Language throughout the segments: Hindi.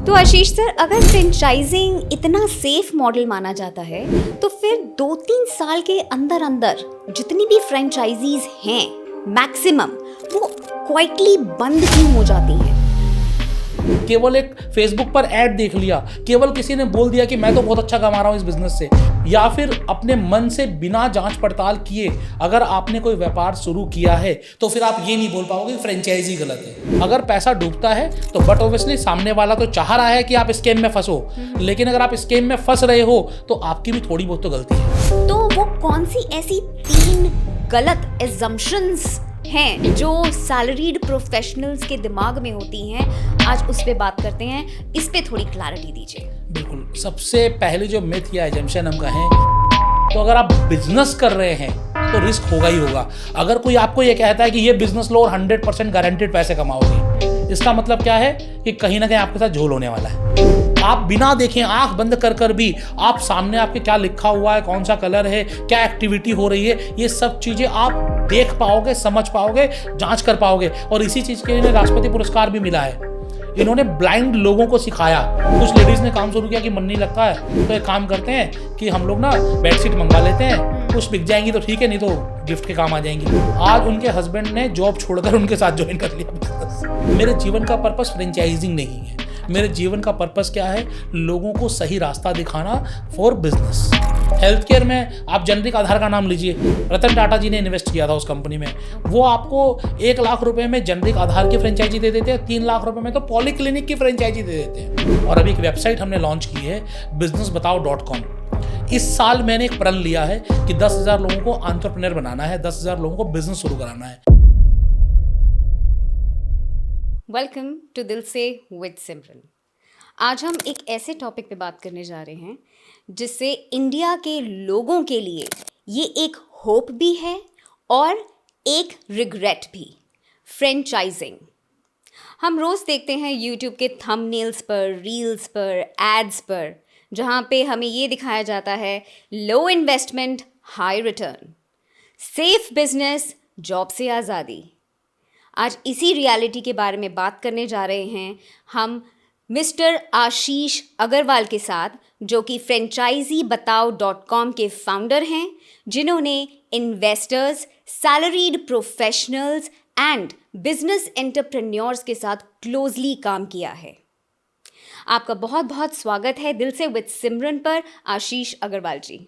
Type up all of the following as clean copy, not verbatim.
तो आशीष सर, अगर फ्रेंचाइजिंग इतना सेफ मॉडल माना जाता है तो फिर 2-3 साल के अंदर अंदर जितनी भी फ्रेंचाइजीज हैं मैक्सिमम वो क्वाइटली बंद क्यों हो जाती हैं? केवल एक फेसबुक पर ऐड देख लिया, केवल किसी ने बोल दिया कि मैं तो बहुत अच्छा कमा रहा हूं इस बिजनेस से, या फिर अपने मन से बिना जांच पड़ताल किए अगर आपने कोई व्यापार शुरू किया है तो फिर आप ये नहीं बोल पाओगे कि फ्रेंचाइजी गलत है। अगर पैसा डूबता है तो बट ऑब्वियसली सामने वाला तो चाह रहा है कि आप स्कैम में फंसो, लेकिन अगर आप स्कैम में फंस रहे हो तो आपकी भी थोड़ी बहुत तो गलती है। तो वो कौन सी ऐसी 3 गलत एजम्पशंस हैं जो सैलरीड प्रोफेशनल्स के दिमाग में होती हैं, आज उस पे बात करते हैं। इस पे थोड़ी क्लैरिटी दीजिए। बिल्कुल, सबसे पहले जो मिथ या एजम्पशन हम कहें, तो अगर आप बिजनेस कर रहे हैं तो रिस्क होगा ही होगा। अगर कोई आपको ये कहता है कि ये बिजनेस लो और 100% गारंटेड पैसे कमाओगे, इसका मतलब क्या है कि कहीं ना कहीं आपके साथ झोल होने वाला है। आप बिना देखें, आंख बंद कर कर भी आप सामने आपके क्या लिखा हुआ है, कौन सा कलर है, क्या एक्टिविटी हो रही है, ये सब चीजें आप देख पाओगे, समझ पाओगे, जांच कर पाओगे। और इसी चीज के लिए राष्ट्रपति पुरस्कार भी मिला है। इन्होंने ब्लाइंड लोगों को सिखाया। कुछ लेडीज ने काम शुरू किया कि मन नहीं लगता है तो एक काम करते हैं कि हम लोग ना बेडशीट मंगवा लेते हैं, कुछ बिक जाएंगी तो ठीक है, नहीं तो गिफ्ट के काम आ जाएंगी। आज उनके हस्बैंड ने जॉब छोड़कर उनके साथ ज्वाइन कर लिया। मेरे जीवन का पर्पस फ्रेंचाइजिंग नहीं है। मेरे जीवन का पर्पस क्या है? लोगों को सही रास्ता दिखाना फॉर बिजनेस। हेल्थ केयर में आप जेनरिक आधार का नाम लीजिए, रतन टाटा जी ने इन्वेस्ट किया था उस कंपनी में। वो आपको 1 लाख रुपए में जेनरिक आधार की फ्रेंचाइजी दे देते हैं, 3 लाख रुपए में तो पॉलीक्लिनिक की फ्रेंचाइजी दे देते हैं। और अभी एक वेबसाइट हमने लॉन्च की है, businessbatao.com। इस साल मैंने एक प्रण लिया है कि 10,000 लोगों को एंटरप्रेन्योर बनाना है, 10,000 लोगों को बिजनेस शुरू कराना है। वेलकम टू दिल से विद सिमरन। आज हम एक ऐसे टॉपिक पे बात करने जा रहे हैं जिससे इंडिया के लोगों के लिए ये एक होप भी है और एक रिग्रेट भी, फ्रेंचाइजिंग। हम रोज़ देखते हैं यूट्यूब के थंबनेल्स पर, रील्स पर, एड्स पर, जहाँ पे हमें ये दिखाया जाता है low investment high return, safe business job से आज़ादी। आज इसी रियलिटी के बारे में बात करने जा रहे हैं हम मिस्टर आशीष अग्रवाल के साथ, जो कि franchisebataao.com के फाउंडर हैं, जिन्होंने investors, salaried professionals and business entrepreneurs के साथ क्लोजली काम किया है। आपका बहुत बहुत स्वागत है दिल से विद सिमरन पर, आशीष अग्रवाल जी।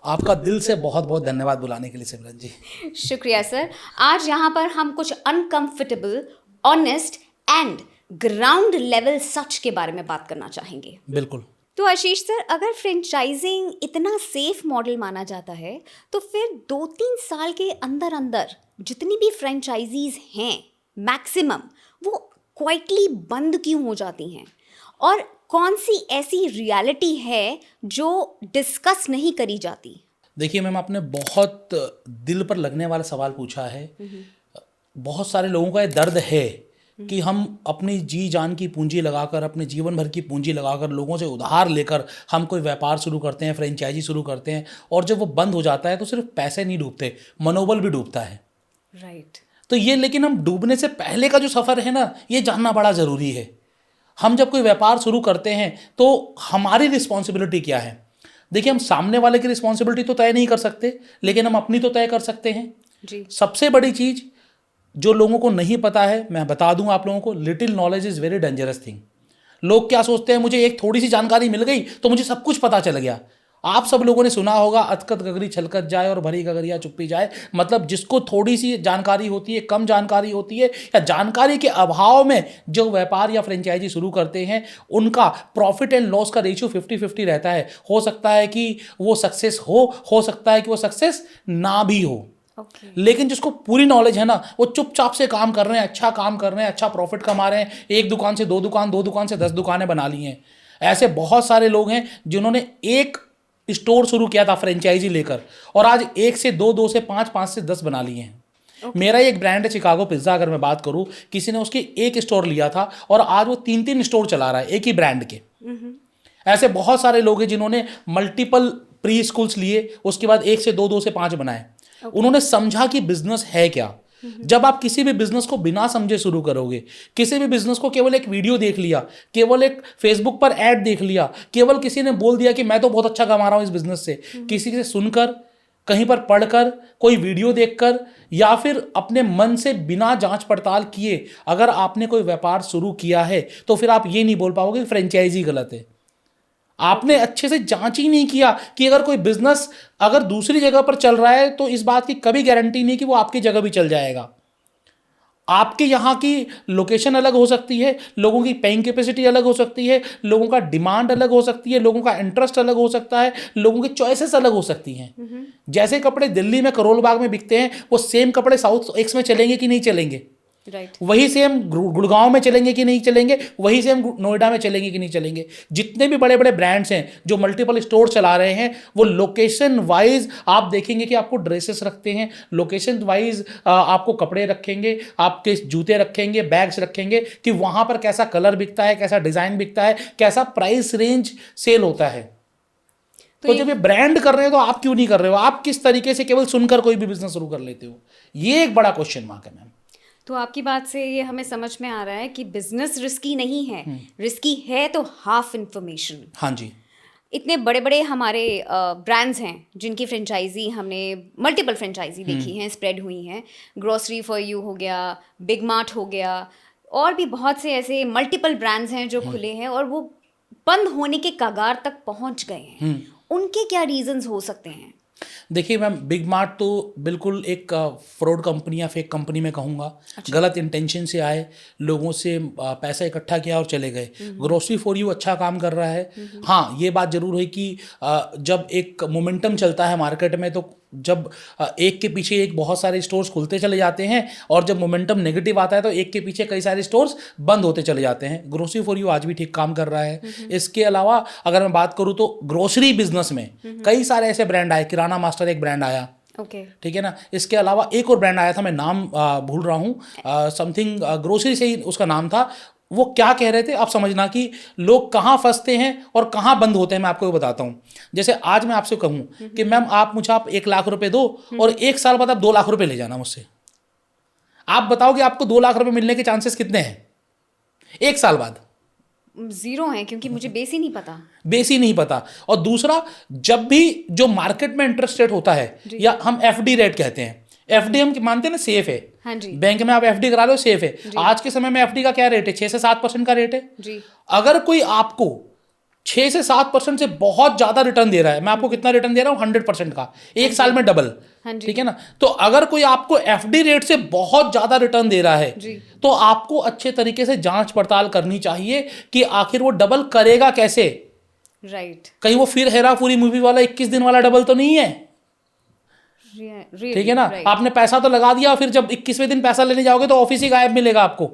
आपका दिल से बहुत बहुत धन्यवाद बुलाने के लिए सिमरन जी। शुक्रिया सर। आज यहाँ पर हम कुछ uncomfortable, honest and ground level सच के बारे में बात करना चाहेंगे। बिल्कुल। तो आशीष सर, अगर फ्रेंचाइजिंग इतना सेफ मॉडल माना जाता है तो फिर 2-3 साल के अंदर अंदर जितनी भी फ्रेंचाइजीज हैं मैक्सिमम वो क्वाइटली बंद क्यों हो जाती हैं? और कौन सी ऐसी रियलिटी है जो डिस्कस नहीं करी जाती? देखिए मैम, आपने बहुत दिल पर लगने वाला सवाल पूछा है। बहुत सारे लोगों का ये दर्द है कि हम अपनी जी जान की पूंजी लगाकर, अपने जीवन भर की पूंजी लगाकर, लोगों से उधार लेकर हम कोई व्यापार शुरू करते हैं, फ्रेंचाइजी शुरू करते हैं, और जब वो बंद हो जाता है तो सिर्फ पैसे नहीं डूबते, मनोबल भी डूबता है। राइट। तो ये, लेकिन हम डूबने से पहले का जो सफ़र है ना, ये जानना बड़ा ज़रूरी है। हम जब कोई व्यापार शुरू करते हैं तो हमारी रिस्पॉन्सिबिलिटी क्या है? देखिए, हम सामने वाले की रिस्पॉन्सिबिलिटी तो तय नहीं कर सकते, लेकिन हम अपनी तो तय कर सकते हैं जी। सबसे बड़ी चीज़ जो लोगों को नहीं पता है, मैं बता दूं आप लोगों को, little knowledge is very dangerous thing. लोग क्या सोचते हैं, मुझे एक थोड़ी सी जानकारी मिल गई तो मुझे सब कुछ पता चल गया। आप सब लोगों ने सुना होगा, अतकत गगरी छलकत जाए और भरी गगरिया चुप्पी जाए। मतलब जिसको थोड़ी सी जानकारी होती है, कम जानकारी होती है, या जानकारी के अभाव में जो व्यापार या फ्रेंचाइजी शुरू करते हैं, उनका प्रॉफिट एंड लॉस का रेशियो 50-50 रहता है। हो सकता है कि वो सक्सेस हो सकता है कि वो सक्सेस ना भी हो। लेकिन जिसको पूरी नॉलेज है ना, वो चुपचाप से काम कर रहे हैं, अच्छा काम कर रहे हैं, अच्छा प्रॉफिट कमा रहे हैं, 1 दुकान से 2 दुकान, 2 दुकान से 10 दुकानें बना ली हैं। ऐसे बहुत सारे लोग हैं जिन्होंने एक स्टोर शुरू किया था फ्रेंचाइजी लेकर, और आज 1 से 2, 2 से 5, 5 से 10 बना लिए हैं। मेरा एक ब्रांड है चिकागो पिज्ज़ा, अगर मैं बात करूं, किसी ने उसकी एक स्टोर लिया था और आज वो 3-3 स्टोर चला रहा है एक ही ब्रांड के। ऐसे बहुत सारे लोग हैं जिन्होंने मल्टीपल प्री स्कूल्स लिए, उसके बाद 1 से 2, 2 से 5 बनाए। उन्होंने समझा कि बिजनेस है क्या। जब आप किसी भी बिजनेस को बिना समझे शुरू करोगे, किसी भी बिजनेस को केवल एक वीडियो देख लिया, केवल एक फेसबुक पर ऐड देख लिया, केवल किसी ने बोल दिया कि मैं तो बहुत अच्छा कमा रहा हूं इस बिजनेस से, किसी से सुनकर, कहीं पर पढ़कर, कोई वीडियो देखकर, या फिर अपने मन से बिना जांच पड़ताल किए अगर आपने कोई व्यापार शुरू किया है, तो फिर आप ये नहीं बोल पाओगे कि फ्रेंचाइजी गलत है। आपने अच्छे से जांच ही नहीं किया कि अगर कोई बिजनेस अगर दूसरी जगह पर चल रहा है तो इस बात की कभी गारंटी नहीं कि वो आपकी जगह भी चल जाएगा। आपके यहाँ की लोकेशन अलग हो सकती है, लोगों की पेइंग कैपेसिटी अलग हो सकती है, लोगों का डिमांड अलग हो सकती है, लोगों का इंटरेस्ट अलग हो सकता है, लोगों की चॉइसेस अलग हो सकती हैं। जैसे कपड़े दिल्ली में करोल बाग में बिकते हैं, वो सेम कपड़े साउथ एक्स में चलेंगे कि नहीं चलेंगे, वही सेम गुड़गांव में चलेंगे कि नहीं चलेंगे, वही सेम नोएडा में चलेंगे कि नहीं चलेंगे। जितने भी बड़े बड़े ब्रांड्स हैं जो मल्टीपल स्टोर चला रहे हैं, वो लोकेशन वाइज आप देखेंगे कि आपको ड्रेसेस रखते हैं, लोकेशन वाइज आपको कपड़े रखेंगे, आपके जूते रखेंगे, बैग्स रखेंगे कि वहां पर कैसा कलर बिकता है, कैसा डिजाइन बिकता है, कैसा प्राइस रेंज सेल होता है। तो जब ये ब्रांड कर रहे हो तो आप क्यों नहीं कर रहे हो? आप किस तरीके से केवल सुनकर कोई भी बिजनेस शुरू कर लेते हो? ये एक बड़ा क्वेश्चन मार्क है मैम। तो आपकी बात से ये हमें समझ में आ रहा है कि बिजनेस रिस्की नहीं है, रिस्की है तो हाफ इंफॉर्मेशन। हाँ जी। इतने बड़े बड़े हमारे ब्रांड्स हैं जिनकी फ्रेंचाइजी हमने मल्टीपल फ्रेंचाइजी देखी हैं, स्प्रेड हुई हैं। ग्रोसरी फॉर यू हो गया, बिग मार्ट हो गया, और भी बहुत से ऐसे मल्टीपल ब्रांड्स हैं जो खुले हैं और वो बंद होने के कगार तक पहुंच गए हैं। उनके क्या रीजंस हो सकते हैं? देखिए मैम, बिग मार्ट तो बिल्कुल एक फ्रॉड कंपनी या फेक कंपनी में कहूँगा। गलत इंटेंशन से आए, लोगों से पैसा इकट्ठा किया और चले गए। ग्रोसरी फॉर यू अच्छा काम कर रहा है। हाँ, ये बात जरूर है कि जब एक मोमेंटम चलता है मार्केट में, तो जब एक के पीछे एक बहुत सारे स्टोर्स खुलते चले जाते हैं, और जब मोमेंटम नेगेटिव आता है तो एक के पीछे कई सारे स्टोर्स बंद होते चले जाते हैं। ग्रोसरी फॉर यू आज भी ठीक काम कर रहा है। इसके अलावा अगर मैं बात करूँ तो ग्रोसरी बिजनेस में कई सारे ऐसे ब्रांड आए, किराना मास्टर एक ब्रांड आया, ठीक है ना। इसके अलावा एक और ब्रांड आया था, मैं नाम भूल रहा हूँ, समथिंग ग्रोसरी से ही उसका नाम था। वो क्या कह रहे थे आप समझना कि लोग कहाँ फंसते हैं और कहाँ बंद होते हैं। मैं आपको बताता हूँ। जैसे आज मैं आपसे कहूँ कि मैम आप 1 लाख रुपए दो और 1 साल बाद आप 2 लाख रुपए ले जाना मुझसे, आप बताओ कि आपको 2 लाख रुपए मिलने के चांसेस कितने हैं 1 साल बाद? 0 है, क्योंकि मुझे बेस ही नहीं पता। बेस ही नहीं पता। और दूसरा, जब भी जो मार्केट में इंटरेस्ट रेट होता है, या हम एफडी रेट कहते हैं, एफडी हम मानते हैं ना सेफ है। हाँ जी। बैंक में आप एफडी करा लो, सेफ है। आज के समय में एफडी का क्या रेट है? 6 से 7% का रेट है जी। अगर कोई आपको 6 से 7% से बहुत ज्यादा रिटर्न दे रहा है, मैं आपको कितना रिटर्न दे रहा हूं? 100% का, 1 साल में डबल, ठीक है ना। तो अगर कोई आपको एफडी रेट से बहुत ज्यादा रिटर्न दे रहा है, तो आपको अच्छे तरीके से जांच पड़ताल करनी चाहिए कि आखिर वो डबल करेगा कैसे। राइट। कहीं वो फिर हेरा पूरी मूवी वाला 21 दिन वाला डबल तो नहीं है, ठीक है ना। आपने पैसा तो लगा दिया, फिर जब 21वें दिन पैसा लेने जाओगे तो ऑफिस ही गायब मिलेगा आपको।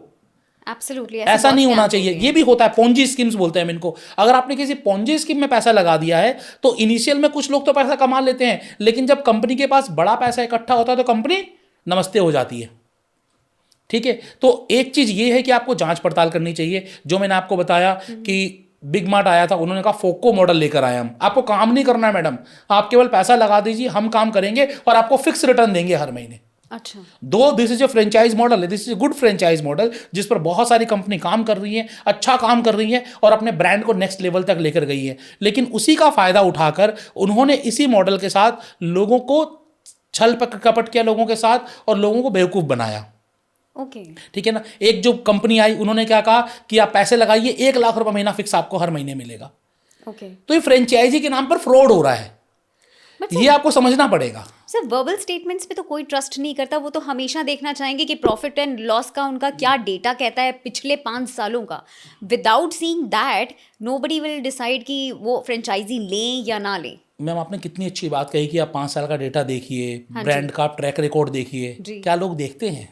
Absolutely, ऐसा नहीं होना चाहिए। ये भी होता है, पोंजी स्कीम्स बोलते हैं इनको। अगर आपने किसी पोंजी स्कीम में पैसा लगा दिया है तो इनिशियल में कुछ लोग तो पैसा कमा लेते हैं, लेकिन जब कंपनी के पास बड़ा पैसा इकट्ठा होता है तो कंपनी नमस्ते हो जाती है, ठीक है। तो एक चीज ये है कि आपको जांच पड़ताल करनी चाहिए। जो मैंने आपको बताया कि बिग मार्ट आया था, उन्होंने कहा फोको मॉडल लेकर आए हम। आपको काम नहीं करना है मैडम, आप केवल पैसा लगा दीजिए, हम काम करेंगे और आपको फिक्स रिटर्न देंगे हर महीने। अच्छा। This is a franchise model है, this is a good franchise model, जिस पर बहुत सारी कंपनी काम कर रही है, अच्छा काम कर रही है और अपने ब्रांड को नेक्स्ट लेवल तक लेकर गई है। लेकिन उसी का फायदा उठाकर उन्होंने इसी मॉडल के साथ लोगों को छल कपट किया, लोगों के साथ, और लोगों को बेवकूफ बनाया। ओके, ठीक है ना। एक जो कंपनी आई, उन्होंने क्या कहा कि आप पैसे लगाइए, 1 लाख रुपए महीना फिक्स आपको हर महीने मिलेगा। ओके। तो ये फ्रेंचाइजी के नाम पर फ्रॉड हो रहा है, ये आपको समझना पड़ेगा। सर, वर्बल स्टेटमेंट्स पे तो कोई ट्रस्ट नहीं करता। वो तो हमेशा देखना चाहेंगे कि प्रॉफिट एंड लॉस का उनका क्या डेटा कहता है पिछले 5 सालों का। Without seeing that nobody will decide कि वो फ्रेंचाइजी लें या ना लें। मैम, आपने कितनी अच्छी बात कही कि आप 5 साल का डेटा देखिए, ब्रांड का ट्रैक रिकॉर्ड देखिए। क्या लोग देखते हैं?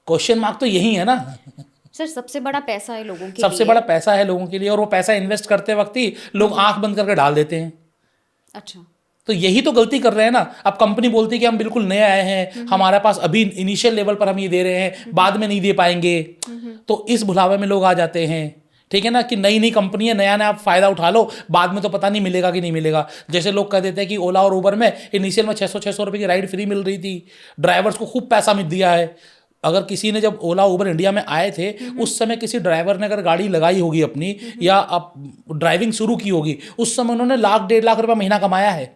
क्वेश्चन मार्क तो यही है ना सर। सबसे बड़ा पैसा है लोगों के सबसे बड़ा पैसा है लोगों के लिए, और वो पैसा इन्वेस्ट करते वक्त ही लोग आंख बंद करके डाल देते हैं। अच्छा, तो यही तो गलती कर रहे हैं ना। अब कंपनी बोलती है कि हम बिल्कुल नए आए हैं, हमारे पास अभी इनिशियल लेवल पर हम ये दे रहे हैं, बाद में नहीं दे पाएंगे। तो इस भुलावे में लोग आ जाते हैं ठीक है ना, कि नई नई कंपनी है, नया नया आप फायदा उठा लो, बाद में तो पता नहीं मिलेगा कि नहीं मिलेगा। जैसे लोग कह देते हैं कि ओला और उबर में इनिशियल में 600 रुपये की राइड फ्री मिल रही थी, ड्राइवर्स को खूब पैसा मिल दिया है। अगर किसी ने, जब ओला उबर इंडिया में आए थे उस समय किसी ड्राइवर ने अगर गाड़ी लगाई होगी अपनी या आप ड्राइविंग शुरू की होगी, उस समय उन्होंने 1.5 लाख रुपये महीना कमाया है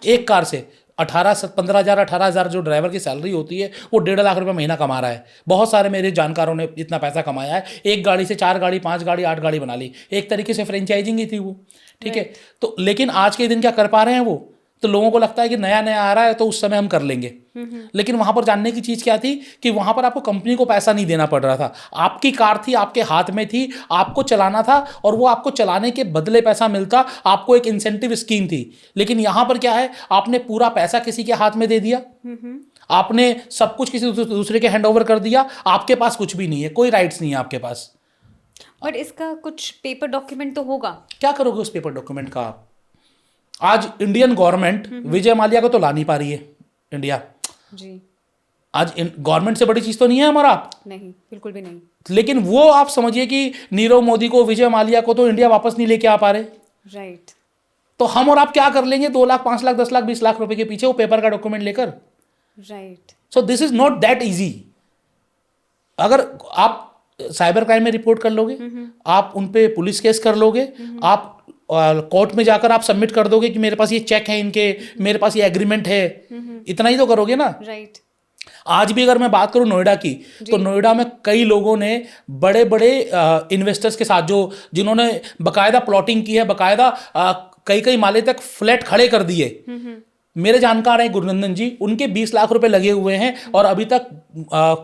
एक कार से। 15,000 18,000 जो ड्राइवर की सैलरी होती है वो 1.5 लाख रुपये महीना कमा रहा है। बहुत सारे मेरे जानकारों ने इतना पैसा कमाया है, एक गाड़ी से 4 गाड़ी 5 गाड़ी 8 गाड़ी बना ली। एक तरीके से फ्रेंचाइजिंग ही थी वो, ठीक है। तो लेकिन आज के दिन क्या कर पा रहे हैं वो, तो लोगों को लगता है कि नया नया आ रहा है तो उस समय हम कर लेंगे, लेकिन वहां पर जानने की चीज क्या थी कि वहां पर आपको कंपनी को पैसा नहीं देना पड़ रहा था, आपकी कार थी, आपके हाथ में थी, आपको चलाना था और वो आपको चलाने के बदले पैसा मिलता, आपको एक इंसेंटिव स्कीम थी। लेकिन यहां पर क्या है, आपने पूरा पैसा किसी के हाथ में दे दिया, आपने सब कुछ किसी दूसरे के हैंड ओवर कर दिया, आपके पास कुछ भी नहीं है, कोई राइट्स नहीं है आपके पास। और इसका कुछ पेपर डॉक्यूमेंट तो होगा, क्या करोगे उस पेपर डॉक्यूमेंट का आप? आज इंडियन गवर्नमेंट विजय माल्या को तो ला नहीं पा रही है इंडिया जी। आज गवर्नमेंट से बड़ी चीज तो नहीं है हमारा, नहीं, बिल्कुल भी नहीं। लेकिन वो आप समझिए कि नीरव मोदी को, विजय माल्या को तो इंडिया वापस नहीं लेके आ पा रहे, राइट। तो हम और आप क्या कर लेंगे 2 लाख 5 लाख 10 लाख 20 लाख रुपए के पीछे वो पेपर का डॉक्यूमेंट लेकर? Right. So this is not that easy. अगर आप साइबर क्राइम में रिपोर्ट कर लोगे, आप उन पे पुलिस केस कर लोगे, आप कोर्ट में जाकर आप सबमिट कर दोगे कि मेरे पास ये चेक है इनके, मेरे पास ये एग्रीमेंट है, इतना ही तो करोगे ना, राइट। आज भी अगर मैं बात करूं नोएडा की, तो नोएडा में कई लोगों ने बड़े बड़े इन्वेस्टर्स के साथ जिन्होंने बकायदा प्लॉटिंग की है, बकायदा कई माले तक फ्लैट खड़े कर दिए। मेरे जानकार हैं गुरनंदन जी, उनके 20 लाख रुपए लगे हुए हैं और अभी तक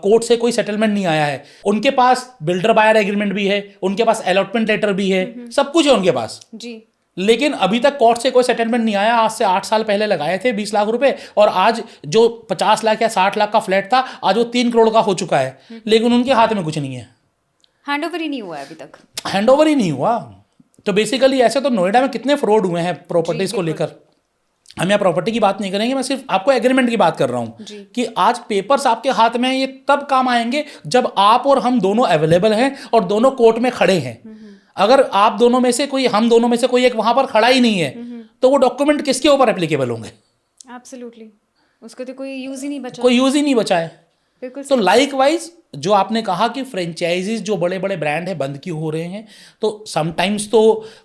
कोर्ट से कोई सेटलमेंट नहीं आया है। उनके पास बिल्डर बायर एग्रीमेंट भी है, उनके पास अलॉटमेंट लेटर भी है, सब कुछ है उनके पास जी। लेकिन अभी तक कोर्ट से कोई सेटलमेंट नहीं आया। आज से 8 साल पहले लगाए थे 20 लाख रुपए और आज जो 50 लाख या 60 लाख का फ्लैट था आज वो 3 करोड़ का हो चुका है, लेकिन उनके हाथ में कुछ नहीं है, हैंड ओवर ही नहीं हुआ है अभी तक, हैंड ओवर ही नहीं हुआ। तो बेसिकली ऐसे तो नोएडा में कितने फ्रॉड हुए हैं प्रॉपर्टीज को लेकर। हम यहाँ प्रॉपर्टी की बात नहीं करेंगे, मैं सिर्फ आपको एग्रीमेंट की बात कर रहा हूँ कि आज पेपर्स आपके हाथ में हैं, ये तब काम आएंगे जब आप और हम दोनों अवेलेबल हैं और दोनों कोर्ट में खड़े हैं। अगर आप दोनों में से कोई, हम दोनों में से कोई एक वहां पर खड़ा ही नहीं है तो वो डॉक्यूमेंट किसके ऊपर एप्लीकेबल होंगे? एब्सोल्युटली, उसको तो कोई यूज ही नहीं बचा, कोई यूज ही नहीं बचा है। बिल्कुल। तो लाइकवाइज जो आपने कहा कि फ्रेंचाइजीज जो बड़े बड़े ब्रांड है बंद क्यों हो रहे हैं, तो समटाइम्स तो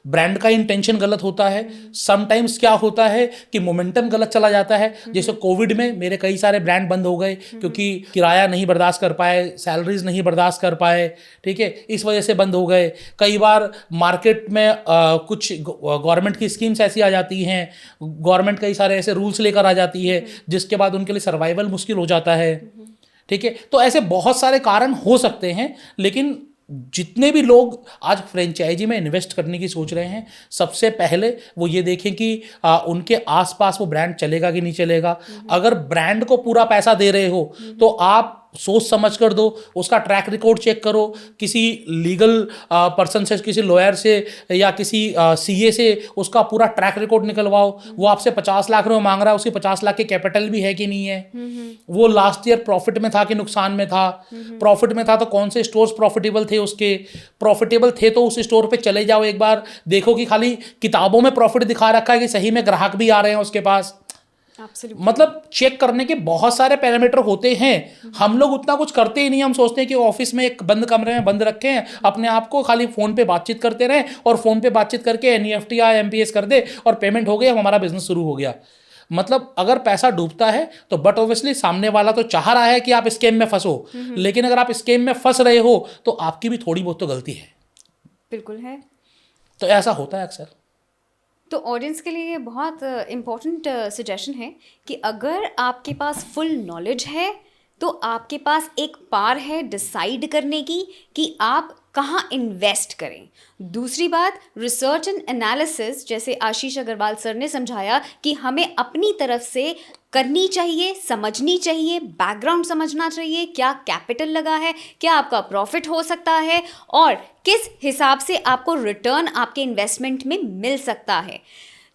ब्रांड का इंटेंशन गलत होता है, समटाइम्स क्या होता है कि मोमेंटम गलत चला जाता है। जैसे कोविड में मेरे कई सारे ब्रांड बंद हो गए क्योंकि किराया नहीं बर्दाश्त कर पाए, सैलरीज नहीं बर्दाश्त कर पाए, ठीक है, इस वजह से बंद हो गए। कई बार मार्केट में कुछ गवर्नमेंट की स्कीम्स ऐसी आ जाती हैं, गवर्नमेंट कई सारे ऐसे रूल्स लेकर आ जाती है जिसके बाद उनके लिए सर्वाइवल मुश्किल हो जाता है, ठीक है। तो ऐसे बहुत सारे कारण हो सकते हैं, लेकिन जितने भी लोग आज फ्रेंचाइजी में इन्वेस्ट करने की सोच रहे हैं, सबसे पहले वो ये देखें कि उनके आसपास वो ब्रांड चलेगा कि नहीं चलेगा। अगर ब्रांड को पूरा पैसा दे रहे हो तो आप सोच समझ कर दो, उसका ट्रैक रिकॉर्ड चेक करो, किसी लीगल पर्सन से, किसी लॉयर से या किसी सीए से उसका पूरा ट्रैक रिकॉर्ड निकलवाओ। वो आपसे 50 लाख रुपए मांग रहा है, उसकी 50 लाख के कैपिटल भी है कि नहीं है, वो लास्ट ईयर प्रॉफिट में था कि नुकसान में था, प्रॉफिट में था तो कौन से स्टोर्स प्रॉफिटेबल थे, उसके प्रॉफिटेबल थे तो उस स्टोर पे चले जाओ, एक बार देखो कि खाली किताबों में प्रॉफिट दिखा रखा है कि सही में ग्राहक भी आ रहे हैं उसके पास। मतलब चेक करने के बहुत सारे पैरामीटर होते हैं, हम लोग उतना कुछ करते ही नहीं। हम सोचते हैं कि ऑफिस में एक बंद कमरे में बंद रखे हैं अपने आप को, खाली फोन पे बातचीत करते रहें और फोन पे बातचीत करके NEFT या MPS कर दे और पेमेंट हो गया, हमारा बिजनेस शुरू हो गया। मतलब अगर पैसा डूबता है तो बट ऑब्वियसली सामने वाला तो चाह रहा है कि आप स्कैम में फंसो, लेकिन अगर आप स्कैम में फंस रहे हो तो आपकी भी थोड़ी बहुत तो गलती है। बिल्कुल है। तो ऐसा होता है अक्सर। तो ऑडियंस के लिए ये बहुत इम्पोर्टेंट सजेशन है कि अगर आपके पास फुल नॉलेज है तो आपके पास एक पार है डिसाइड करने की कि आप कहाँ इन्वेस्ट करें। दूसरी बात, रिसर्च एंड एनालिसिस, जैसे आशीष अग्रवाल सर ने समझाया कि हमें अपनी तरफ से करनी चाहिए, समझनी चाहिए, बैकग्राउंड समझना चाहिए, क्या कैपिटल लगा है, क्या आपका प्रॉफिट हो सकता है और किस हिसाब से आपको रिटर्न आपके इन्वेस्टमेंट में मिल सकता है।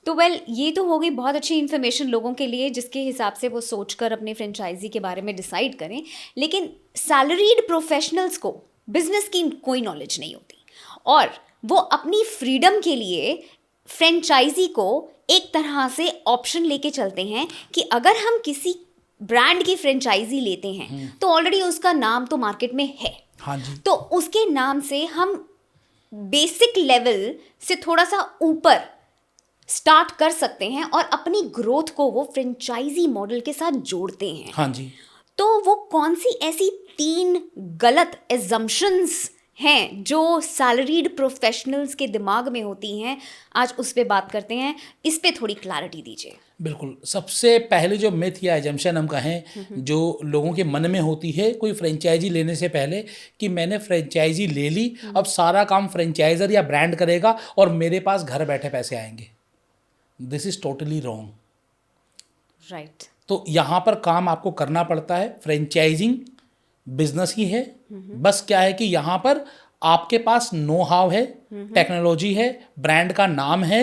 तो ये तो हो गई बहुत अच्छी इन्फॉर्मेशन लोगों के लिए जिसके हिसाब से वो सोचकर अपने फ्रेंचाइजी के बारे में डिसाइड करें। लेकिन सैलरीड प्रोफेशनल्स को बिजनेस की कोई नॉलेज नहीं होती और वो अपनी फ्रीडम के लिए फ्रेंचाइजी को एक तरह से ऑप्शन लेके चलते हैं कि अगर हम किसी ब्रांड की फ्रेंचाइजी लेते हैं तो ऑलरेडी उसका नाम तो मार्केट में है। हाँ जी। तो उसके नाम से हम बेसिक लेवल से थोड़ा सा ऊपर स्टार्ट कर सकते हैं और अपनी ग्रोथ को वो फ्रेंचाइजी मॉडल के साथ जोड़ते हैं। हाँ जी। तो वो कौन सी ऐसी 3 गलत एजम्पशंस हैं जो सैलरीड प्रोफेशनल्स के दिमाग में होती हैं, आज उस पे बात करते हैं। इस पे थोड़ी क्लैरिटी दीजिए। बिल्कुल। सबसे पहले जो मिथ या एजम्पशन हम कहें जो लोगों के मन में होती है कोई फ्रेंचाइजी लेने से पहले कि मैंने फ्रेंचाइजी ले ली, अब सारा काम फ्रेंचाइजर या ब्रांड करेगा और मेरे पास घर बैठे पैसे आएंगे। This is totally wrong. Right. तो यहाँ पर काम आपको करना पड़ता है। फ्रेंचाइजिंग बिजनेस ही है, बस क्या है कि यहाँ पर आपके पास नो हाउ है, टेक्नोलॉजी है, ब्रांड का नाम है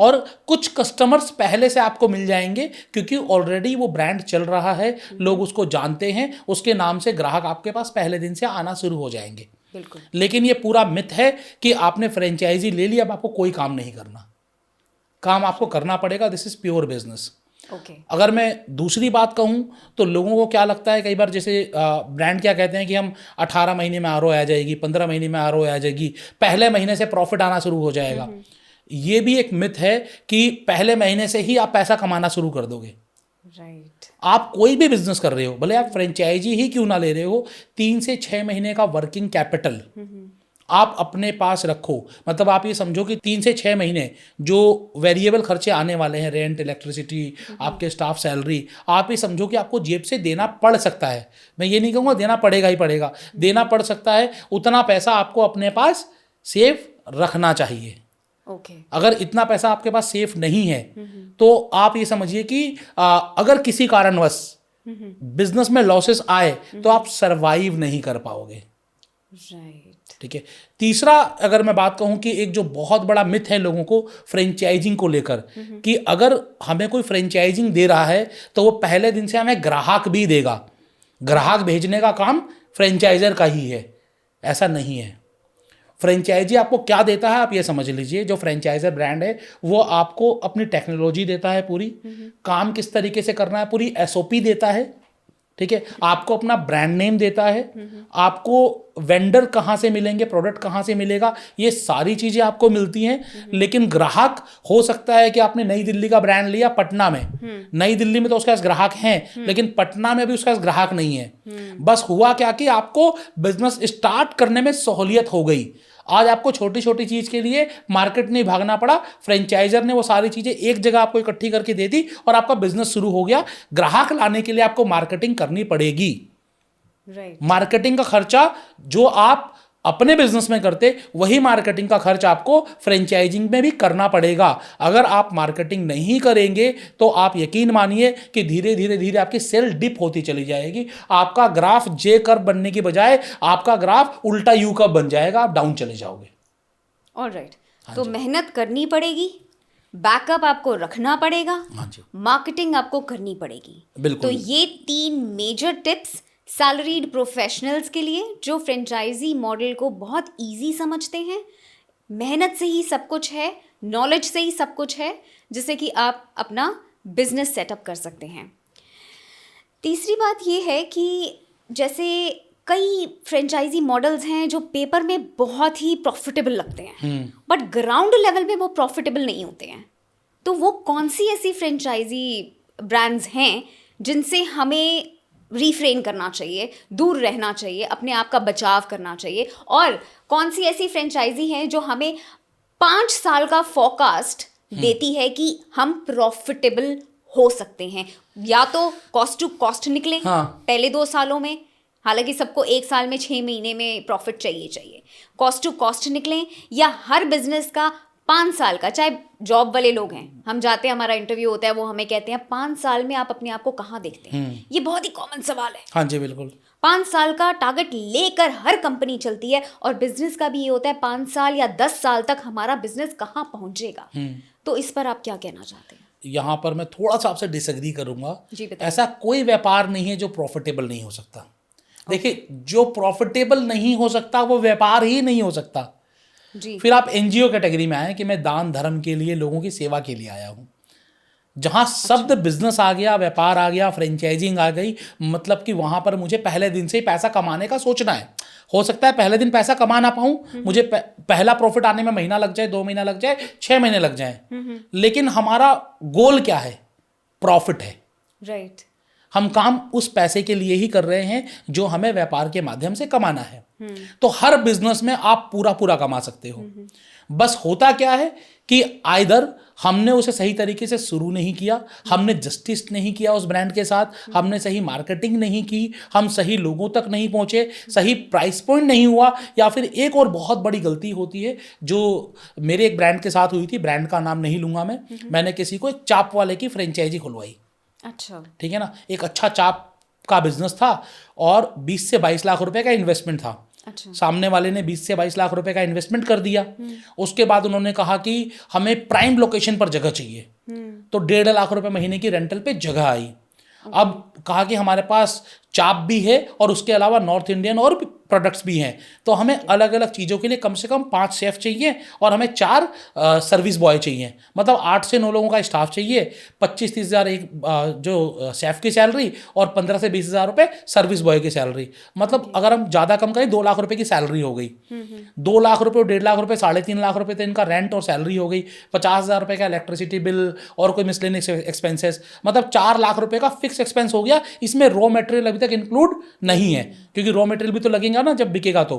और कुछ कस्टमर्स पहले से आपको मिल जाएंगे क्योंकि ऑलरेडी वो ब्रांड चल रहा है, लोग उसको जानते हैं, उसके नाम से ग्राहक आपके पास पहले दिन से आना शुरू हो जाएंगे। बिल्कुल। लेकिन ये पूरा मिथ है कि आपने फ्रेंचाइजी ले ली, अब आपको कोई काम नहीं करना। काम आपको करना पड़ेगा। This is pure business. Okay. अगर मैं दूसरी बात कहूँ तो लोगों को क्या लगता है कई बार, जैसे ब्रांड क्या कहते हैं कि हम 18 महीने में आरओआई आ जाएगी, 15 महीने में आरओआई आ जाएगी, पहले महीने से प्रॉफिट आना शुरू हो जाएगा। ये भी एक मिथ है कि पहले महीने से ही आप पैसा कमाना शुरू कर दोगे। राइट। आप कोई भी बिजनेस कर रहे हो, भले आप फ्रेंचाइजी ही क्यों ना ले रहे हो, 3 से 6 महीने का वर्किंग कैपिटल आप अपने पास रखो। मतलब आप ये समझो कि 3 से 6 महीने जो वेरिएबल खर्चे आने वाले हैं, रेंट, इलेक्ट्रिसिटी, आपके स्टाफ सैलरी, आप ये समझो कि आपको जेब से देना पड़ सकता है। मैं ये नहीं कहूँगा देना पड़ेगा ही पड़ेगा, देना पड़ सकता है। उतना पैसा आपको अपने पास सेफ रखना चाहिए। ओके। अगर इतना पैसा आपके पास सेफ नहीं है तो आप ये समझिए कि अगर किसी कारणवश बिजनेस में लॉसेस आए तो आप सरवाइव नहीं कर पाओगे। राइट। ठीक है। तीसरा अगर मैं बात कहूं कि एक जो बहुत बड़ा मिथ है लोगों को फ्रेंचाइजिंग को लेकर कि अगर हमें कोई फ्रेंचाइजिंग दे रहा है तो वो पहले दिन से हमें ग्राहक भी देगा, ग्राहक भेजने का काम फ्रेंचाइजर का ही है। ऐसा नहीं है। फ्रेंचाइजी आपको क्या देता है आप ये समझ लीजिए। जो फ्रेंचाइजर ब्रांड है वो आपको अपनी टेक्नोलॉजी देता है, पूरी काम किस तरीके से करना है पूरी एसओपी देता है। ठीक है। आपको अपना ब्रांड नेम देता है, आपको वेंडर कहाँ से मिलेंगे, प्रोडक्ट कहाँ से मिलेगा, ये सारी चीज़ें आपको मिलती हैं। लेकिन ग्राहक हो सकता है कि आपने नई दिल्ली का ब्रांड लिया पटना में, नई दिल्ली में तो उसके पास ग्राहक हैं लेकिन पटना में भी उसके पास ग्राहक नहीं है। बस हुआ क्या कि आपको बिजनेस स्टार्ट करने में सहूलियत हो गई। आज आपको छोटी छोटी चीज़ के लिए मार्केट नहीं भागना पड़ा, फ्रेंचाइजर ने वो सारी चीज़ें एक जगह आपको इकट्ठी करके दे दी और आपका बिजनेस शुरू हो गया। ग्राहक लाने के लिए आपको मार्केटिंग करनी पड़ेगी। राइट। मार्केटिंग का खर्चा जो आप अपने बिजनेस में करते वही मार्केटिंग का खर्च आपको फ्रेंचाइजिंग में भी करना पड़ेगा। अगर आप मार्केटिंग नहीं करेंगे तो आप यकीन मानिए कि धीरे धीरे धीरे आपकी सेल डिप होती चली जाएगी। आपका ग्राफ जे कर्व बनने की बजाय आपका ग्राफ उल्टा यू कर्व बन जाएगा, आप डाउन चले जाओगे। ऑलराइट। तो मेहनत करनी पड़ेगी, बैकअप आपको रखना पड़ेगा, मार्केटिंग आपको करनी पड़ेगी। बिल्कुल। तो ये 3 मेजर टिप्स सैलरीड प्रोफेशनल्स के लिए जो फ्रेंचाइजी मॉडल को बहुत इजी समझते हैं। मेहनत से ही सब कुछ है, नॉलेज से ही सब कुछ है, जिससे कि आप अपना बिजनेस सेटअप कर सकते हैं। तीसरी बात ये है कि जैसे कई फ्रेंचाइजी मॉडल्स हैं जो पेपर में बहुत ही प्रॉफिटेबल लगते हैं बट ग्राउंड लेवल पे वो प्रॉफिटेबल नहीं होते हैं। तो वो कौन सी ऐसी फ्रेंचाइजी ब्रांड्स हैं जिनसे हमें रिफ्रेन करना चाहिए, दूर रहना चाहिए, अपने आप का बचाव करना चाहिए, और कौन सी ऐसी फ्रेंचाइजी हैं जो हमें 5 साल का फोरकास्ट देती है कि हम प्रॉफिटेबल हो सकते हैं, या तो कॉस्ट टू कॉस्ट निकले पहले 2 सालों में, हालांकि सबको 1 साल में 6 महीने में प्रॉफिट चाहिए, कॉस्ट टू कॉस्ट निकलें, या हर बिजनेस का 5 साल का, चाहे जॉब वाले लोग हैं, हम जाते हैं, हमारा इंटरव्यू होता है, वो हमें कहते हैं 5 साल में आप अपने आप को कहाँ देखते हैं। ये बहुत ही कॉमन सवाल है। हाँ जी, बिल्कुल। 5 साल का टारगेट लेकर हर कंपनी चलती है, और बिजनेस का भी ये होता है 5 साल या 10 साल तक हमारा बिजनेस कहाँ पहुंचेगा। तो इस पर आप क्या कहना चाहते हैं? यहाँ पर मैं थोड़ा सा आपसे डिसएग्री करूंगा। जी बताइए। ऐसा कोई व्यापार नहीं है जो प्रॉफिटेबल नहीं हो सकता। देखिए, जो प्रॉफिटेबल नहीं हो सकता वो व्यापार ही नहीं हो सकता। जी। फिर आप एनजीओ कैटेगरी में आए कि मैं दान धर्म के लिए, लोगों की सेवा के लिए आया हूँ। जहाँ शब्द बिजनेस आ गया, व्यापार आ गया, फ्रेंचाइजिंग आ गई, मतलब कि वहाँ पर मुझे पहले दिन से ही पैसा कमाने का सोचना है। हो सकता है पहले दिन पैसा कमा ना पाऊँ, मुझे पहला प्रॉफिट आने में महीना लग जाए, 2 महीना लग जाए, 6 महीने लग जाए, लेकिन हमारा गोल क्या है? प्रॉफिट है। राइट। हम काम उस पैसे के लिए ही कर रहे हैं जो हमें व्यापार के माध्यम से कमाना है। तो हर बिजनेस में आप पूरा पूरा कमा सकते हो। बस होता क्या है कि आइदर हमने उसे सही तरीके से शुरू नहीं किया, हमने जस्टिस नहीं किया उस ब्रांड के साथ, हमने सही मार्केटिंग नहीं की, हम सही लोगों तक नहीं पहुंचे, सही प्राइस पॉइंट नहीं हुआ, या फिर एक और बहुत बड़ी गलती होती है जो मेरे एक ब्रांड के साथ हुई थी, ब्रांड का नाम नहीं लूंगा मैंने किसी को एक चाप वाले की फ्रेंचाइजी खुलवाई। अच्छा। ठीक है ना, एक अच्छा चाप का बिजनेस था और 20 से 22 लाख रुपए का इन्वेस्टमेंट था। अच्छा। सामने वाले ने 20 से 22 लाख रुपए का इन्वेस्टमेंट कर दिया। उसके बाद उन्होंने कहा कि हमें प्राइम लोकेशन पर जगह चाहिए, तो 1.5 लाख रुपए महीने की रेंटल पे जगह आई। अब कहा कि हमारे पास चाप भी है और उसके अलावा नॉर्थ इंडियन और प्रोडक्ट्स भी हैं, तो हमें अलग अलग चीज़ों के लिए कम से कम 5 शेफ चाहिए और हमें 4 सर्विस बॉय चाहिए, मतलब 8 से 9 लोगों का स्टाफ चाहिए। 25-30 हज़ार एक जो शेफ की सैलरी और 15 से 20 हज़ार रुपये सर्विस बॉय की सैलरी, मतलब अगर हम ज़्यादा कम करें 2 लाख रुपए की सैलरी हो गई। 2 लाख रुपये, 1.5 लाख रुपये, 3.5 लाख रुपये तो इनका रेंट और सैलरी हो गई। 50 हज़ार रुपये का इलेक्ट्रिसिटी बिल और कोई मिसलेनियस एक्सपेंसेस, मतलब 4 लाख रुपये का फिक्स एक्सपेंस हो गया। इसमें रॉ मटेरियल अभी तक इंक्लूड नहीं है, क्योंकि रॉ मटेरियल भी तो लगेगा ना जब बिकेगा तो।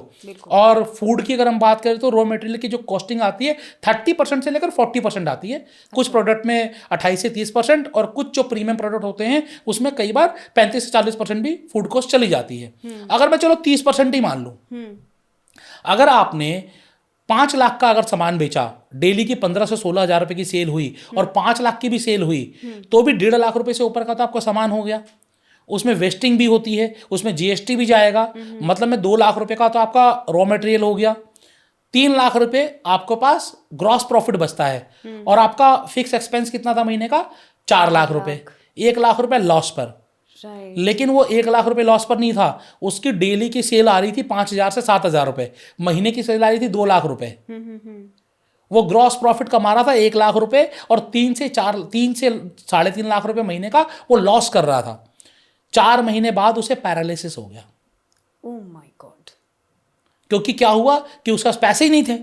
और फूड की अगर हम बात करें तो रॉ मटेरियल की जो कॉस्टिंग आती है 30% से लेकर 40% आती है। कुछ प्रोडक्ट में 28 से 30% और कुछ जो प्रीमियम प्रोडक्ट होते हैं उसमें कई बार 35 से 40% भी फूड कॉस्ट चली जाती है। अगर मैं चलो 30% ही मान लूँ, अगर आपने 5 लाख का अगर सामान बेचा, डेली की 15 से 16 हज़ार रुपये की सेल हुई और 5 लाख की भी सेल हुई, तो भी 1.5 लाख रुपये से ऊपर का तो आपका सामान हो गया। उसमें वेस्टिंग भी होती है, उसमें जीएसटी भी जाएगा, मतलब में 2 लाख रुपए का तो आपका रॉ मटेरियल हो गया। 3 लाख रुपए आपके पास ग्रॉस प्रॉफिट बचता है और आपका फिक्स एक्सपेंस कितना था महीने का? 4 लाख रुपए। 1 लाख रुपए लॉस पर। लेकिन वो 1 लाख रुपए लॉस पर नहीं था, उसकी डेली की सेल आ रही थी 5,000 से 7,000 रुपए, महीने की सेल आ रही थी 2 लाख रुपए। वो ग्रॉस प्रॉफिट कमा रहा था 1 लाख रुपए और 3 से 3.5 लाख रुपए महीने का वो लॉस कर रहा था। 4 महीने बाद उसे पैरालिसिस हो गया। Oh my God. क्योंकि क्या हुआ कि उसका पैसे ही नहीं थे।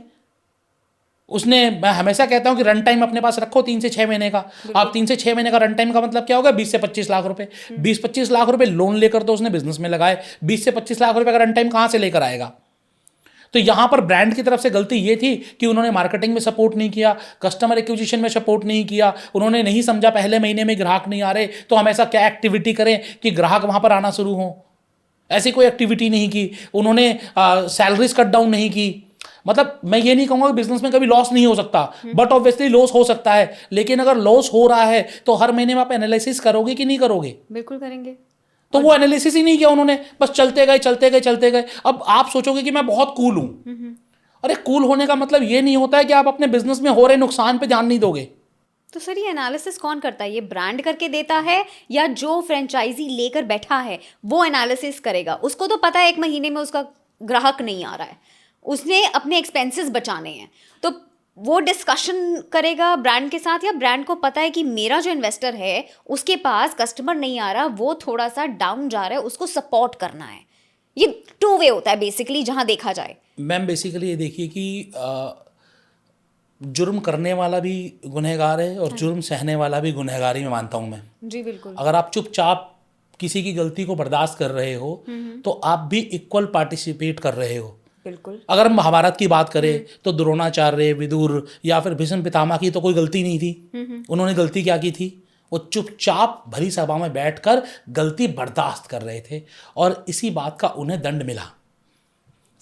उसने, मैं हमेशा कहता हूं कि रन टाइम अपने पास रखो 3 से 6 महीने का। आप 3 से 6 महीने का रन टाइम का मतलब क्या होगा? 20 से 25 लाख रुपए। 20-25 लाख रुपए लोन लेकर तो उसने बिजनेस में लगाए, 20 से 25 लाख रुपए का रन टाइम कहां से लेकर आएगा? तो यहां पर ब्रांड की तरफ से गलती ये थी कि उन्होंने मार्केटिंग में सपोर्ट नहीं किया, कस्टमर एक्विजिशन में सपोर्ट नहीं किया, उन्होंने नहीं समझा पहले महीने में ग्राहक नहीं आ रहे तो हम ऐसा क्या एक्टिविटी करें कि ग्राहक वहां पर आना शुरू हो। ऐसी कोई एक्टिविटी नहीं की उन्होंने, सैलरीज कट डाउन नहीं की। मतलब मैं ये नहीं कहूंगा कि बिजनेस में कभी लॉस नहीं हो सकता, बट ऑब्वियसली लॉस हो सकता है, लेकिन अगर लॉस हो रहा है तो हर महीने में आप एनालिसिस करोगे कि नहीं करोगे? बिल्कुल करेंगे। तो वो एनालिसिस ही नहीं किया उन्होंने, बस चलते गए चलते गए चलते गए। अब आप सोचोगे कि मैं बहुत कूल हूं, अरे कूल होने का मतलब ये नहीं होता है कि आप अपने बिजनेस में हो रहे नुकसान पे ध्यान नहीं दोगे। तो सर ये एनालिसिस कौन करता है? ये ब्रांड करके देता है या जो फ्रेंचाइजी लेकर बैठा है वो एनालिसिस करेगा? उसको तो पता है 1 महीने में उसका ग्राहक नहीं आ रहा है, उसने अपने एक्सपेंसेस बचाने हैं, तो वो डिस्कशन करेगा ब्रांड के साथ, या ब्रांड को पता है कि मेरा जो इन्वेस्टर है उसके पास कस्टमर नहीं आ रहा, वो थोड़ा सा डाउन जा रहा है, उसको सपोर्ट करना है। ये 2 वे होता है बेसिकली जहां देखा जाए। मैम बेसिकली ये देखिए कि जुर्म करने वाला भी गुनहगार है और जुर्म सहने वाला भी गुनहगार ही मैं मानता हूँ मैं। जी बिल्कुल। अगर आप चुपचाप किसी की गलती को बर्दाश्त कर रहे हो तो आप भी इक्वल पार्टिसिपेट कर रहे हो। बिल्कुल। अगर हम महाभारत की बात करें तो द्रोणाचार्य, विदुर या फिर भीष्म पितामह की तो कोई गलती नहीं थी। उन्होंने गलती क्या की थी? वो चुपचाप भरी सभा में बैठकर गलती बर्दाश्त कर रहे थे और इसी बात का उन्हें दंड मिला।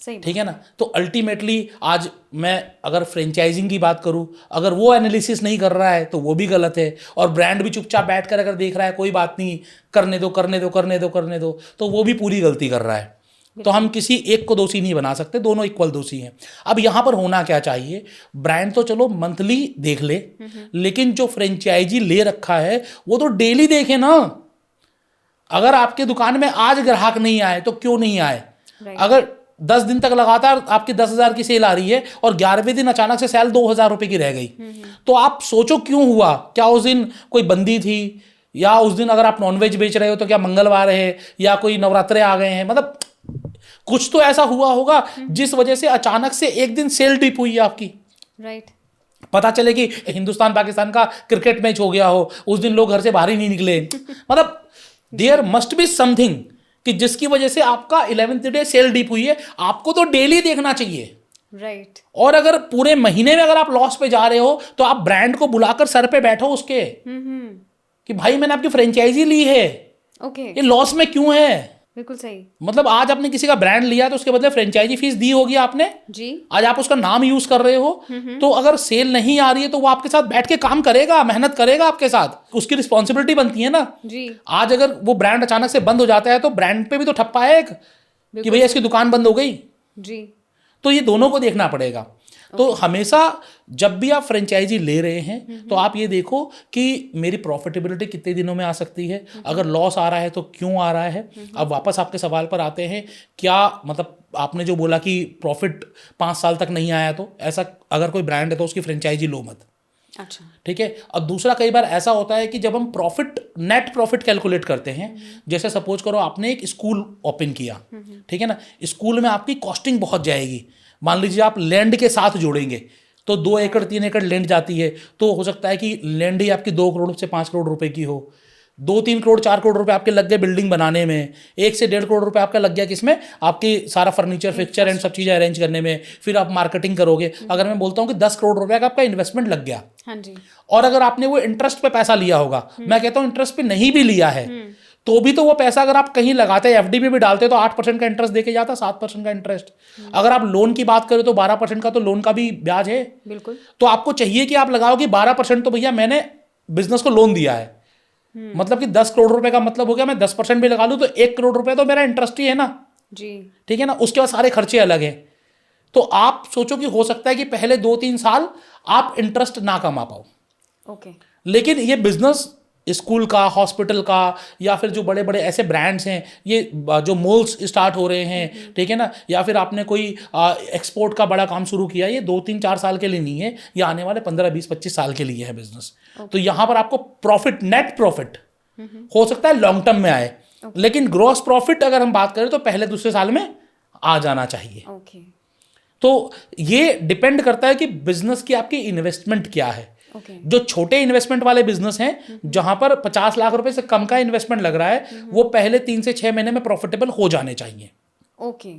ठीक है ना? तो अल्टीमेटली आज मैं अगर फ्रेंचाइजिंग की बात करूं, अगर वो एनालिसिस नहीं कर रहा है तो वो भी गलत है, और ब्रांड भी चुपचाप बैठकर अगर देख रहा है कोई बात नहीं, करने दो करने दो करने दो करने दो, तो वो भी पूरी गलती कर रहा है। तो हम किसी एक को दोषी नहीं बना सकते, दोनों इक्वल दोषी हैं। अब यहाँ पर होना क्या चाहिए? ब्रांड तो चलो मंथली देख ले, लेकिन जो फ्रेंचाइजी ले रखा है वो तो डेली देखे ना। अगर आपके दुकान में आज ग्राहक नहीं आए तो क्यों नहीं आए? अगर 10 दिन तक लगातार आपकी 10,000 की सेल आ रही है और 11वें दिन अचानक से सेल 2,000 रुपए की रह गई, तो आप सोचो क्यों हुआ? क्या उस दिन कोई बंदी थी, या उस दिन अगर आप नॉनवेज बेच रहे हो तो क्या मंगलवार है, या कोई नवरात्रे आ गए हैं? मतलब कुछ तो ऐसा हुआ होगा जिस वजह से अचानक से एक दिन सेल डिप हुई है आपकी। राइट। पता चले कि हिंदुस्तान पाकिस्तान का क्रिकेट मैच हो गया हो, उस दिन लोग घर से बाहर ही नहीं निकले। मतलब देयर मस्ट बी समथिंग कि जिसकी वजह से आपका 11th डे सेल डीप हुई है। आपको तो डेली देखना चाहिए। राइट। और अगर पूरे महीने में अगर आप लॉस पे जा रहे हो तो आप ब्रांड को बुलाकर सर पे बैठो उसके, कि भाई मैंने आपकी फ्रेंचाइजी ली है, ओके, ये लॉस में क्यों है? बिल्कुल सही। मतलब आज आपने किसी का ब्रांड लिया तो उसके बदले फ्रेंचाइजी फीस दी होगी आपने जी। आज आप उसका नाम यूज कर रहे हो, तो अगर सेल नहीं आ रही है तो वो आपके साथ बैठ के काम करेगा, मेहनत करेगा आपके साथ, उसकी रिस्पॉन्सिबिलिटी बनती है ना जी। आज अगर वो ब्रांड अचानक से बंद हो जाता है तो ब्रांड पे भी तो ठप्पा है एक, कि भैया इसकी दुकान बंद हो गई। जी। तो ये दोनों को देखना पड़ेगा। तो हमेशा जब भी आप फ्रेंचाइजी ले रहे हैं तो आप ये देखो कि मेरी प्रॉफिटेबिलिटी कितने दिनों में आ सकती है, अगर लॉस आ रहा है तो क्यों आ रहा है। अब वापस आपके सवाल पर आते हैं, क्या मतलब आपने जो बोला कि प्रॉफिट 5 साल तक नहीं आया, तो ऐसा अगर कोई ब्रांड है तो उसकी फ्रेंचाइजी लो मत। अच्छा, ठीक है। अब दूसरा, कई बार ऐसा होता है कि जब हम प्रॉफिट, नेट प्रॉफिट कैलकुलेट करते हैं, जैसे सपोज करो आपने एक स्कूल ओपन किया, ठीक है ना, स्कूल में आपकी कॉस्टिंग बहुत जाएगी। मान लीजिए आप लैंड के साथ जोड़ेंगे तो 2 एकड़ 3 एकड़ लैंड जाती है, तो हो सकता है कि लैंड ही आपकी 2 करोड़ से 5 करोड़ रुपए की हो। 2-3 करोड़ 4 करोड़ रुपए आपके लग गए बिल्डिंग बनाने में, 1 से 1.5 करोड़ रुपए आपका लग गया किसमें, आपकी सारा फर्नीचर फिक्चर एंड सब चीज़ें अरेंज करने में। फिर आप मार्केटिंग करोगे। अगर मैं बोलता हूँ कि 10 करोड़ रुपए का आपका इन्वेस्टमेंट लग गया, हाँ जी, और अगर आपने वो इंटरेस्ट पे पैसा लिया होगा, मैं कहता हूँ इंटरेस्ट पे नहीं भी लिया है तो भी तो वो पैसा अगर आप कहीं लगाते हैं, एफडी में भी डालते तो 8% का इंटरेस्ट देके जाता, 7% का इंटरेस्ट। अगर आप लोन की बात करें तो 12% का तो लोन का भी ब्याज है। बिल्कुल। तो आपको चाहिए कि आप लगाओ कि 12% तो भैया मैंने बिजनेस को लोन दिया है, मतलब कि 10 करोड़ रुपए का मतलब हो गया, मैं 10% भी लगा लूँ तो 1 करोड़ रुपए तो मेरा इंटरेस्ट ही है ना जी। ठीक है ना। उसके बाद सारे खर्चे अलग हैं। तो आप सोचो कि हो सकता है कि पहले 2-3 साल आप इंटरेस्ट ना कमा पाओ, ओके। लेकिन ये बिजनेस स्कूल का, हॉस्पिटल का, या फिर जो बड़े बड़े ऐसे ब्रांड्स हैं, ये जो मॉल्स स्टार्ट हो रहे हैं, ठीक है ना, या फिर आपने कोई एक्सपोर्ट का बड़ा काम शुरू किया, ये 2-3-4 साल के लिए नहीं है, ये आने वाले 15-20-25 साल के लिए है बिजनेस। तो यहाँ पर आपको प्रॉफिट, नेट प्रॉफिट हो सकता है लॉन्ग टर्म में आए, लेकिन ग्रॉस प्रॉफिट अगर हम बात करें तो पहले दूसरे साल में आ जाना चाहिए। ओके। तो ये डिपेंड करता है कि बिजनेस की आपकी इन्वेस्टमेंट क्या है। जो छोटे इन्वेस्टमेंट वाले बिजनेस हैं, जहां पर 50 लाख रुपए से कम का इन्वेस्टमेंट लग रहा है, वो पहले 3 से 6 महीने में प्रॉफिटेबल हो जाने चाहिए। ओके।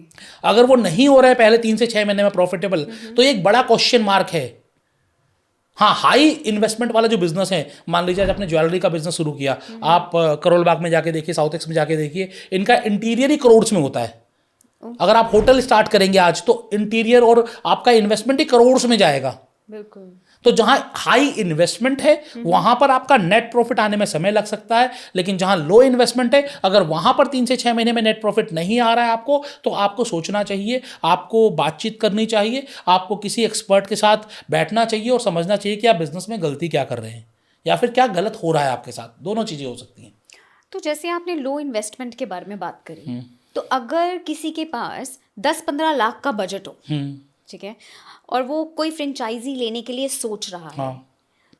अगर वो नहीं हो रहा है पहले 3 से 6 महीने में प्रॉफिटेबल, तो एक बड़ा क्वेश्चन मार्क है। हाँ, हाई इन्वेस्टमेंट वाला जो बिजनेस है, मान लीजिए आज आपने ज्वेलरी का बिजनेस शुरू किया, आप करोल बाग में जाके देखिए, साउथ एक्स में जाके देखिए, इनका इंटीरियर ही करोड़ में होता है। अगर आप होटल स्टार्ट करेंगे आज तो इंटीरियर और आपका इन्वेस्टमेंट ही करोड़ में जाएगा। बिल्कुल। तो जहां हाई इन्वेस्टमेंट है वहां पर आपका नेट प्रॉफिट आने में समय लग सकता है, लेकिन जहां लो इन्वेस्टमेंट है, अगर वहां पर 3 से 6 महीने में नेट प्रॉफिट नहीं आ रहा है आपको, तो आपको सोचना चाहिए, आपको बातचीत करनी चाहिए, आपको किसी एक्सपर्ट के साथ बैठना चाहिए और समझना चाहिए कि आप बिजनेस में गलती क्या कर रहे हैं या फिर क्या गलत हो रहा है आपके साथ। दोनों चीजें हो सकती हैं। तो जैसे आपने लो इन्वेस्टमेंट के बारे में बात करी, तो अगर किसी के पास 10-15 लाख का बजट हो, ठीक है, और वो कोई फ्रेंचाइजी लेने के लिए सोच रहा है,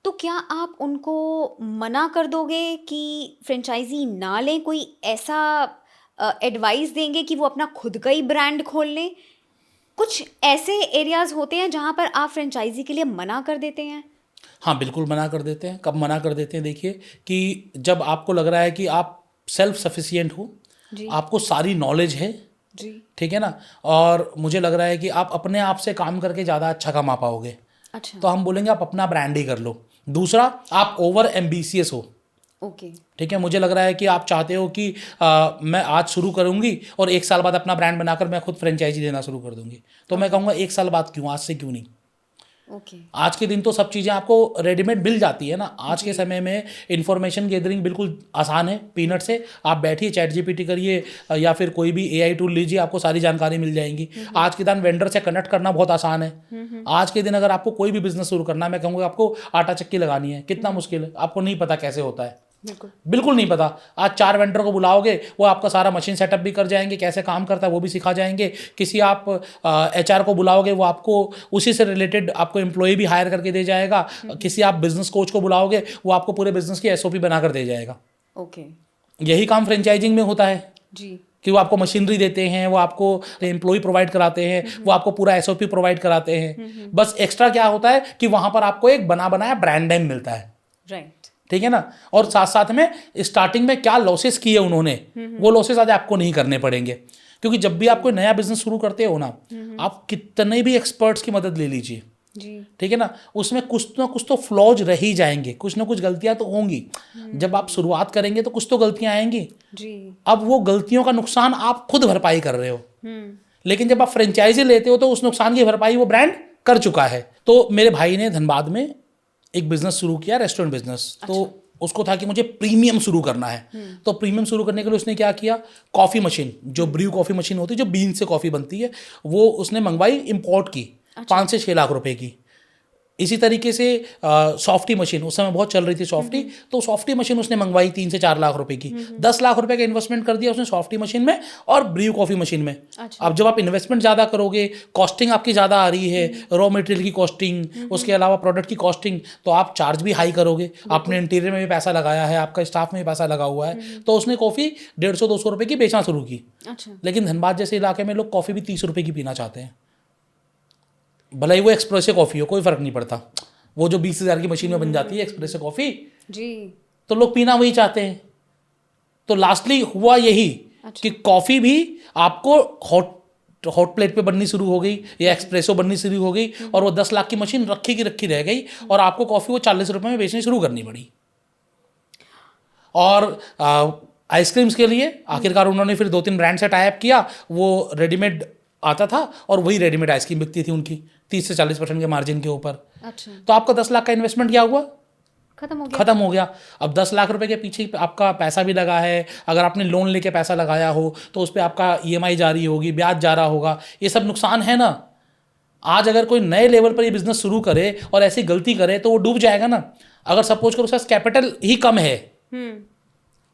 तो क्या आप उनको मना कर दोगे कि फ्रेंचाइजी ना लें? कोई ऐसा एडवाइस देंगे कि वो अपना खुद का ही ब्रांड खोल लें? कुछ ऐसे एरियाज होते हैं जहाँ पर आप फ्रेंचाइजी के लिए मना कर देते हैं? हाँ, बिल्कुल मना कर देते हैं। कब मना कर देते हैं? देखिए कि जब आपको लग रहा है कि आप सेल्फ सफिशिएंट हो, आपको सारी नॉलेज है जी, ठीक है ना, और मुझे लग रहा है कि आप अपने आप से काम करके ज़्यादा अच्छा कमा पाओगे। अच्छा। तो हम बोलेंगे आप अपना ब्रांड ही कर लो। दूसरा, आप ओवर एम्बिशियस हो। ओके। ठीक है, मुझे लग रहा है कि आप चाहते हो कि मैं आज शुरू करूंगी और 1 साल बाद अपना ब्रांड बनाकर मैं खुद फ्रेंचाइजी देना शुरू कर दूंगी। तो मैं कहूँगा 1 साल बाद क्यों, आज से क्यों नहीं। ओके। आज के दिन तो सब चीज़ें आपको रेडीमेड मिल जाती है ना। आज के समय में इंफॉर्मेशन गैदरिंग बिल्कुल आसान है, पीनट से आप बैठिए, चैट जीपीटी करिए या फिर कोई भी एआई टूल लीजिए, आपको सारी जानकारी मिल जाएंगी। आज के दिन वेंडर से कनेक्ट करना बहुत आसान है। आज के दिन अगर आपको कोई भी बिजनेस शुरू करना है, मैं कहूँगा आपको आटा चक्की लगानी है, कितना मुश्किल है, आपको नहीं पता कैसे होता है। बिल्कुल बिल्कुल नहीं पता। आज 4 वेंडर को बुलाओगे, वो आपका सारा मशीन सेटअप भी कर जाएंगे, कैसे काम करता है वो भी सिखा जाएंगे। किसी आप HR को बुलाओगे, वो आपको उसी से रिलेटेड आपको एम्प्लॉय भी हायर करके दे जाएगा। किसी आप बिजनेस कोच को बुलाओगे, वो आपको पूरे बिजनेस की SOP बनाकर दे जाएगा। ओके यही काम फ्रेंचाइजिंग में होता है जी कि वो आपको मशीनरी देते हैं, वो आपको एम्प्लॉय प्रोवाइड कराते हैं, वो आपको पूरा SOP प्रोवाइड कराते हैं। बस एक्स्ट्रा क्या होता है कि वहां पर आपको एक बना बनाया ब्रांड नेम मिलता है, राइट ठीक है ना। और साथ साथ में स्टार्टिंग में क्या लॉसेस किए उन्होंने, वो लॉसेस आज आपको नहीं करने पड़ेंगे। क्योंकि जब भी आप कोई नया बिजनेस शुरू करते हो ना, आप कितने भी एक्सपर्ट्स की मदद ले लीजिए, जी ठीक है ना, उसमें कुछ ना कुछ तो फ्लॉज रह ही जाएंगे, कुछ ना कुछ गलतियां तो होंगी। जब आप शुरुआत करेंगे तो कुछ तो गलतियां आएंगी। जी अब वो गलतियों का नुकसान आप खुद भरपाई कर रहे हो, हम्म लेकिन जब आप फ्रेंचाइजी लेते हो तो उस नुकसान की भरपाई वो ब्रांड कर चुका है। तो मेरे भाई ने धनबाद में एक बिजनेस शुरू किया, रेस्टोरेंट बिजनेस। तो उसको था कि मुझे प्रीमियम शुरू करना है। तो प्रीमियम शुरू करने के लिए उसने क्या किया, कॉफ़ी मशीन, जो ब्रू कॉफ़ी मशीन होती है, जो बीन से कॉफ़ी बनती है, वो उसने मंगवाई, इंपोर्ट की 5 से 6 लाख रुपए की। इसी तरीके से सॉफ्टी मशीन, उस समय बहुत चल रही थी सॉफ्टी, तो सॉफ्टी मशीन उसने मंगवाई 3 से 4 लाख रुपए की। 10 लाख रुपए का इन्वेस्टमेंट कर दिया उसने सॉफ्टी मशीन में और ब्रू कॉफ़ी मशीन में। अब जब आप इन्वेस्टमेंट ज़्यादा करोगे, कॉस्टिंग आपकी ज़्यादा आ रही है, रॉ मटेरियल की कॉस्टिंग, उसके अलावा प्रोडक्ट की कॉस्टिंग, तो आप चार्ज भी हाई करोगे। आपने इंटीरियर में भी पैसा लगाया है, आपका स्टाफ में भी पैसा लगा हुआ है, तो उसने कॉफ़ी 150-200 रुपये की बेचना शुरू की। अच्छा लेकिन धनबाद जैसे इलाके में लोग कॉफ़ी भी 30 रुपये की पीना चाहते हैं, भले ही वो एक्सप्रेसो कॉफ़ी हो, कोई फ़र्क नहीं पड़ता। वो जो 20,000 की मशीन में बन जाती है एक्सप्रेसो कॉफ़ी, जी तो लोग पीना वही चाहते हैं। तो लास्टली हुआ यही कि कॉफ़ी भी आपको हॉट प्लेट पे बननी शुरू हो गई या एक्सप्रेसो बननी शुरू हो गई, और वो 10 लाख की मशीन रखी की रखी रह गई, और आपको कॉफ़ी वो 40 रुपये में बेचनी शुरू करनी पड़ी। और आइसक्रीम्स के लिए आखिरकार उन्होंने फिर 2-3 ब्रांड से टाई अप किया। वो रेडीमेड आता था और वही रेडीमेड आइसक्रीम बिकती थी उनकी 30 से 40% के मार्जिन के ऊपर। अच्छा तो आपका 10 लाख का इन्वेस्टमेंट क्या हुआ, खत्म हो गया। खत्म हो गया। अब 10 लाख रुपए के पीछे आपका पैसा भी लगा है। अगर आपने लोन लेके पैसा लगाया हो तो उस पर आपका EMI जारी होगी, ब्याज जा रहा होगा, ये सब नुकसान है ना। आज अगर कोई नए लेवल पर ये बिजनेस शुरू करे और ऐसी गलती करे तो वो डूब जाएगा ना। अगर सपोज करो उसका कैपिटल ही कम है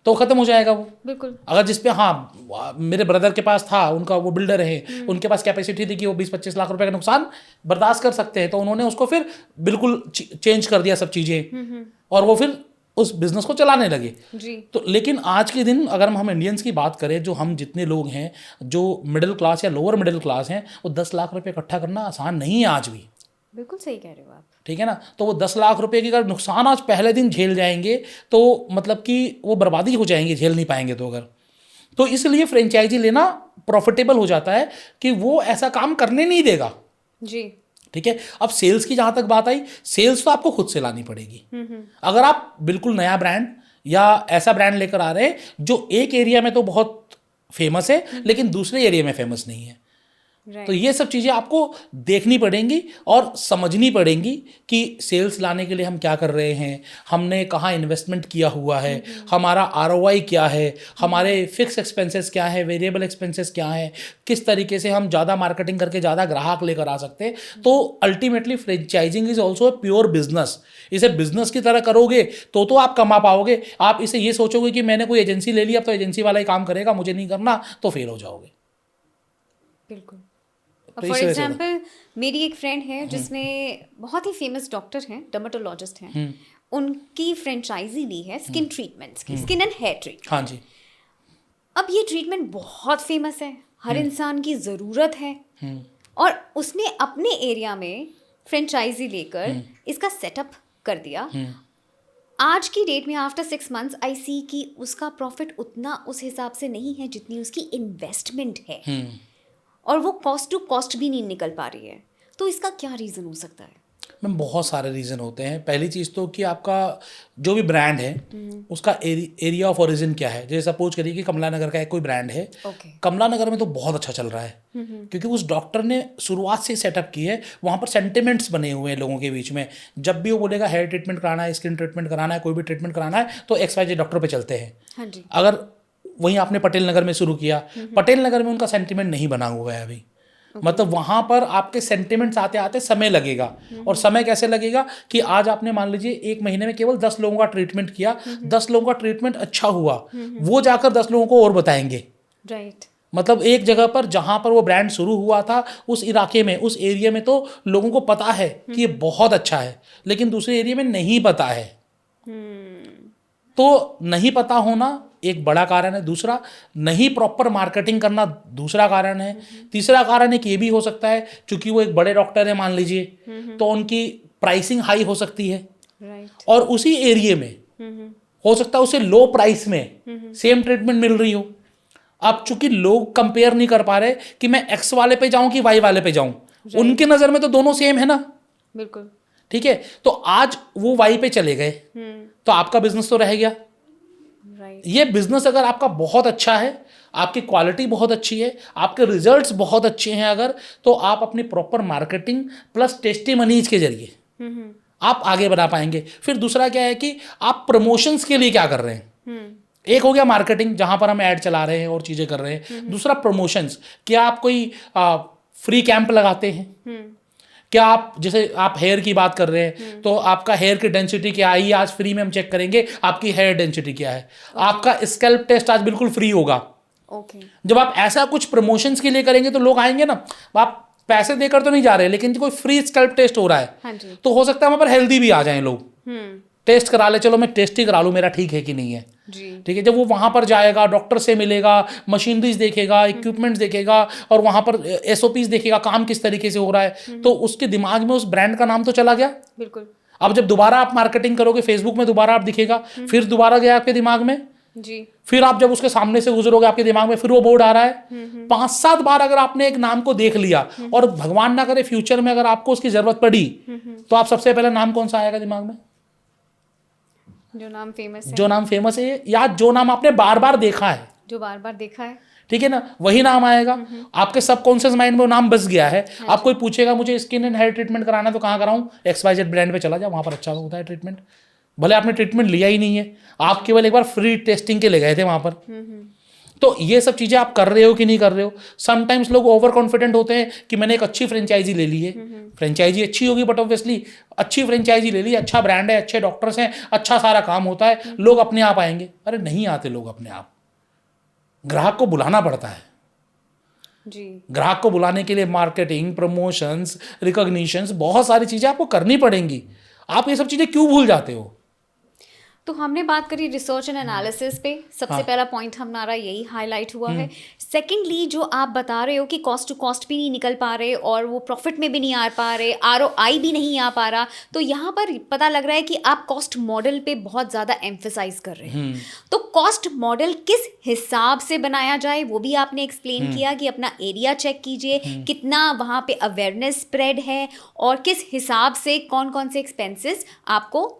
तो खत्म हो जाएगा वो। बिल्कुल अगर जिस पे, हाँ मेरे ब्रदर के पास था, उनका वो बिल्डर है, उनके पास कैपेसिटी थी कि वो 20-25 लाख रुपए का नुकसान बर्दाश्त कर सकते हैं, तो उन्होंने उसको फिर बिल्कुल चेंज कर दिया सब चीज़ें, और वो फिर उस बिजनेस को चलाने लगे। जी तो लेकिन आज के दिन अगर हम इंडियंस की बात करें, जो हम जितने लोग हैं जो मिडिल क्लास या लोअर मिडिल क्लास हैं, वो 10 लाख रुपये इकट्ठा करना आसान नहीं है आज भी, बिल्कुल सही कह रहे हो आप। ठीक है ना। तो वो 10 लाख रुपए की अगर नुकसान आज पहले दिन झेल जाएंगे तो मतलब कि वो बर्बादी हो जाएंगे, झेल नहीं पाएंगे तो। अगर तो इसलिए फ्रेंचाइजी लेना प्रॉफिटेबल हो जाता है कि वो ऐसा काम करने नहीं देगा, जी ठीक है। अब सेल्स की जहाँ तक बात आई, सेल्स तो आपको खुद से लानी पड़ेगी। अगर आप बिल्कुल नया ब्रांड या ऐसा ब्रांड लेकर आ रहे हैं जो एक एरिया में तो बहुत फेमस है लेकिन दूसरे एरिया में फेमस नहीं है, तो ये सब चीज़ें आपको देखनी पड़ेंगी और समझनी पड़ेंगी कि सेल्स लाने के लिए हम क्या कर रहे हैं, हमने कहाँ इन्वेस्टमेंट किया हुआ है, हमारा ROI क्या है, हमारे फिक्स एक्सपेंसेस क्या है, वेरिएबल एक्सपेंसेस क्या है, किस तरीके से हम ज़्यादा मार्केटिंग करके ज़्यादा ग्राहक लेकर आ सकते हैं। तो ultimately franchising is also a pure business. इसे बिजनेस की तरह करोगे तो आप कमा पाओगे। आप इसे ये सोचोगे कि मैंने कोई एजेंसी ले ली, अब तो एजेंसी वाला ही काम करेगा, मुझे नहीं करना, तो फेल हो जाओगे। बिल्कुल। तो फॉर इस वजह से एग्जाम्पल मेरी एक फ्रेंड है जिसने बहुत ही फेमस डॉक्टर हैं, डर्मेटोलॉजिस्ट हैं, उनकी फ्रेंचाइजी ली है स्किन ट्रीटमेंट्स की, स्किन एंड हेयर ट्रीटमेंट। हाँ जी। अब ये ट्रीटमेंट बहुत फेमस है, हर इंसान की ज़रूरत है, और उसने अपने एरिया में फ्रेंचाइजी लेकर इसका सेटअप कर दिया। आज की डेट में आफ्टर 6 months आई सी कि उसका प्रॉफिट उतना उस हिसाब से नहीं है जितनी उसकी इन्वेस्टमेंट है, और वो कॉस्ट टू कॉस्ट भी नहीं निकल पा रही है। तो इसका क्या रीज़न हो सकता है? मैम बहुत सारे रीज़न होते हैं। पहली चीज़ तो कि आपका जो भी ब्रांड है उसका एरिया ऑफ ओरिजिन क्या है। जैसे सपोज करिए कि कमला नगर का एक कोई ब्रांड है, कमला नगर में तो बहुत अच्छा चल रहा है क्योंकि उस डॉक्टर ने शुरुआत से सेटअप की है। वहाँ पर सेंटिमेंट्स बने हुए हैं लोगों के बीच में। जब भी वो बोलेगा हेयर ट्रीटमेंट कराना है, स्किन ट्रीटमेंट कराना है, कोई भी ट्रीटमेंट कराना है, तो XYZ डॉक्टर पे चलते हैं। हाँ जी। अगर वहीं आपने पटेल नगर में शुरू किया, पटेल नगर में उनका सेंटिमेंट नहीं बना हुआ है अभी, मतलब वहां पर आपके सेंटिमेंट्स आते आते समय लगेगा। और समय कैसे लगेगा कि आज आपने मान लीजिए 1 महीने में केवल 10 लोगों का ट्रीटमेंट किया, 10 लोगों का ट्रीटमेंट अच्छा हुआ, वो जाकर 10 लोगों को और बताएंगे। राइट। मतलब एक जगह पर जहां पर वो ब्रांड शुरू हुआ था, उस इलाके में, उस एरिया में तो लोगों को पता है कि ये बहुत अच्छा है, लेकिन दूसरे एरिया में नहीं पता है। तो नहीं पता होना एक बड़ा कारण है। दूसरा, नहीं प्रॉपर मार्केटिंग करना दूसरा कारण है। तीसरा कारण एक ये भी हो सकता है, क्योंकि वो एक बड़े डॉक्टर है मान लीजिए, तो उनकी प्राइसिंग हाई हो सकती है। राइट। और उसी एरिया में हो सकता है उसे लो प्राइस में सेम ट्रीटमेंट मिल रही हो। अब चूंकि लोग कंपेयर नहीं कर पा रहे कि मैं एक्स वाले पे जाऊं कि वाई वाले पे जाऊं, उनकी नजर में तो दोनों सेम है ना। बिल्कुल। ठीक है, तो आज वो वाई पे चले गए तो आपका बिजनेस तो रह गया। राइट। ये बिजनेस अगर आपका बहुत अच्छा है, आपकी क्वालिटी बहुत अच्छी है, आपके रिजल्ट्स बहुत अच्छे हैं अगर, तो आप अपनी प्रॉपर मार्केटिंग प्लस टेस्टिमनीज के जरिए आप आगे बढ़ा पाएंगे। फिर दूसरा क्या है कि आप प्रमोशंस के लिए क्या कर रहे हैं। एक हो गया मार्केटिंग, जहां पर हम ऐड चला रहे हैं और चीजें कर रहे हैं। दूसरा प्रमोशंस, क्या आप कोई फ्री कैंप लगाते हैं? क्या आप, जैसे आप हेयर की बात कर रहे हैं, तो आपका हेयर की डेंसिटी क्या है, ये आज फ्री में हम चेक करेंगे आपकी हेयर डेंसिटी क्या है। आपका स्कैल्प टेस्ट आज बिल्कुल फ्री होगा। जब आप ऐसा कुछ प्रमोशंस के लिए करेंगे तो लोग आएंगे ना। आप पैसे देकर तो नहीं जा रहे, लेकिन कोई फ्री स्कैल्प टेस्ट हो रहा है, तो हो सकता है वहां पर हेल्दी भी आ जाए लोग। टेस्ट करा ले, चलो मैं टेस्ट ही करा लूँ, मेरा ठीक है कि नहीं है। ठीक है, जब वो वहां पर जाएगा, डॉक्टर से मिलेगा, मशीनरीज देखेगा, इक्विपमेंट्स देखेगा, और वहां पर SOPs देखेगा, काम किस तरीके से हो रहा है, तो उसके दिमाग में उस ब्रांड का नाम तो चला गया। बिल्कुल। अब जब दोबारा आप मार्केटिंग करोगे, फेसबुक में दोबारा आप दिखेगा, फिर दोबारा गया आपके दिमाग में जी। फिर आप जब उसके सामने से गुजरोगे, आपके दिमाग में फिर वो बोर्ड आ रहा है। 5-7 बार अगर आपने एक नाम को देख लिया, और भगवान ना करे फ्यूचर में अगर आपको उसकी जरूरत पड़ी, तो आप सबसे पहले नाम कौन सा आएगा दिमाग में? जो नाम फेमस है। जो नाम फेमस है, या जो नाम आपने बार बार देखा है, जो बार बार देखा है। ठीक है ना, वही नाम आएगा। आपके सबकॉन्शियस माइंड में वो नाम बस गया है। आप कोई पूछेगा मुझे स्किन एंड हेयर ट्रीटमेंट कराना है, तो कहाँ कराऊं? XYZ ब्रांड पे चला जाओ, वहां पर अच्छा होता है ट्रीटमेंट। भले आपने ट्रीटमेंट लिया ही नहीं है, आप केवल एक बार फ्री टेस्टिंग के ले गए थे वहां पर। तो ये सब चीजें आप कर रहे हो कि नहीं कर रहे हो। समटाइम्स लोग ओवर कॉन्फिडेंट होते हैं कि मैंने एक अच्छी फ्रेंचाइजी ले ली है। फ्रेंचाइजी अच्छी होगी, बट ऑब्वियसली अच्छी फ्रेंचाइजी ले ली, अच्छा ब्रांड है, अच्छे डॉक्टर्स हैं, अच्छा सारा काम होता है, लोग अपने आप आएंगे। अरे नहीं आते लोग अपने आप, ग्राहक को बुलाना पड़ता है जी। ग्राहक को बुलाने के लिए मार्केटिंग, प्रमोशंस, रिकॉग्निशंस, बहुत सारी चीजें आपको करनी पड़ेंगी। आप ये सब चीजें क्यों भूल जाते हो? तो हमने बात करी रिसर्च एंड एनालिसिस पे, सबसे पहला पॉइंट हमारा यही हाईलाइट हुआ है। सेकेंडली, जो आप बता रहे हो कि कॉस्ट टू कॉस्ट भी नहीं निकल पा रहे और वो प्रॉफिट में भी नहीं आ पा रहे, ROI भी नहीं आ पा रहा, तो यहाँ पर पता लग रहा है कि आप कॉस्ट मॉडल पे बहुत ज़्यादा एम्फेसाइज कर रहे हैं। तो कॉस्ट मॉडल किस हिसाब से बनाया जाए वो भी आपने एक्सप्लेन किया कि अपना एरिया चेक कीजिए, कितना वहाँ पे अवेयरनेस स्प्रेड है, और किस हिसाब से कौन कौन से एक्सपेंसेस आपको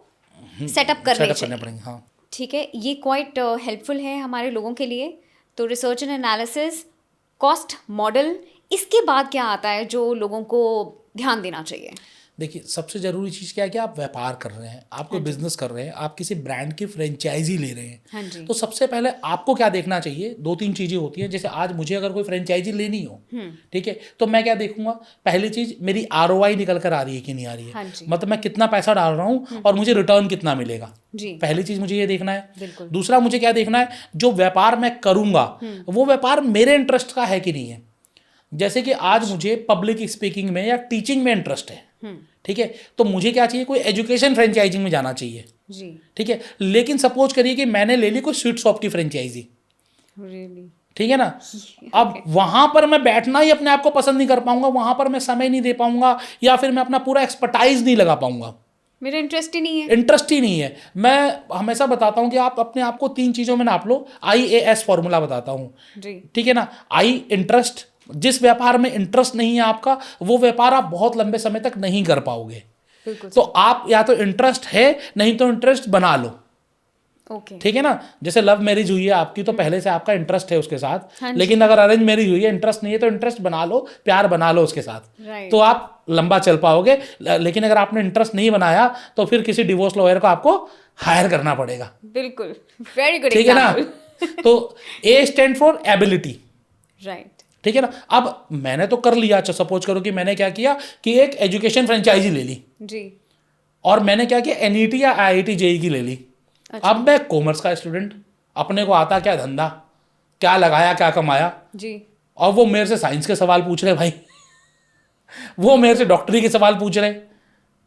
सेटअप करने पड़ेंगे। हाँ, ठीक है, ये क्वाइट हेल्पफुल है हमारे लोगों के लिए। तो research and analysis, cost model, इसके बाद क्या आता है जो लोगों को ध्यान देना चाहिए? देखिए, सबसे ज़रूरी चीज़ क्या है कि आप व्यापार कर रहे हैं, आप कोई बिजनेस कर रहे हैं, आप किसी ब्रांड की फ्रेंचाइजी ले रहे हैं। हाँ जी। तो सबसे पहले आपको क्या देखना चाहिए, 2-3 चीज़ें होती हैं। जैसे आज मुझे अगर कोई फ्रेंचाइजी लेनी हो, ठीक है, तो मैं क्या देखूंगा? पहली चीज़, मेरी ROI निकल कर आ रही है कि नहीं आ रही है। हाँ जी। मतलब मैं कितना पैसा डाल रहा हूँ और मुझे रिटर्न कितना मिलेगा। जी। पहली चीज़ मुझे ये देखना है। बिल्कुल। दूसरा, मुझे क्या देखना है, जो व्यापार मैं करूँगा वो व्यापार मेरे इंटरेस्ट का है कि नहीं है। जैसे कि आज मुझे पब्लिक स्पीकिंग में या टीचिंग में इंटरेस्ट है, ठीक है, तो मुझे क्या चाहिए, कोई एजुकेशन फ्रेंचाइजिंग में जाना चाहिए जी। ठीक है। लेकिन सपोज करिए कि मैंने ले ली कोई स्वीट शॉप की फ्रेंचाइजी, रियली, ठीक है ना। अब वहां पर मैं बैठना ही अपने आप को पसंद नहीं कर पाऊंगा, वहां पर मैं समय नहीं दे पाऊंगा, या फिर मैं अपना पूरा एक्सपर्टाइज नहीं लगा पाऊंगा। मेरा इंटरेस्ट ही नहीं है। इंटरेस्ट ही नहीं है। मैं हमेशा बताता हूं कि आप अपने आप को 3 चीजों में नाप लो। IAS फॉर्मूला बताता हूं, ठीक है ना। I, interest. जिस व्यापार में इंटरेस्ट नहीं है आपका, वो व्यापार आप बहुत लंबे समय तक नहीं कर पाओगे। तो आप या तो इंटरेस्ट है, नहीं तो इंटरेस्ट बना लो। ओके, ठीक है ना। जैसे लव मैरिज हुई है आपकी, तो पहले से आपका इंटरेस्ट है उसके साथ। हाँ, लेकिन अगर अरेंज मैरिज हुई है, इंटरेस्ट नहीं है, तो इंटरेस्ट बना लो, प्यार बना लो उसके साथ, तो आप लंबा चल पाओगे। लेकिन अगर आपने इंटरेस्ट नहीं बनाया, तो फिर किसी डिवोर्स लॉयर को आपको हायर करना पड़ेगा। बिल्कुल, वेरी गुड, ठीक है ना। तो A stand for ability, right. ठीक है ना। अब मैंने तो कर लिया, अच्छा सपोज करो कि मैंने क्या किया कि एक एजुकेशन फ्रेंचाइजी ले ली जी। और मैंने क्या किया एनईटी या आईआईटी जेई की ले ली। अच्छा। अब मैं कॉमर्स का स्टूडेंट, अपने को आता क्या धंधा, क्या लगाया क्या कमाया, जी। और वो मेरे से साइंस के सवाल पूछ रहे भाई वो मेरे से डॉक्टरी के सवाल पूछ रहे।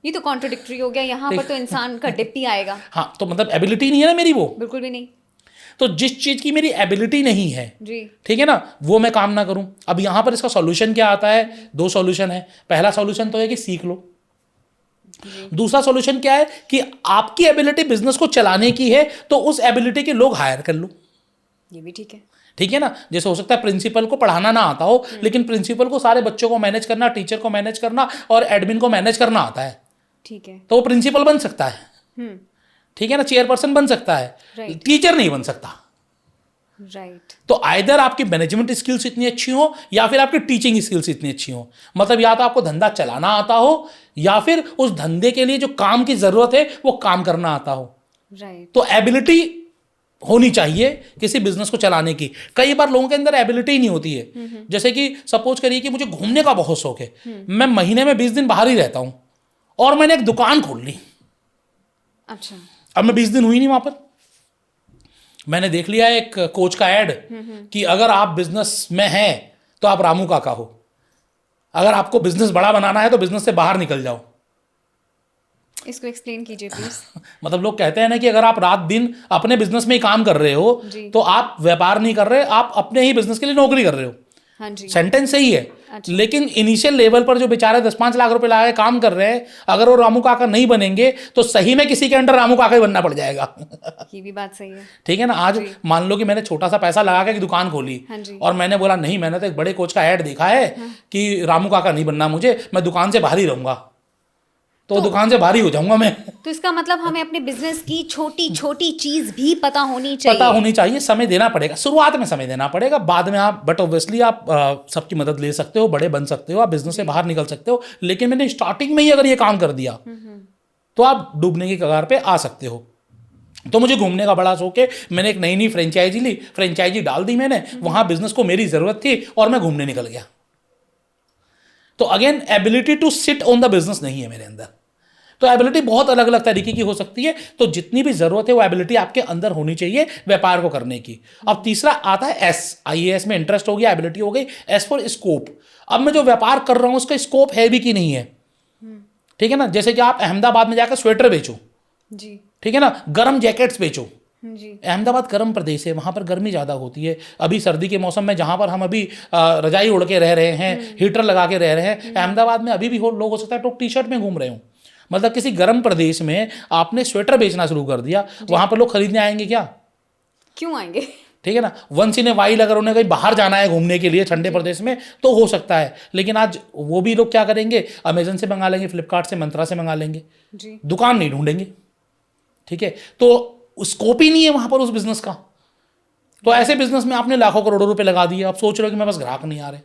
ये तो कॉन्ट्रोडिक्टरी हो गया, यहाँ पर तो इंसान का डिप ही आएगा। हाँ, तो मतलब एबिलिटी नहीं है ना मेरी वो, बिल्कुल भी नहीं। तो जिस चीज की मेरी एबिलिटी नहीं है, जी। ठीक है ना, वो मैं काम ना करूं। अब यहां पर इसका सॉल्यूशन क्या आता है, दो सॉल्यूशन है। पहला सॉल्यूशन तो है कि सीख लो, दूसरा सॉल्यूशन क्या है कि आपकी एबिलिटी बिजनेस को चलाने की है तो उस एबिलिटी के लोग हायर कर लो। ये भी ठीक है। ठीक है ना, जैसे हो सकता है प्रिंसिपल को पढ़ाना ना आता हो, लेकिन प्रिंसिपल को सारे बच्चों को मैनेज करना, टीचर को मैनेज करना और एडमिन को मैनेज करना आता है, ठीक है। तो वो प्रिंसिपल बन सकता है। हम्म। ठीक है ना, चेयरपर्सन बन सकता है, Right. टीचर नहीं बन सकता। राइट। तो आइदर आपकी मैनेजमेंट स्किल्स इतनी अच्छी हो या फिर आपकी टीचिंग स्किल्स इतनी अच्छी हो, मतलब या तो आपको धंधा चलाना आता हो या फिर उस धंधे के लिए जो काम की जरूरत है वो काम करना आता हो। राइट। तो एबिलिटी होनी चाहिए किसी बिजनेस को चलाने की। कई बार लोगों के अंदर एबिलिटी नहीं होती है। जैसे कि सपोज करिए कि मुझे घूमने का बहुत शौक है, मैं महीने में 20 दिन बाहर ही रहता हूं और मैंने एक दुकान खोल ली। अच्छा। अब मैं 20 दिन हुई नहीं वहां पर, मैंने देख लिया एक कोच का ऐड कि अगर आप बिजनेस में हैं तो आप रामू काका हो, अगर आपको बिजनेस बड़ा बनाना है तो बिजनेस से बाहर निकल जाओ। इसको एक्सप्लेन कीजिए प्लीज। मतलब लोग कहते हैं ना कि अगर आप रात दिन अपने बिजनेस में ही काम कर रहे हो तो आप व्यापार नहीं कर रहे, आप अपने ही बिजनेस के लिए नौकरी कर रहे हो। हाँ जी। सेंटेंस सही है। अच्छा। लेकिन इनिशियल लेवल पर जो बेचारे 10-5 लाख रुपए लगा के काम कर रहे हैं, अगर वो रामू काका नहीं बनेंगे तो सही में किसी के अंडर रामू काका ही बनना पड़ जाएगा। ये भी बात सही है। ठीक है ना। आज मान लो कि मैंने छोटा सा पैसा लगा के एक दुकान खोली, हाँ जी। और मैंने बोला नहीं, मैंने तो एक बड़े कोच का ऐड देखा है कि रामू काका नहीं बनना मुझे, मैं दुकान से बाहर ही रहूंगा, तो दुकान से बाहर ही हो जाऊंगा मैं। तो इसका मतलब हमें अपने बिजनेस की छोटी छोटी चीज भी पता होनी चाहिए। पता होनी चाहिए, समय देना पड़ेगा, शुरुआत में समय देना पड़ेगा, बाद में आप बट ऑब्वियसली आप सबकी मदद ले सकते हो, बड़े बन सकते हो, आप बिजनेस से बाहर निकल सकते हो। लेकिन मैंने स्टार्टिंग में ही अगर ये काम कर दिया तो आप डूबने की कगार पे आ सकते हो। तो मुझे घूमने का बड़ा शौक है, मैंने एक नई फ्रेंचाइजी ली, फ्रेंचाइजी डाल दी मैंने, वहां बिजनेस को मेरी जरूरत थी और मैं घूमने निकल गया। तो again ability to sit on the business नहीं है मेरे अंदर। तो एबिलिटी बहुत अलग अलग तरीके की हो सकती है, तो जितनी भी जरूरत है वो एबिलिटी आपके अंदर होनी चाहिए व्यापार को करने की। अब तीसरा आता है एस, आईएएस में इंटरेस्ट हो गया, एबिलिटी हो गई। एस फॉर स्कोप, अब मैं जो व्यापार कर रहा हूं उसका स्कोप है भी कि नहीं है। ठीक है ना, जैसे कि आप अहमदाबाद में जाकर स्वेटर बेचो जी। ठीक है ना, गर्म जैकेट्स बेचो। जी। अहमदाबाद गर्म प्रदेश है, वहाँ पर गर्मी ज़्यादा होती है। अभी सर्दी के मौसम में जहाँ पर हम अभी रजाई उड़ के रह रहे हैं, हीटर लगा के रह रहे हैं, अहमदाबाद में अभी भी लोग हो सकता है तो टी शर्ट में घूम रहे हो। मतलब किसी गर्म प्रदेश में आपने स्वेटर बेचना शुरू कर दिया, वहाँ पर लोग खरीदने आएंगे क्या? क्यों आएंगे? ठीक है ना, वंस इन ए वाइल अगर उन्हें कहीं बाहर जाना है घूमने के लिए ठंडे प्रदेश में तो हो सकता है, लेकिन आज वो भी लोग क्या करेंगे, अमेजन से मंगा लेंगे, फ्लिपकार्ट से, मंत्रा से मंगा लेंगे, जी। दुकान नहीं ढूंढेंगे। ठीक है, तो स्कोप ही नहीं है वहां पर उस बिजनेस का। तो ऐसे बिजनेस में आपने लाखों करोड़ों रुपए लगा दिए, आप सोच रहे हो कि मेरे पास ग्राहक नहीं आ रहे।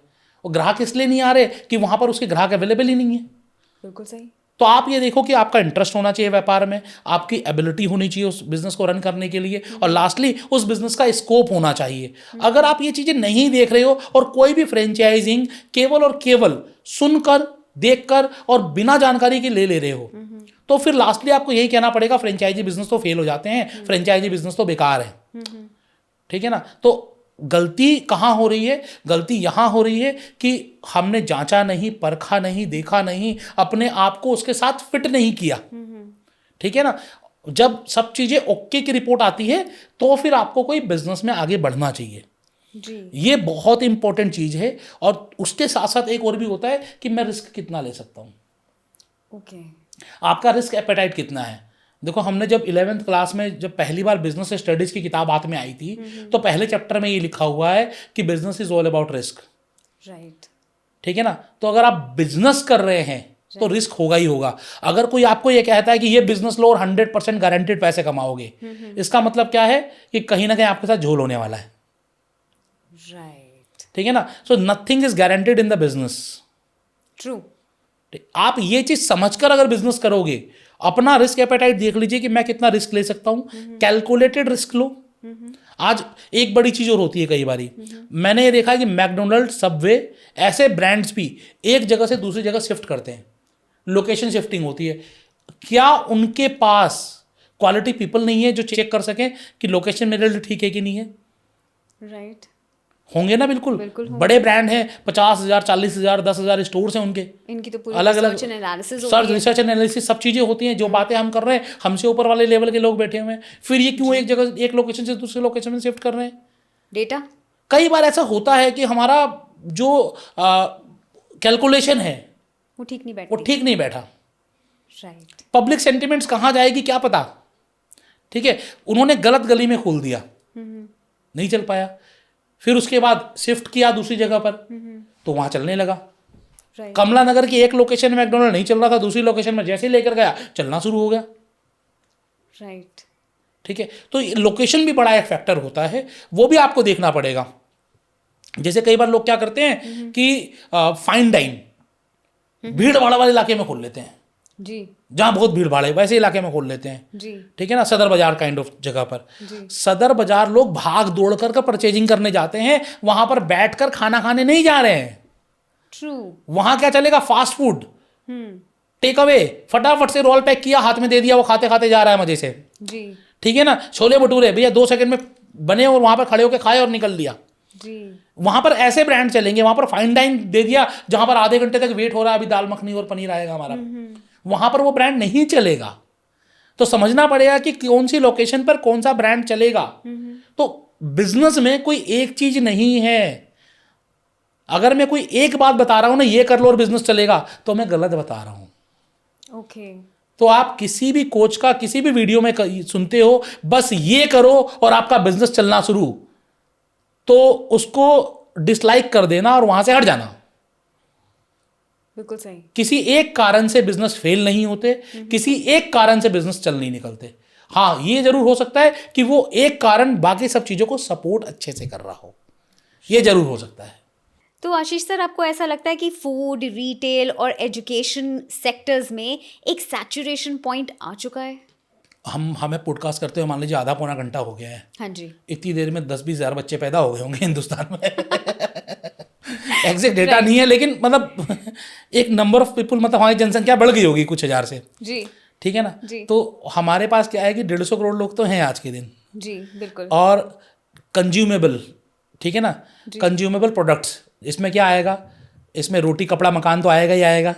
और ग्राहक इसलिए नहीं आ रहे कि वहां पर उसके ग्राहक अवेलेबल ही नहीं है। बिल्कुल सही। तो आप ये देखो कि आपका इंटरेस्ट होना चाहिए व्यापार में, आपकी एबिलिटी होनी चाहिए उस बिजनेस को रन करने के लिए, और लास्टली उस बिजनेस का स्कोप होना चाहिए। अगर आप ये चीजें नहीं देख रहे हो और कोई भी फ्रेंचाइजिंग केवल और केवल सुनकर, देखकर और बिना जानकारी के ले रहे हो, तो फिर लास्टली आपको यही कहना पड़ेगा फ्रेंचाइजी बिजनेस तो फेल हो जाते हैं, फ्रेंचाइजी बिजनेस तो बेकार है। ठीक है ना। तो गलती कहाँ हो रही है? गलती यहाँ हो रही है कि हमने जांचा नहीं, परखा नहीं, देखा नहीं, अपने आप को उसके साथ फिट नहीं किया। ठीक है ना। जब सब चीजें ओके की रिपोर्ट आती है तो फिर आपको कोई बिजनेस में आगे बढ़ना चाहिए जी। ये बहुत इंपॉर्टेंट चीज है। और उसके साथ साथ एक और भी होता है कि मैं रिस्क कितना ले सकता हूँ। ओके। आपका रिस्क एपेटाइट कितना है? देखो, हमने जब 11th क्लास में जब पहली बार बिजनेस स्टडीज की किताब हाथ में आई थी तो पहले चैप्टर में ये लिखा हुआ है कि business is all about risk. Right. ठीक है ना। तो अगर आप बिजनेस कर रहे हैं तो रिस्क होगा ही होगा। अगर कोई आपको ये कहता है कि ये बिजनेस लो और 100% गारंटेड पैसे कमाओगे, इसका मतलब क्या है कि कहीं ना कहीं आपके साथ झोल होने वाला है। राइट। ठीक है ना। So nothing is guaranteed in the business. True. आप ये चीज समझकर अगर बिजनेस करोगे, अपना रिस्क एपेटाइट देख लीजिए कि मैं कितना रिस्क ले सकता हूं, कैलकुलेटेड रिस्क लो। आज एक बड़ी चीज और होती है कई बारी, मैंने ये देखा है कि मैकडोनल्ड, सबवे ऐसे ब्रांड्स भी एक जगह से दूसरी जगह शिफ्ट करते हैं, लोकेशन शिफ्टिंग होती है। क्या उनके पास क्वालिटी पीपल नहीं है जो चेक कर सकें कि लोकेशन मेरे लिए ठीक है कि नहीं है? राइट। होंगे ना, बिल्कुल होंगे। बड़े ब्रांड हैं, 50,000, 40,000, 10,000 स्टोर्स हैं उनके, इनकी तो पूरी अलग अलग रिसर्च एनालिसिस रिसर्च एनालिसिस सब चीज़ें होती हैं। जो बातें हम कर रहे हैं, हमसे ऊपर वाले लेवल के लोग बैठे हुए हैं, फिर ये क्यों एक जगह, एक लोकेशन से दूसरे लोकेशन में शिफ्ट कर रहे हैं? डेटा। कई बार ऐसा होता है कि हमारा जो कैलकुलेशन है वो ठीक नहीं वो बैठती। ठीक नहीं बैठा। राइट। पब्लिक सेंटिमेंट्स कहाँ जाएगी क्या पता, ठीक है। उन्होंने गलत गली में खोल दिया, नहीं चल पाया, फिर उसके बाद शिफ्ट किया दूसरी जगह पर, तो वहां चलने लगा। राइट। कमला नगर की एक लोकेशन में मैकडोनल्ड नहीं चल रहा था, दूसरी लोकेशन में जैसे ही लेकर गया चलना शुरू हो गया। राइट। ठीक है, तो लोकेशन भी बड़ा एक फैक्टर होता है, वो भी आपको देखना पड़ेगा। जैसे कई बार लोग क्या करते हैं कि फाइन डाइन भीड़ भाड़ वाले इलाके में खोल लेते हैं, जी जहां बहुत भीड़ भाड़ है वैसे इलाके में खोल लेते हैं, जी ठीक है ना, सदर बाजार काइंड ऑफ जगह पर। जी। सदर बाजार लोग भाग दौड़ कर परचेजिंग करने जाते हैं, वहां पर बैठकर खाना खाने नहीं जा रहे हैं। ट्रू। वहां क्या चलेगा, फास्ट फूड, टेक अवे, फटाफट से रोल पैक किया, हाथ में दे दिया, वो खाते खाते जा रहा है मजे से, जी ठीक है ना। छोले भटूरे भैया 2 सेकंड में बने और वहां पर खड़े होकर खाए और निकल लिया। जी। वहां पर ऐसे ब्रांड चलेंगे, वहां पर फाइन डाइन दे दिया जहां पर आधे घंटे तक वेट हो रहा है, अभी दाल मखनी और पनीर आएगा हमारा, वहां पर वो ब्रांड नहीं चलेगा। तो समझना पड़ेगा कि कौन सी लोकेशन पर कौन सा ब्रांड चलेगा। तो बिजनेस में कोई एक चीज नहीं है। अगर मैं कोई एक बात बता रहा हूं ना, ये कर लो और बिजनेस चलेगा, तो मैं गलत बता रहा हूं। ओके। तो आप किसी भी कोच का किसी भी वीडियो में सुनते हो बस ये करो और आपका बिजनेस चलना शुरू, तो उसको डिसलाइक कर देना और वहां से हट जाना। बिल्कुल सही। किसी एक कारण से बिजनेस फेल नहीं होते, किसी एक कारण से बिजनेस चल नहीं निकलते। हाँ, ये जरूर हो सकता है कि वो एक कारण बाकी सब चीजों को सपोर्ट अच्छे से कर रहा हो, ये जरूर हो सकता है। तो आशीष सर, आपको ऐसा लगता है कि फूड, रिटेल और एजुकेशन सेक्टर्स में एक सैचुरेशन पॉइंट आ चुका है? हमें पॉडकास्ट करते हुए मान लीजिए आधा पौना घंटा हो गया है। हाँ जी। इतनी देर में 10-20 हज़ार बच्चे पैदा हो गए होंगे हिंदुस्तान में। एग्जैक्ट डेटा नहीं है, लेकिन मतलब एक नंबर ऑफ पीपल, मतलब हमारी जनसंख्या बढ़ गई होगी कुछ हजार से, जी ठीक है ना। जी। तो हमारे पास क्या है कि 150 करोड़ लोग तो हैं आज के दिन। जी बिल्कुल। और कंज्यूमेबल, ठीक है ना, कंज्यूमेबल प्रोडक्ट्स, इसमें क्या आएगा, इसमें रोटी कपड़ा मकान तो आएगा ही आएगा।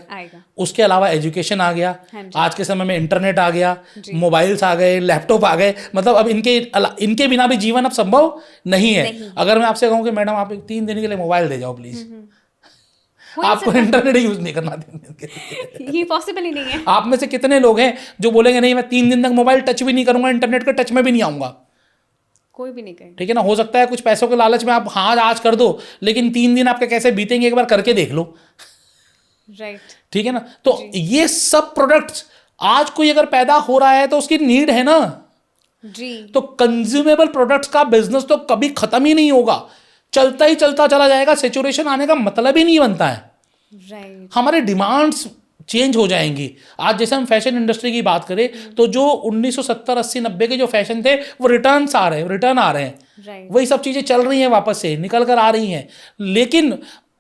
उसके अलावा एजुकेशन आ गया, आज के समय में इंटरनेट आ गया, मोबाइल्स आ गए, लैपटॉप आ गए, मतलब अब इनके बिना भी जीवन अब संभव नहीं है। अगर मैं आपसे कहूँ कि मैडम आप 3 दिन के लिए मोबाइल दे जाओ प्लीज, आपको इंटरनेट यूज नहीं करना, 3 दिन के लिए ये पॉसिबल ही नहीं है। आप में से कितने लोग हैं जो बोलेंगे नहीं मैं 3 दिन तक मोबाइल टच भी नहीं करूंगा, इंटरनेट के टच में भी नहीं आऊंगा? कोई भी नहीं कहे, ठीक है ना। हो सकता है कुछ पैसों के लालच में आप हाँ आज कर दो, लेकिन 3 दिन आपके कैसे बीतेंगे एक बार करके देख लो। राइट। ठीक है ना। तो ये सब प्रोडक्ट्स आज कोई अगर पैदा हो रहा है तो उसकी नीड है ना जी। तो कंज्यूमेबल प्रोडक्ट्स का बिजनेस तो कभी खत्म ही नहीं होगा, चलता ही चलता चला जाएगा। सेचुरेशन आने का मतलब ही नहीं बनता है। राइट। हमारे डिमांड्स चेंज हो जाएंगी। आज जैसे हम फैशन इंडस्ट्री की बात करें तो जो 1970, 80, 90 के जो फैशन थे वो रिटर्न आ रहे हैं, वही सब चीजें चल रही हैं, वापस से निकल कर आ रही हैं, लेकिन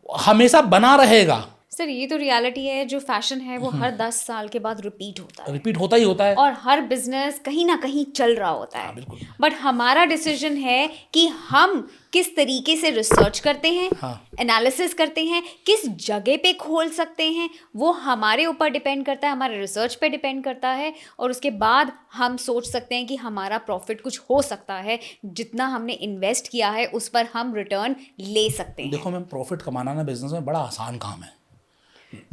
हमेशा बना रहेगा। सर, ये तो रियलिटी है, जो फैशन है वो हर 10 साल के बाद रिपीट होता है, रिपीट होता ही होता है, और हर बिजनेस कहीं ना कहीं चल रहा होता है। बिल्कुल। बट हमारा डिसीजन है कि हम किस तरीके से रिसर्च करते हैं, एनालिसिस करते हैं, किस जगह पे खोल सकते हैं, वो हमारे ऊपर डिपेंड करता है, हमारे रिसर्च पे डिपेंड करता है। और उसके बाद हम सोच सकते हैं कि हमारा प्रॉफिट कुछ हो सकता है, जितना हमने इन्वेस्ट किया है उस पर हम रिटर्न ले सकते हैं। देखो मैम, प्रॉफिट कमाना ना बिजनेस में बड़ा आसान काम है,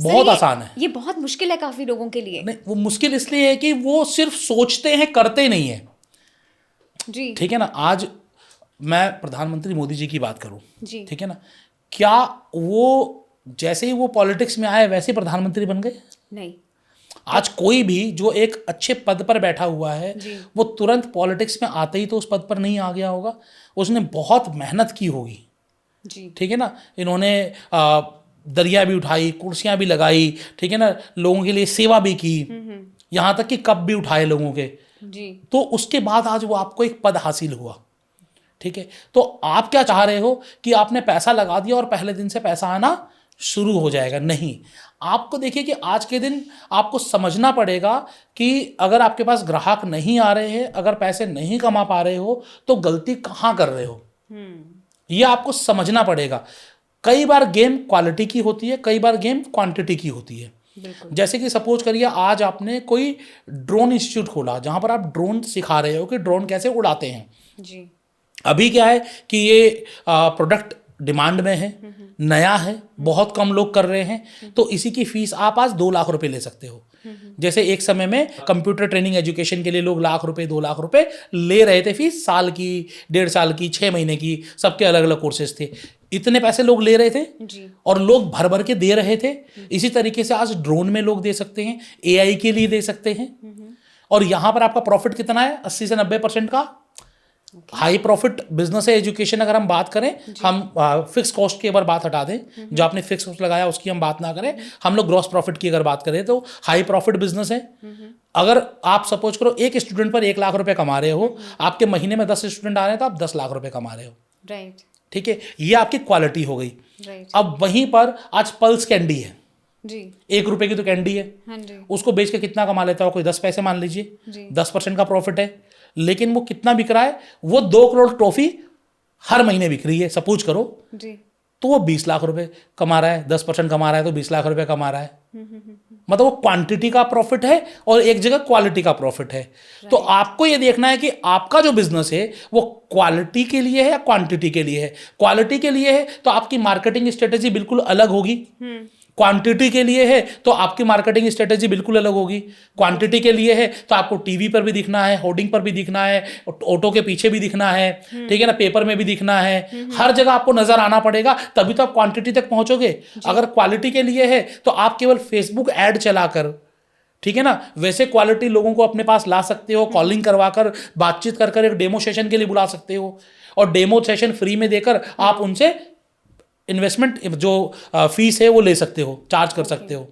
बहुत आसान है। ये बहुत मुश्किल है काफी लोगों के लिए। नहीं, वो मुश्किल इसलिए है कि वो सिर्फ सोचते हैं, करते नहीं है जी। ठीक है ना। आज मैं प्रधानमंत्री मोदी जी की बात करूं, ठीक है ना, क्या वो जैसे ही वो पॉलिटिक्स में आए वैसे ही प्रधानमंत्री बन गए? नहीं। आज कोई भी जो एक अच्छे पद पर बैठा हुआ है वो तुरंत पॉलिटिक्स में आते ही तो उस पद पर नहीं आ गया होगा, उसने बहुत मेहनत की होगी। ठीक है ना। इन्होंने दरिया भी उठाई, कुर्सियां भी लगाई, ठीक है ना, लोगों के लिए सेवा भी की, यहाँ तक कि कप भी उठाए लोगों के। तो उसके बाद आज वो आपको एक पद हासिल हुआ। ठीक है, तो आप क्या चाह रहे हो कि आपने पैसा लगा दिया और पहले दिन से पैसा आना शुरू हो जाएगा? नहीं, आपको देखिए कि आज के दिन आपको समझना पड़ेगा कि अगर आपके पास ग्राहक नहीं आ रहे हैं, अगर पैसे नहीं कमा पा रहे हो, तो गलती कहाँ कर रहे हो, ये आपको समझना पड़ेगा। कई बार गेम क्वालिटी की होती है, कई बार गेम क्वांटिटी की होती है। जैसे कि सपोज करिए आज आपने कोई ड्रोन इंस्टीट्यूट खोला जहां पर आप ड्रोन सिखा रहे हो कि ड्रोन कैसे उड़ाते हैं जी। अभी क्या है कि ये प्रोडक्ट डिमांड में है, नया है, बहुत कम लोग कर रहे हैं, तो इसी की फीस आप आज 2 लाख रुपए ले सकते हो। जैसे एक समय में कंप्यूटर ट्रेनिंग एजुकेशन के लिए लोग लाख रुपए 2 लाख रुपए ले रहे थे फीस, साल की, 1.5 साल की, 6 महीने की, सबके अलग अलग कोर्सेज थे, इतने पैसे लोग ले रहे थे जी। और लोग भर भर के दे रहे थे। इसी तरीके से आज ड्रोन में लोग दे सकते हैं, एआई के लिए दे सकते हैं, और यहाँ पर आपका प्रॉफिट कितना है? 80 से 90% का हाई प्रॉफिट बिजनेस है एजुकेशन। अगर हम बात करें, हम फिक्स कॉस्ट की अगर बात हटा दें, जो आपने फिक्स कॉस्ट लगाया उसकी हम बात ना करें, हम लोग ग्रॉस प्रॉफिट की अगर बात करें तो हाई प्रॉफिट बिजनेस है। अगर आप सपोज करो एक स्टूडेंट पर 1 लाख रुपए कमा रहे हो, आपके महीने में 10 स्टूडेंट आ रहे हैं तो आप 10 लाख रुपए कमा रहे हो। राइट। ठीक है, ये आपकी क्वालिटी हो गई। राइट। अब वहीं पर आज पल्स कैंडी है जी। 1 रुपए की तो कैंडी है, हाँ जी। उसको बेच के कितना कमा लेता हो? कोई 10 पैसे मान लीजिए, 10% का प्रॉफिट है, लेकिन वो कितना बिक रहा है? वो 2 करोड़ टॉफी हर महीने बिक रही है सपोज करो जी। तो वो 20 लाख रुपए कमा रहा है, 10% कमा रहा है तो 20 लाख रुपए कमा रहा है। मतलब वो क्वांटिटी का प्रॉफिट है और एक जगह क्वालिटी का प्रॉफिट है। तो आपको ये देखना है कि आपका जो बिजनेस है वो क्वालिटी के लिए है या क्वांटिटी के लिए है। क्वालिटी के लिए है तो आपकी मार्केटिंग स्ट्रेटेजी बिल्कुल अलग होगी, क्वांटिटी के लिए है तो आपकी मार्केटिंग स्ट्रेटेजी बिल्कुल अलग होगी। क्वांटिटी के लिए है तो आपको टीवी पर भी दिखना है, होर्डिंग पर भी दिखना है, ऑटो के पीछे भी दिखना है, ठीक है ना, पेपर में भी दिखना है, हर जगह आपको नजर आना पड़ेगा, तभी तो आप क्वांटिटी तक पहुंचोगे। अगर क्वालिटी के लिए है तो आप केवल फेसबुक ऐड चलाकर, ठीक है ना, वैसे क्वालिटी लोगों को अपने पास ला सकते हो, कॉलिंग करवाकर, बातचीत कर कर एक डेमो सेशन के लिए बुला सकते हो, और डेमो सेशन फ्री में देकर आप उनसे इन्वेस्टमेंट जो फीस है वो ले सकते हो, चार्ज कर सकते हो।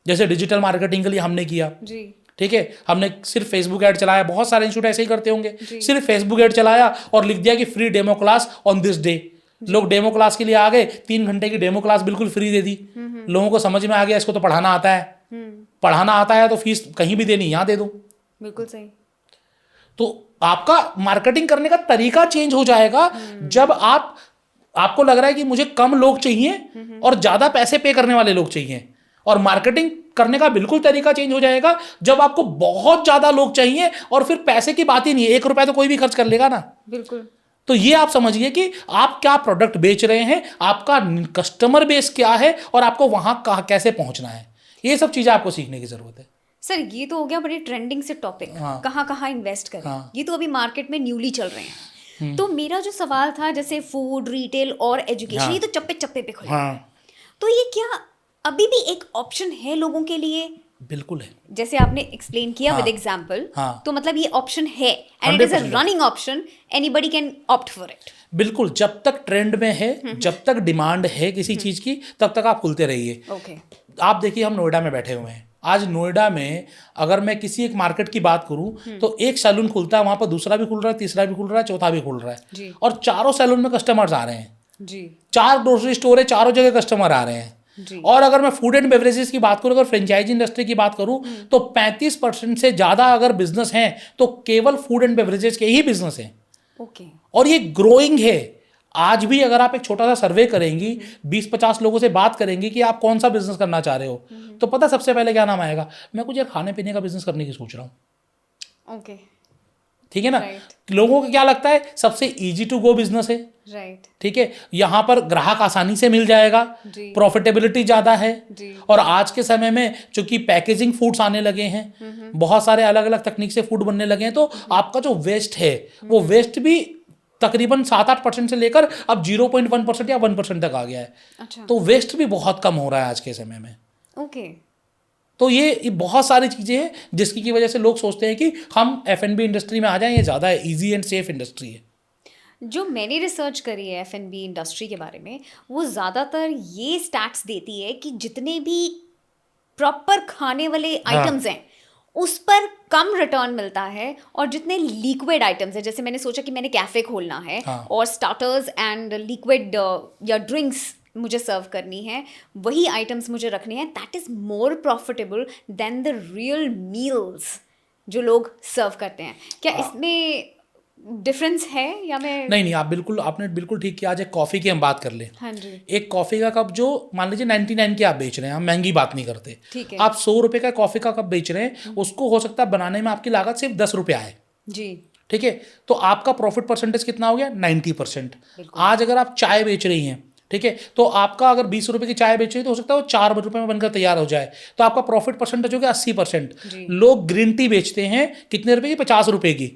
जैसे डिजिटल मार्केटिंग के लिए हमने किया जी, ठीक है, हमने सिर्फ फेसबुक ऐड चलाया, बहुत सारे इंस्टीट्यूट ऐसे ही करते होंगे, सिर्फ फेसबुक ऐड चलाया और लिख दिया कि free demo class on this day. लोग डेमो क्लास के लिए आ गए, 3 घंटे की डेमो क्लास बिल्कुल फ्री दे दी। लोगों को समझ में आ गया इसको तो पढ़ाना आता है, पढ़ाना आता है तो फीस कहीं भी देनी यहाँ दे दो। बिल्कुल सही। तो आपका मार्केटिंग करने का तरीका चेंज हो जाएगा जब आपको लग रहा है कि मुझे कम लोग चाहिए और ज्यादा पैसे पे करने वाले लोग चाहिए, और मार्केटिंग करने का बिल्कुल तरीका चेंज हो जाएगा जब आपको बहुत ज्यादा लोग चाहिए और फिर पैसे की बात ही नहीं है, 1 रुपया तो कोई भी खर्च कर लेगा ना। बिल्कुल। तो ये आप समझिए कि आप क्या प्रोडक्ट बेच रहे हैं, आपका कस्टमर बेस क्या है और आपको वहां कैसे पहुंचना है, ये सब चीजें आपको सीखने की जरूरत है। सर ये तो हो गया बड़ी ट्रेंडिंग से टॉपिक, कहाँ कहाँ इन्वेस्ट करें, ये तो अभी मार्केट में न्यूली चल रहे हैं। तो मेरा जो सवाल था, जैसे फूड, रिटेल और एजुकेशन, ये तो चप्पे चप्पे पे खुले, तो ये क्या अभी भी एक ऑप्शन है लोगों के लिए? बिल्कुल है, जैसे आपने एक्सप्लेन किया विद एग्जांपल, तो मतलब ये ऑप्शन है and it is a running option, anybody can opt for it. बिल्कुल, जब तक ट्रेंड में है, जब तक डिमांड है किसी चीज की, तब तक आप खुलते रहिए। ओके। आप देखिए हम नोएडा में बैठे हुए हैं, आज नोएडा में अगर मैं किसी एक मार्केट की बात करूं तो एक सैलून खुलता है, वहां पर दूसरा भी खुल रहा है, तीसरा भी खुल रहा है, चौथा भी खुल रहा है, और चारों सैलून में कस्टमर्स आ रहे हैं जी। 4 ग्रोसरी स्टोर है, चारों जगह कस्टमर आ रहे हैं जी। और अगर मैं फूड एंड बेवरेजेस की बात करूं, अगर फ्रेंचाइजी इंडस्ट्री की बात करूं तो 35% से ज्यादा अगर बिजनेस है तो केवल फूड एंड बेवरेजेस के ही बिजनेस है। ओके। और ये ग्रोइंग है। आज भी अगर आप एक छोटा सा सर्वे करेंगी, 20-50 लोगों से बात करेंगी कि आप कौन सा बिजनेस करना चाह रहे हो, तो पता सबसे पहले क्या नाम आएगा? मैं कुछ यार खाने पीने का बिजनेस करने की सोच रहा हूँ। ओके, ठीक है ना। लोगों को क्या लगता है? सबसे इजी टू गो बिजनेस है, राइट, ठीक है, यहाँ पर ग्राहक आसानी से मिल जाएगा, प्रॉफिटेबिलिटी ज्यादा है, और आज के समय में चूंकि पैकेजिंग फूड्स आने लगे हैं, बहुत सारे अलग अलग तकनीक से फूड बनने लगे हैं, तो आपका जो वेस्ट है वो वेस्ट भी तकरीबन 7-8% से लेकर अब 0.1% या 1% तक आ गया है। अच्छा। तो वेस्ट भी बहुत कम हो रहा है आज के समय में। ओके। तो ये बहुत सारी चीज़ें हैं जिसकी की वजह से लोग सोचते हैं कि हम F&B इंडस्ट्री में आ जाएं, ये ज़्यादा ईजी एंड सेफ इंडस्ट्री है। जो मैंने रिसर्च करी है F&B इंडस्ट्री के बारे में, वो ज़्यादातर ये स्टैट्स देती है कि जितने भी प्रॉपर खाने वाले आइटम्स हैं उस पर कम रिटर्न मिलता है, और जितने लिक्विड आइटम्स है, जैसे मैंने सोचा कि मैंने कैफे खोलना है और स्टार्टर्स एंड लिक्विड या ड्रिंक्स मुझे सर्व करनी है, वही आइटम्स मुझे रखनी है, that is more profitable than the real meals जो लोग सर्व करते हैं। क्या इसमें डिफरेंस है या मैं नहीं, आपने बिल्कुल ठीक किया। आज एक कॉफ़ी की हम बात कर लें। हाँ जी। एक कॉफ़ी का कप जो मान लीजिए 99 की आप बेच रहे हैं, हम महंगी बात नहीं करते, ठीक है। आप 100 रुपये का कॉफ़ी का कप बेच रहे हैं, उसको हो सकता है बनाने में आपकी लागत सिर्फ 10 रुपये आए जी। ठीक है, तो आपका प्रॉफिट परसेंटेज कितना हो गया? 90%। आज अगर आप चाय बेच रही हैं, ठीक है, तो आपका अगर 20 रुपये की चाय बेच रही है तो हो सकता है वो 4 रुपये में बनकर तैयार हो जाए, तो आपका प्रॉफिट परसेंटेज हो गया 80%। लोग ग्रीन टी बेचते हैं कितने रुपए की? 50 रुपये की,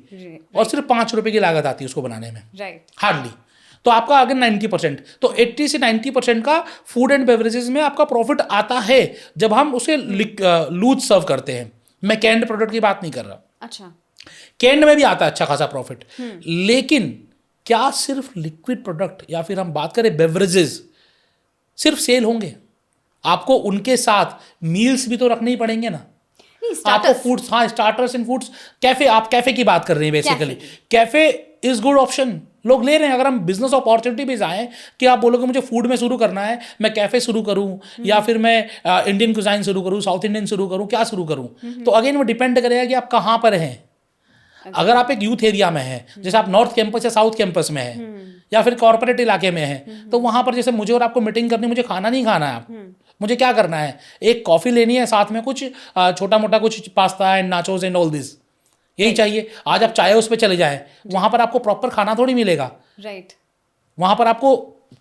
और सिर्फ 5 रुपये की लागत आती है उसको बनाने में, राइट, हार्डली। तो आपका अगर 90%, तो 80 से 90% का फूड एंड बेवरेजेस में आपका प्रॉफिट आता है जब हम उसे लूज सर्व करते हैं। मैं कैंड प्रोडक्ट की बात नहीं कर रहा, अच्छा, कैंड में भी आता है अच्छा खासा प्रॉफिट, लेकिन क्या सिर्फ लिक्विड प्रोडक्ट या फिर हम बात करें बेवरेजेस सिर्फ सेल होंगे? आपको उनके साथ मील्स भी तो रखने ही पड़ेंगे ना। आपको फूड्स, हाँ, स्टार्टर्स एंड फूड्स, कैफे, आप कैफे की बात कर रहे हैं basically, cafe is good option, लोग ले रहे हैं। अगर हम बिजनेस अपॉर्चुनिटी भी जाएं कि आप बोलोगे मुझे फूड में शुरू करना है, मैं कैफे शुरू करूं या फिर मैं इंडियन कुजाइन शुरू करूं, साउथ इंडियन शुरू करूं, क्या शुरू करूं, तो अगेन वो डिपेंड करेगा कि आप कहाँ पर हैं। अगर आप एक यूथ एरिया में हैं, जैसे आप नॉर्थ कैंपस या साउथ कैंपस में हैं, या फिर कॉर्पोरेट इलाके में हैं, तो वहां पर जैसे मुझे और आपको मीटिंग करनी, मुझे खाना नहीं खाना है, आप मुझे क्या करना है, एक कॉफी लेनी है, साथ में कुछ छोटा मोटा कुछ pasta and nachos and all this, यही चाहिए। आज आप चाय उस पर चले जाएं, वहां पर आपको प्रॉपर खाना थोड़ी मिलेगा, राइट, वहां पर आपको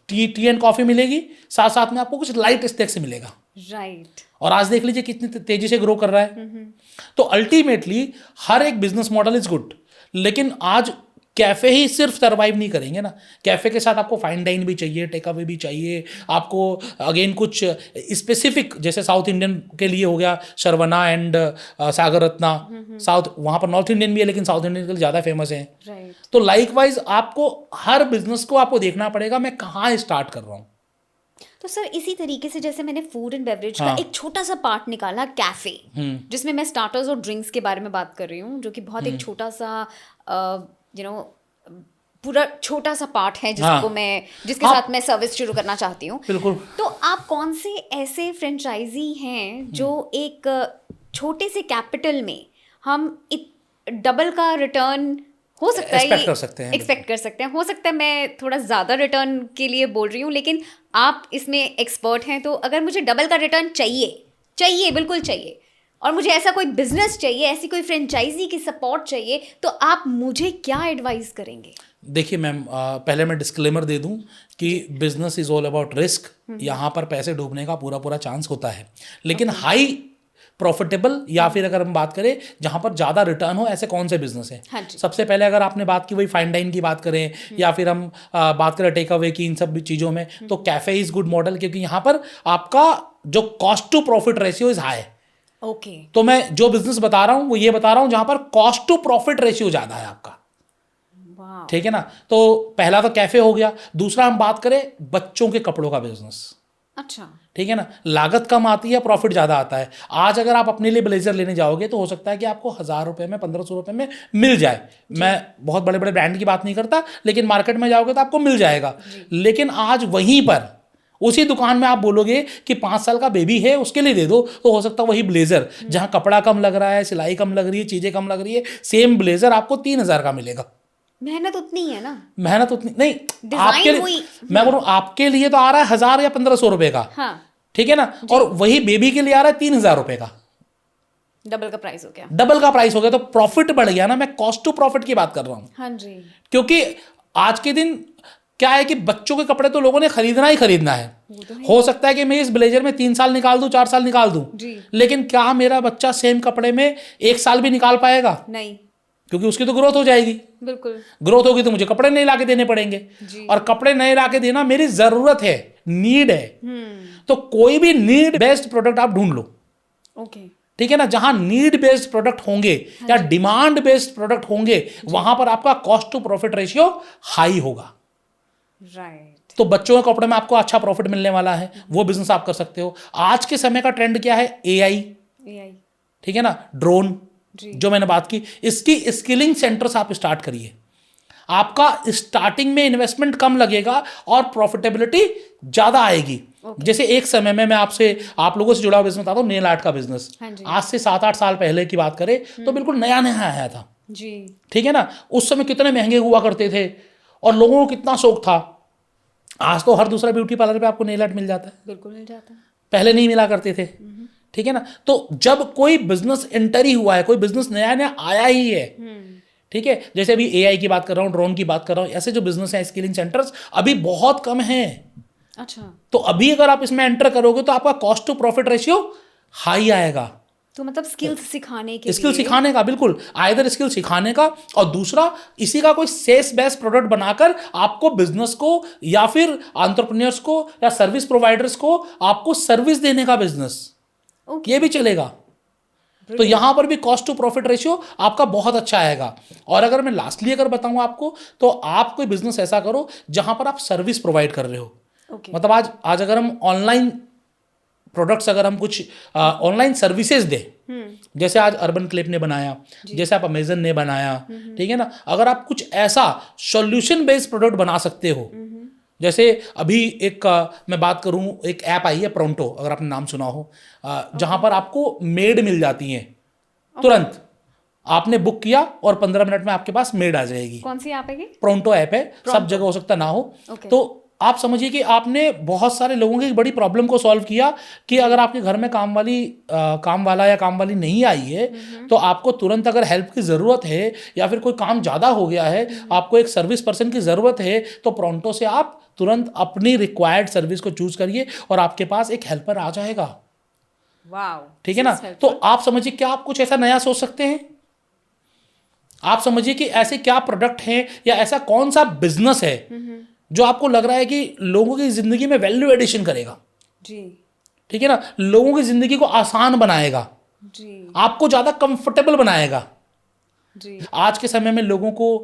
टी एंड कॉफी मिलेगी, साथ साथ में आपको कुछ लाइट स्नैक्स मिलेगा, राइट। और आज देख लीजिए कितनी तेजी से ग्रो कर रहा है। तो अल्टीमेटली हर एक बिजनेस मॉडल इज गुड, लेकिन आज कैफे ही सिर्फ सर्वाइव नहीं करेंगे ना, कैफे के साथ आपको फाइन डाइन भी चाहिए, टेक अवे भी चाहिए, आपको अगेन कुछ स्पेसिफिक, जैसे साउथ इंडियन के लिए हो गया शर्वना एंड सागर रत्ना, साउथ, वहाँ पर नॉर्थ इंडियन भी है लेकिन साउथ इंडियन के लिए ज़्यादा फेमस है। राइट। तो लाइकवाइज आपको हर बिजनेस को आपको देखना पड़ेगा मैं कहाँ स्टार्ट कर रहा हूँ। तो सर इसी तरीके से जैसे मैंने फूड एंड बेवरेज का एक छोटा सा पार्ट निकाला, कैफे, जिसमें मैं स्टार्टर्स और ड्रिंक्स के बारे में बात कर रही हूँ, जो कि बहुत एक छोटा सा पूरा छोटा सा पार्ट है जिसको मैं जिसके साथ मैं सर्विस शुरू करना चाहती हूँ। बिल्कुल। तो आप कौन से ऐसे फ्रेंचाइजी हैं जो एक छोटे से कैपिटल में हम डबल का रिटर्न हो सकता है, एक्सपेक्ट कर सकते हैं। हो सकता है मैं थोड़ा ज़्यादा रिटर्न के लिए बोल रही हूँ, लेकिन आप इसमें एक्सपर्ट हैं, तो अगर मुझे डबल का रिटर्न चाहिए बिल्कुल चाहिए, और मुझे ऐसा कोई बिजनेस चाहिए, ऐसी कोई फ्रेंचाइजी की सपोर्ट चाहिए, तो आप मुझे क्या एडवाइस करेंगे? देखिए मैम, पहले मैं डिस्क्लेमर दे दूं कि business is all about risk. यहाँ पर पैसे डूबने का पूरा चांस होता है, लेकिन हाई प्रॉफिटेबल या फिर अगर हम बात करें जहाँ पर ज़्यादा रिटर्न हो, ऐसे कौन से बिजनेस है? हाँ, सबसे पहले अगर आपने बात की वही फाइन डाइन की बात करें या फिर हम बात करें टेक अवे की, इन सब चीज़ों में, तो कैफे इज गुड मॉडल, क्योंकि यहाँ पर आपका जो cost to profit ratio is high. Okay. तो मैं जो बिजनेस बता रहा हूँ वो ये बता रहा हूँ जहाँ पर कॉस्ट टू प्रॉफिट रेशियो ज़्यादा है आपका, ठीक है ना। तो पहला तो कैफे हो गया। दूसरा हम बात करें बच्चों के कपड़ों का बिजनेस, अच्छा, ठीक है ना, लागत कम आती है, प्रॉफिट ज़्यादा आता है। आज अगर आप अपने लिए ब्लेजर लेने जाओगे तो हो सकता है कि आपको 1000 रुपये में, 1500 रुपये में मिल जाए। मैं बहुत बड़े बड़े ब्रांड की बात नहीं करता, लेकिन मार्केट में जाओगे तो आपको मिल जाएगा। लेकिन आज वहीं पर उसी दुकान में आप बोलोगे कि 5 साल का बेबी है उसके लिए दे दो, तो हो सकता है वही ब्लेजर जहाँ कपड़ा कम लग रहा है, सिलाई कम लग रही है, चीज़ें कम लग रही है, सेम ब्लेजर आपको 3000 का मिलेगा। मेहनत उतनी है ना, मेहनत उतनी नहीं, आपके लिए मैं बोल रहा हूँ, आपके लिए तो आ रहा है 1000 या 1500 रुपये का, हाँ, ठीक है ना, और वही बेबी के लिए आ रहा है 3000 रुपये का। डबल का प्राइस हो गया, डबल का प्राइस हो गया, तो प्रॉफिट बढ़ गया ना। मैं कॉस्ट टू प्रॉफिट की बात कर रहा हूँ। हाँ जी। क्योंकि आज के दिन क्या है कि बच्चों के कपड़े तो लोगों ने खरीदना ही खरीदना है। हो सकता है कि मैं इस ब्लेजर में 3 साल निकाल दूं, 4 साल निकाल दूं, लेकिन क्या मेरा बच्चा सेम कपड़े में 1 साल भी निकाल पाएगा? नहीं, क्योंकि उसकी तो ग्रोथ हो जाएगी। बिल्कुल, ग्रोथ होगी तो मुझे कपड़े नए लाके देने पड़ेंगे, और कपड़े नए लाके देना मेरी जरूरत है, नीड है। तो कोई भी नीड बेस्ड प्रोडक्ट आप ढूंढ लो, ओके, ठीक है ना। जहां नीड बेस्ड प्रोडक्ट होंगे या डिमांड बेस्ड प्रोडक्ट होंगे, वहां पर आपका cost to profit ratio high होगा। राइट। तो बच्चों के कपड़े में आपको अच्छा प्रॉफिट मिलने वाला है, वो बिजनेस आप कर सकते हो। आज के समय का ट्रेंड क्या है? एआई, ठीक है ना, ड्रोन, जी। जो मैंने बात की, इसकी स्किलिंग सेंटर्स आप स्टार्ट करिए। आपका स्टार्टिंग में इन्वेस्टमेंट कम लगेगा और प्रॉफिटेबिलिटी ज़्यादा आएगी। जैसे एक समय में मैं आप लोगों से जुड़ा हुआ बिजनेस बताता हूँ, नेल आर्ट का बिजनेस। हाँ जी। आज से 7-8 साल पहले की बात करें तो बिल्कुल नया नया आया था। जी। ठीक है ना, उस समय कितने महंगे हुआ करते थे और लोगों को कितना शौक था। आज तो हर दूसरा ब्यूटी पार्लर पे आपको नेल आर्ट मिल जाता है, बिल्कुल मिल जाता है। पहले नहीं मिला करते थे। ठीक है ना, तो जब कोई बिजनेस एंटर ही हुआ है, कोई बिजनेस नया नया आया ही है, ठीक है, जैसे अभी एआई की बात कर रहा हूँ, ड्रोन की बात कर रहा हूँ, ऐसे जो बिजनेस है स्किलिंग सेंटर्स अभी बहुत कम हैं। अच्छा। तो अभी अगर आप इसमें एंटर करोगे तो आपका cost to profit ratio high आएगा। तो मतलब स्किल्स सिखाने के स्किल लिए, सिखाने का, बिल्कुल, आइदर स्किल सिखाने का, और दूसरा इसी का कोई सेल्स बेस्ड प्रोडक्ट बनाकर आपको बिजनेस को या फिर एंटरप्रेन्योर्स को या सर्विस प्रोवाइडर्स को आपको सर्विस देने का बिजनेस, ये भी चलेगा। तो यहां पर भी कॉस्ट टू प्रॉफिट रेशियो आपका बहुत अच्छा आएगा। और अगर मैं लास्टली अगर बताऊं आपको, तो आप कोई बिजनेस ऐसा करो जहां पर आप सर्विस प्रोवाइड कर रहे हो। मतलब आज अगर हम ऑनलाइन प्रोडक्ट्स, अगर हम कुछ ऑनलाइन सर्विसेज दें, जैसे आज अर्बन क्लिप ने बनाया, जैसे आप अमेजन ने बनाया, ठीक है ना, अगर आप कुछ ऐसा सॉल्यूशन बेस्ड प्रोडक्ट बना सकते हो, जैसे अभी एक मैं बात करूं, एक ऐप आई है प्रोंटो, अगर आपने नाम सुना हो, जहां पर आपको मेड मिल जाती हैं तुरंत। आपने बुक किया और 15 मिनट में आपके पास मेड आ जाएगी। कौन सी ऐप है ये? प्रोंटो ऐप है, सब जगह हो सकता ना हो। तो आप समझिए कि आपने बहुत सारे लोगों की बड़ी प्रॉब्लम को सॉल्व किया कि अगर आपके घर में काम वाला या काम वाली नहीं आई है, तो आपको तुरंत अगर हेल्प की ज़रूरत है या फिर कोई काम ज़्यादा हो गया है, आपको एक सर्विस पर्सन की ज़रूरत है, तो प्रोंटो से आप तुरंत अपनी रिक्वायर्ड सर्विस को चूज करिए और आपके पास एक हेल्पर आ जाएगा। वाओ, ठीक है ना, तो आप समझिए क्या आप कुछ ऐसा नया सोच सकते हैं। आप समझिए कि ऐसे क्या प्रोडक्ट हैं या ऐसा कौन सा बिजनेस है जो आपको लग रहा है कि लोगों की जिंदगी में वैल्यू एडिशन करेगा। जी। ठीक है ना, लोगों की जिंदगी को आसान बनाएगा। जी। आपको ज्यादा कंफर्टेबल बनाएगा। जी। आज के समय में लोगों को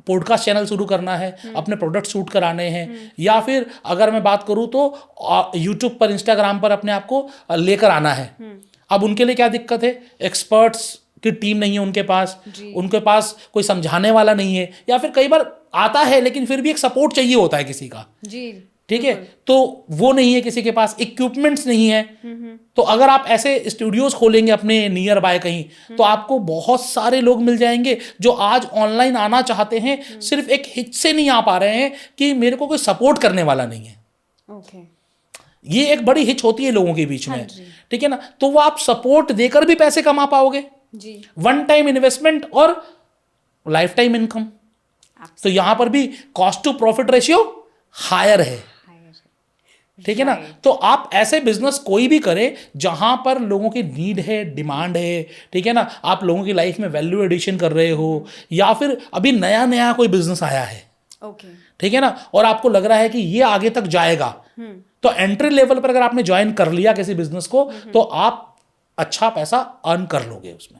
पॉडकास्ट चैनल शुरू करना है, अपने प्रोडक्ट शूट कराने हैं, या फिर अगर मैं बात करूं तो यूट्यूब पर, इंस्टाग्राम पर अपने आप को लेकर आना है। अब उनके लिए क्या दिक्कत है, एक्सपर्ट्स की टीम नहीं है उनके पास कोई समझाने वाला नहीं है, या फिर कई बार आता है लेकिन फिर भी एक सपोर्ट चाहिए होता है किसी का। जी। ठीक है, तो वो नहीं है किसी के पास, इक्विपमेंट्स नहीं है। तो अगर आप ऐसे स्टूडियोज खोलेंगे अपने नियर बाय कहीं, तो आपको बहुत सारे लोग मिल जाएंगे जो आज ऑनलाइन आना चाहते हैं, सिर्फ एक हिच से नहीं आ पा रहे हैं कि मेरे को कोई सपोर्ट करने वाला नहीं है। ओके। ये एक बड़ी हिच होती है लोगों के बीच में। ठीक है ना, तो वो आप सपोर्ट देकर भी पैसे कमा पाओगे। जी। वन टाइम इन्वेस्टमेंट और लाइफ टाइम इनकम। तो यहां पर भी cost to profit ratio higher है। ठीक है ना, तो आप ऐसे बिजनेस कोई भी करें जहां पर लोगों की नीड है, डिमांड है। ठीक है ना, आप लोगों की लाइफ में वैल्यू एडिशन कर रहे हो, या फिर अभी नया नया कोई बिजनेस आया है। ओके। ठीक है ना, और आपको लग रहा है कि ये आगे तक जाएगा, तो एंट्री लेवल पर अगर आपने ज्वाइन कर लिया किसी बिजनेस को, तो आप अच्छा पैसा अर्न कर लोगे उसमें।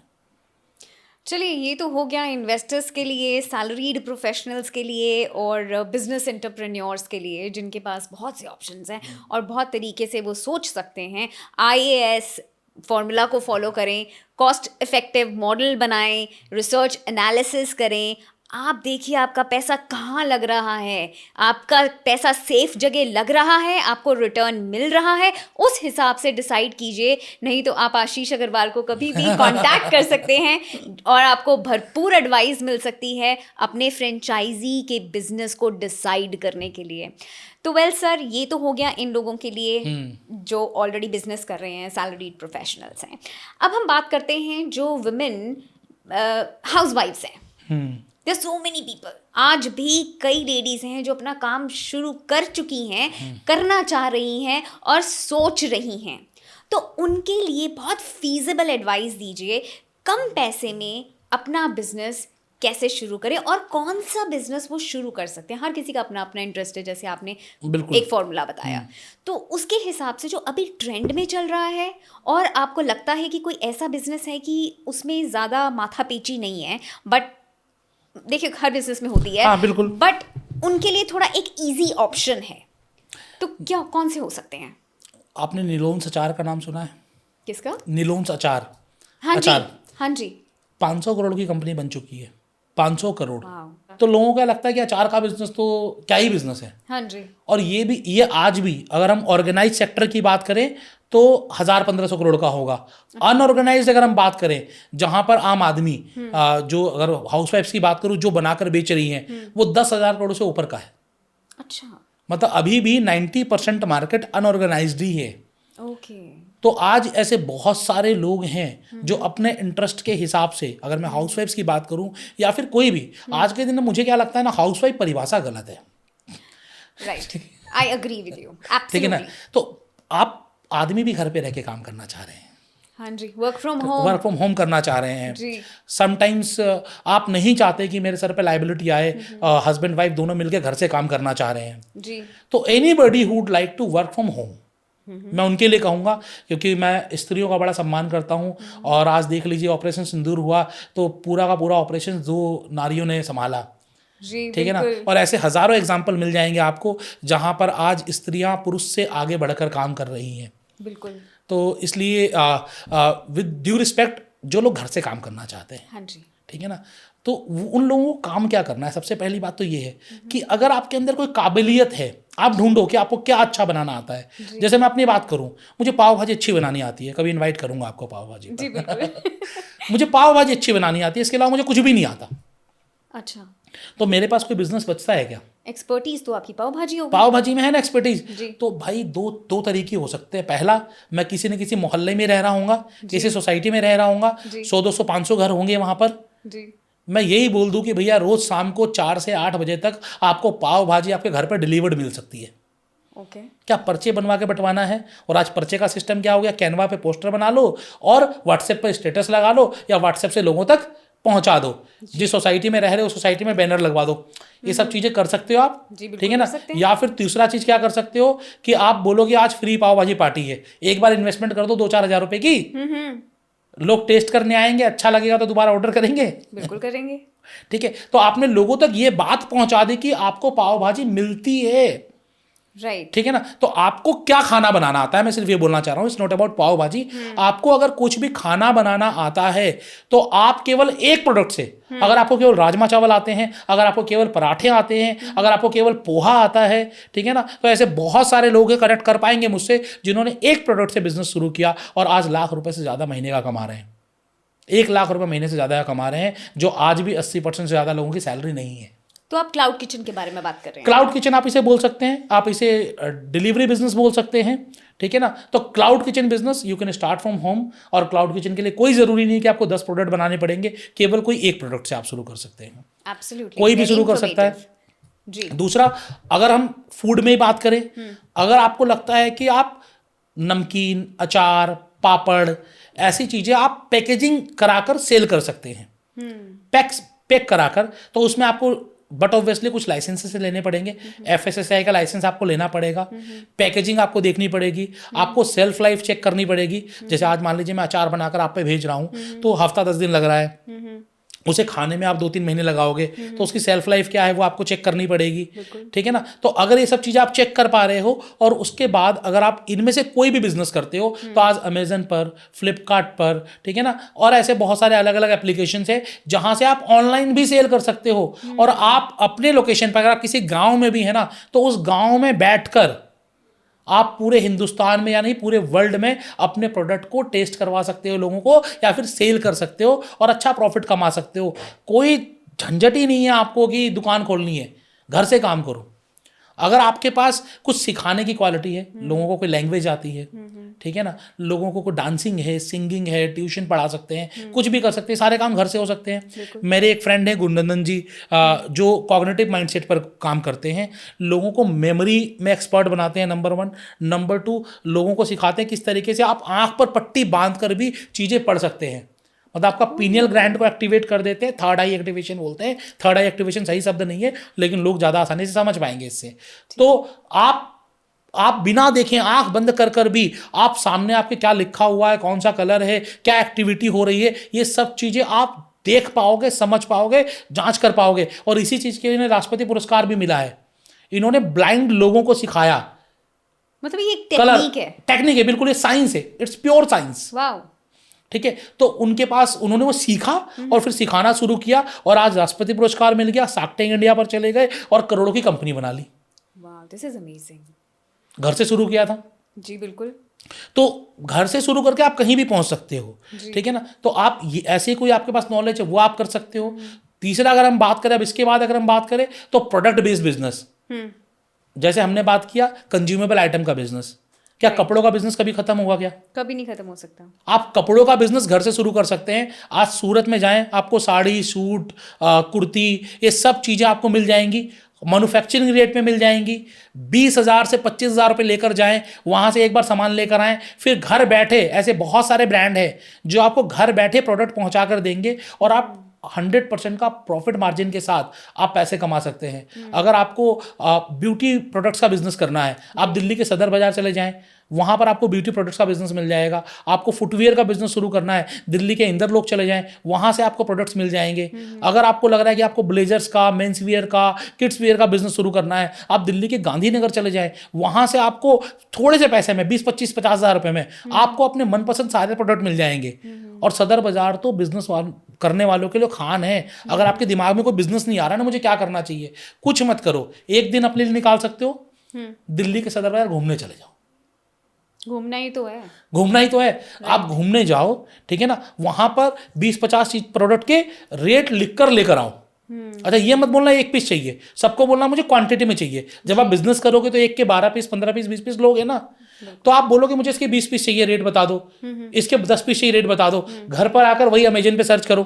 चलिए, ये तो हो गया इन्वेस्टर्स के लिए, सैलरीड प्रोफेशनल्स के लिए और बिजनेस एंटरप्रेन्योर्स के लिए, जिनके पास बहुत से ऑप्शंस हैं और बहुत तरीके से वो सोच सकते हैं। IAS फॉर्मूला को फॉलो करें, कॉस्ट इफेक्टिव मॉडल बनाएं, रिसर्च एनालिसिस करें। आप देखिए आपका पैसा कहाँ लग रहा है, आपका पैसा सेफ जगह लग रहा है, आपको रिटर्न मिल रहा है, उस हिसाब से डिसाइड कीजिए। नहीं तो आप आशीष अग्रवाल को कभी भी कांटेक्ट कर सकते हैं और आपको भरपूर एडवाइस मिल सकती है अपने फ्रेंचाइजी के बिजनेस को डिसाइड करने के लिए। तो वेल सर, ये तो हो गया इन लोगों के लिए जो ऑलरेडी बिजनेस कर रहे हैं, सैलरीड प्रोफेशनल्स हैं। अब हम बात करते हैं जो वुमेन हाउसवाइफ्स हैं। There are so many people. आज भी कई लेडीज़ हैं जो अपना काम शुरू कर चुकी हैं, करना चाह रही हैं और सोच रही हैं। तो उनके लिए बहुत फीजिबल एडवाइस दीजिए, कम पैसे में अपना बिजनेस कैसे शुरू करें और कौन सा बिजनेस वो शुरू कर सकते हैं। हर किसी का अपना अपना इंटरेस्ट है, जैसे आपने एक फॉर्मूला बताया। तो उसके हिसाब से जो अभी ट्रेंड में चल रहा है और आपको लगता है कि कोई ऐसा बिजनेस है कि उसमें ज़्यादा माथापीची नहीं है, बट देखिए हर बिजनेस में होती है। हाँ, बिल्कुल। बट उनके लिए थोड़ा एक इजी ऑप्शन है, तो क्या कौन से हो सकते हैं? आपने नीलोन्स अचार का नाम सुना है? किसका? नीलोन्स अचार। हाँ अचार। जी, हाँ जी। 500 करोड़ की कंपनी बन चुकी है, 500 करोड़। वाह। तो लोगों को लगता है कि अचार का बिजनेस तो क्या ही बिजनेस है। हाँ जी। और ये आज भी अगर हम ऑर्गेनाइज सेक्टर की बात करें तो 1000-1500 करोड़ का होगा। अनऑर्गेनाइज अगर हम बात करें, जहां पर आम आदमी जो, अगर हाउसवाइफ्स की बात करूं जो बनाकर बेच रही हैं, वो 10,000 करोड़ से ऊपर का है। अच्छा। मतलब अभी भी 90% मार्केट अनऑर्गेनाइज्ड ही है। ओके। तो आज ऐसे बहुत सारे लोग हैं जो अपने इंटरेस्ट के हिसाब से, अगर मैं हाउसवाइफ्स की बात करूं या फिर कोई भी, आज के दिन में मुझे क्या लगता है ना, हाउसवाइफ परिभाषा गलत है। Right, I agree with you, ठीक है ना। एब्सोल्युटली। तो आप आदमी भी घर पे रह के काम करना चाह रहे हैं, हाँ जी, work from home. Work from home करना चाह रहे हैं। जी। समटाइम्स आप नहीं चाहते कि मेरे सर पे लाइबिलिटी आए, हस्बैंड वाइफ दोनों मिलकर घर से काम करना चाह रहे हैं। जी। तो anybody who would like to work from home, मैं उनके लिए कहूँगा, क्योंकि मैं स्त्रियों का बड़ा सम्मान करता हूँ। और आज देख लीजिए ऑपरेशन सिंदूर हुआ तो पूरा का पूरा ऑपरेशन 2 नारियों ने संभाला। जी, ठीक है ना। बिल्कुल। और ऐसे हजारों एग्जाम्पल मिल जाएंगे आपको जहाँ पर आज स्त्रियाँ पुरुष से आगे बढ़कर काम कर रही हैं। बिल्कुल। तो इसलिए विद ड्यू रिस्पेक्ट, जो लोग घर से काम करना चाहते हैं, हाँ जी। ठीक है ना, तो उन लोगों को काम क्या करना है। सबसे पहली बात तो ये है कि अगर आपके अंदर कोई काबिलियत है, आप ढूंढो कि आपको क्या अच्छा बनाना आता है। जैसे मैं अपनी बात करूं, मुझे पाव भाजी अच्छी बनानी आती है, कभी इनवाइट करूंगा आपको पाव भाजी पर। जी, बिल्कुल। मुझे पाव भाजी अच्छी बनानी आती है, इसके अलावा मुझे कुछ भी नहीं आता। अच्छा, तो मेरे पास कोई बिजनेस बचता है क्या? एक्सपर्टीज तो आपकी पाव भाजी होगी। पाव भाजी में है ना एक्सपर्टीज। जी। तो भाई दो तरीके हो सकते हैं। पहला, मैं किसी न किसी मोहल्ले में रह रहा हूँगा, किसी सोसाइटी में रह रहा हूँगा, जी। 100-200-500 घर होंगे वहाँ पर। जी। मैं यही बोल दूं कि भैया रोज शाम को 4 से 8 बजे तक आपको पाव भाजी आपके घर पर डिलीवर्ड मिल सकती है। ओके। क्या पर्चे बनवा के बंटवाना है? और आज पर्चे का सिस्टम क्या हो गया, कैनवा पे पोस्टर बना लो और व्हाट्सएप पर स्टेटस लगा लो, या व्हाट्सएप से लोगों तक पहुंचा दो। जिस सोसाइटी में रह रहे हो उस सोसाइटी में बैनर लगवा दो। ये सब चीजें कर सकते हो आप। जी, बिल्कुल ठीक है ना। कर सकते हैं। या फिर तीसरा चीज क्या कर सकते हो कि आप बोलो कि आज फ्री पाव भाजी पार्टी है, एक बार इन्वेस्टमेंट कर दो 2-4 हज़ार रुपए की, लोग टेस्ट करने आएंगे, अच्छा लगेगा तो दोबारा ऑर्डर करेंगे। बिल्कुल करेंगे। ठीक है। तो आपने लोगों तक ये बात पहुंचा दी कि आपको पाव भाजी मिलती है। राइट। ठीक है ना। तो आपको क्या खाना बनाना आता है, मैं सिर्फ ये बोलना चाह रहा हूं, इट्स नॉट अबाउट पाव भाजी। आपको अगर कुछ भी खाना बनाना आता है तो आप केवल एक प्रोडक्ट से, अगर आपको केवल राजमा चावल आते हैं, अगर आपको केवल पराठे आते हैं, अगर आपको केवल पोहा आता है, ठीक है ना, तो ऐसे बहुत सारे लोग कनेक्ट कर पाएंगे मुझसे जिन्होंने एक प्रोडक्ट से बिजनेस शुरू किया और आज लाख रुपए से ज्यादा महीने का कमा रहे हैं। 1 लाख रुपए महीने से ज्यादा कमा रहे हैं, जो आज भी 80% से ज्यादा लोगों की सैलरी नहीं है। तो आप क्लाउड किचन के बारे में बात कर रहे हैं। क्लाउड किचन आप इसे बोल सकते हैं, आप इसे डिलीवरी बिजनेस बोल सकते हैं। ठीक है ना। तो cloud kitchen business you can start from home. और क्लाउड किचन के लिए कोई जरूरी नहीं कि आपको 10 प्रोडक्ट बनाने पड़ेंगे, केवल कोई एक प्रोडक्ट से आप शुरू कर सकते हैं। एब्सोल्युटली, कोई भी शुरू कर सकता है। जी। दूसरा, अगर हम फूड में बात करें, अगर आपको लगता है कि आप नमकीन, अचार, पापड़, ऐसी चीजें आप पैकेजिंग कराकर सेल कर सकते हैं, पैक कराकर, तो उसमें आपको बट ऑब्वियसली कुछ लाइसेंसेस लेने पड़ेंगे। FSSAI का लाइसेंस आपको लेना पड़ेगा, पैकेजिंग आपको देखनी पड़ेगी, आपको सेल्फ लाइफ चेक करनी पड़ेगी। जैसे आज मान लीजिए मैं अचार बनाकर आप पे भेज रहा हूँ, तो हफ्ता 10 दिन लग रहा है, उसे खाने में आप 2-3 महीने लगाओगे, तो उसकी सेल्फ लाइफ क्या है वो आपको चेक करनी पड़ेगी। ठीक है ना। तो अगर ये सब चीज़ें आप चेक कर पा रहे हो, और उसके बाद अगर आप इनमें से कोई भी बिजनेस करते हो, तो आज अमेजन पर, फ्लिपकार्ट पर, ठीक है ना, और ऐसे बहुत सारे अलग अलग एप्लीकेशंस है जहां से आप ऑनलाइन भी सेल कर सकते हो। और आप अपने लोकेशन पर, अगर आप किसी गाँव में भी है ना, तो उस गाँव में बैठकर आप पूरे हिंदुस्तान में या नहीं पूरे वर्ल्ड में अपने प्रोडक्ट को टेस्ट करवा सकते हो लोगों को, या फिर सेल कर सकते हो और अच्छा प्रॉफिट कमा सकते हो। कोई झंझट ही नहीं है आपको कि दुकान खोलनी है, घर से काम करो। अगर आपके पास कुछ सिखाने की क्वालिटी है, लोगों को कोई लैंग्वेज आती है, ठीक है ना, लोगों को कोई डांसिंग है, सिंगिंग है, ट्यूशन पढ़ा सकते हैं, कुछ भी कर सकते हैं, सारे काम घर से हो सकते हैं। मेरे एक फ्रेंड है गुरनंदन जी, जो कॉग्निटिव माइंडसेट पर काम करते हैं, लोगों को मेमोरी में एक्सपर्ट बनाते हैं, नंबर 1। नंबर 2, लोगों को सिखाते हैं किस तरीके से आप आंख पर पट्टी बांध कर भी चीज़ें पढ़ सकते हैं। मतलब आपका पीनियल ग्लैंड को एक्टिवेट कर देते हैं, थर्ड आई एक्टिवेशन बोलते हैं। थर्ड आई एक्टिवेशन सही शब्द नहीं है, लेकिन लोग ज़्यादा आसानी से समझ पाएंगे इससे। तो आप बिना देखें, आंख बंद कर कर भी आप सामने आपके क्या लिखा हुआ है, कौन सा कलर है, क्या एक्टिविटी हो रही है, ये सब चीज़ें आप देख पाओगे, समझ पाओगे, जांच कर पाओगे। और इसी चीज़ के लिए राष्ट्रपति पुरस्कार भी मिला है। इन्होंने ब्लाइंड लोगों को सिखाया। मतलब ये एक टेक्निक है। टेक्निक है, बिल्कुल, ये साइंस है, इट्स प्योर साइंस। वाओ। ठीक है, तो उनके पास उन्होंने वो सीखा और फिर सिखाना शुरू किया और आज राष्ट्रपति पुरस्कार मिल गया, शार्क टैंक इंडिया पर चले गए और करोड़ों की कंपनी बना ली। वाह, दिस इज अमेजिंग। घर से शुरू किया था जी बिल्कुल। तो घर से शुरू करके आप कहीं भी पहुंच सकते हो, ठीक है ना। तो आप ये ऐसे कोई आपके पास नॉलेज है वो आप कर सकते हो। तीसरा अगर हम बात करें, अब इसके बाद अगर हम बात करें तो प्रोडक्ट बेस्ड बिजनेस, जैसे हमने बात किया कंज्यूमेबल आइटम का बिजनेस, क्या कपड़ों का बिजनेस कभी खत्म होगा? क्या कभी नहीं खत्म हो सकता। आप कपड़ों का बिजनेस घर से शुरू कर सकते हैं। आज सूरत में जाएं, आपको साड़ी, सूट, कुर्ती, ये सब चीज़ें आपको मिल जाएंगी, मैन्युफैक्चरिंग रेट में मिल जाएंगी। 20,000 से 25,000 रुपये लेकर जाएं, वहाँ से एक बार सामान लेकर आएं, फिर घर बैठे ऐसे बहुत सारे ब्रांड हैं जो आपको घर बैठे प्रोडक्ट पहुँचा कर देंगे और आप 100% का प्रॉफिट मार्जिन के साथ आप पैसे कमा सकते हैं। अगर आपको ब्यूटी प्रोडक्ट्स का बिजनेस करना है, आप दिल्ली के सदर बाजार चले जाएं, वहाँ पर आपको ब्यूटी प्रोडक्ट्स का बिजनेस मिल जाएगा। आपको फुटवेयर का बिजनेस शुरू करना है, दिल्ली के इंदर लोग चले जाएं, वहाँ से आपको प्रोडक्ट्स मिल जाएंगे। अगर आपको लग रहा है कि आपको ब्लेजर्स का, मेंस वियर का, किड्स वियर का बिजनेस शुरू करना है, आप दिल्ली के गांधीनगर चले जाएं, वहाँ से आपको थोड़े से पैसे में 20, 25, 50,000 रुपये में आपको अपने मनपसंद सारे प्रोडक्ट मिल जाएंगे। और सदर बाजार तो बिजनेस करने वालों के लिए खान है। अगर आपके दिमाग में कोई बिजनेस नहीं आ रहा ना, मुझे क्या करना चाहिए, कुछ मत करो, एक दिन अपने लिए निकाल सकते हो, दिल्ली के सदर बाजार घूमने चले जाओ। घूमना ही तो है, घूमना ही तो है। आप घूमने जाओ, ठीक है ना, वहां पर 20-50 प्रोडक्ट के रेट लिख कर लेकर आओ। अच्छा, ये मत बोलना एक पीस चाहिए, सबको बोलना मुझे क्वांटिटी में चाहिए। जब आप बिजनेस करोगे तो एक के 12 पीस, 15 पीस, 20 पीस लोगे ना, तो आप बोलोगे मुझे इसके 20 पीस चाहिए, रेट बता दो, इसके 10 पीस चाहिए, रेट बता दो। घर पर आकर वही अमेजन पे सर्च करो,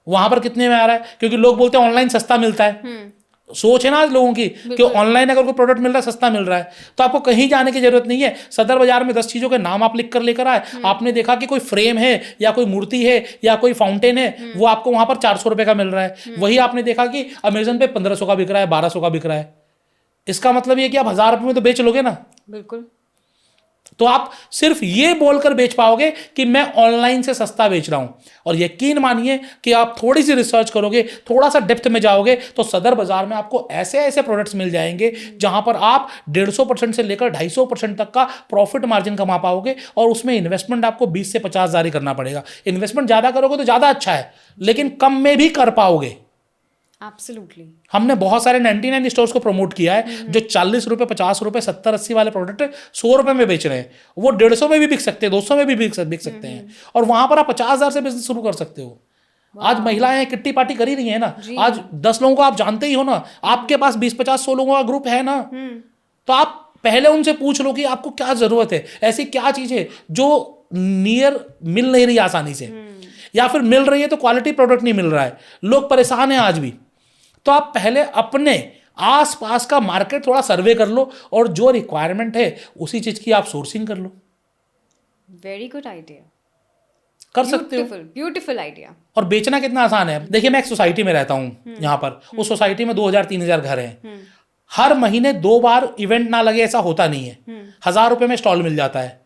वहां पर कितने में आ रहा है, क्योंकि लोग बोलते हैं ऑनलाइन सस्ता मिलता है। सोच है ना आज लोगों की कि ऑनलाइन अगर कोई प्रोडक्ट मिल रहा है, सस्ता मिल रहा है, तो आपको कहीं जाने की जरूरत नहीं है। सदर बाजार में 10 चीजों के नाम आप लिख कर लेकर आए, आपने देखा कि कोई फ्रेम है या कोई मूर्ति है या कोई फाउंटेन है, वो आपको वहां पर 400 रुपए का मिल रहा है। वही आपने देखा कि अमेजन पे 1500 का बिक रहा है, 1200 का बिक रहा है। इसका मतलब ये कि आप 1000 रुपये में तो बेच लोगे ना। बिल्कुल। तो आप सिर्फ ये बोलकर बेच पाओगे कि मैं ऑनलाइन से सस्ता बेच रहा हूं, और यकीन मानिए कि आप थोड़ी सी रिसर्च करोगे, थोड़ा सा डेप्थ में जाओगे, तो सदर बाजार में आपको ऐसे ऐसे प्रोडक्ट्स मिल जाएंगे जहां पर आप 150% से लेकर 250% तक का प्रॉफिट मार्जिन कमा पाओगे। और उसमें इन्वेस्टमेंट आपको 20 से 50 हज़ार ही करना पड़ेगा। इन्वेस्टमेंट ज्यादा करोगे तो ज्यादा अच्छा है, लेकिन कम में भी कर पाओगे। एब्सोल्युटली। हमने बहुत सारे 99 स्टोर्स को प्रमोट किया है जो 40 रुपए, 50 रुपए, 70-80 वाले प्रोडक्ट 100 रुपए में बेच रहे हैं। वो 150 में भी बिक सकते हैं, 200 में भी बिक सकते हैं, और वहां पर आप 50,000 से बिजनेस शुरू कर सकते हो। आज महिलाएं किट्टी पार्टी कर ही रही है ना। आज 10 लोगों को आप जानते ही हो ना, आपके पास 20-50-100 लोगों का ग्रुप है ना, तो आप पहले उनसे पूछ लो कि आपको क्या जरूरत है, ऐसी क्या चीज है जो नियर मिल नहीं रही आसानी से, या फिर मिल रही है तो क्वालिटी प्रोडक्ट नहीं मिल रहा है, लोग परेशान हैं आज भी। तो आप पहले अपने आसपास का मार्केट थोड़ा सर्वे कर लो, और जो रिक्वायरमेंट है उसी चीज की आप सोर्सिंग कर लो। वेरी गुड आइडिया, कर सकते हो। Beautiful idea. और बेचना कितना आसान है। देखिए, मैं एक सोसाइटी में रहता हूँ यहाँ पर, उस सोसाइटी में 2000-3000 घर हैं। हर महीने 2 बार इवेंट ना लगे ऐसा होता नहीं है। 1000 रुपए में स्टॉल मिल जाता है।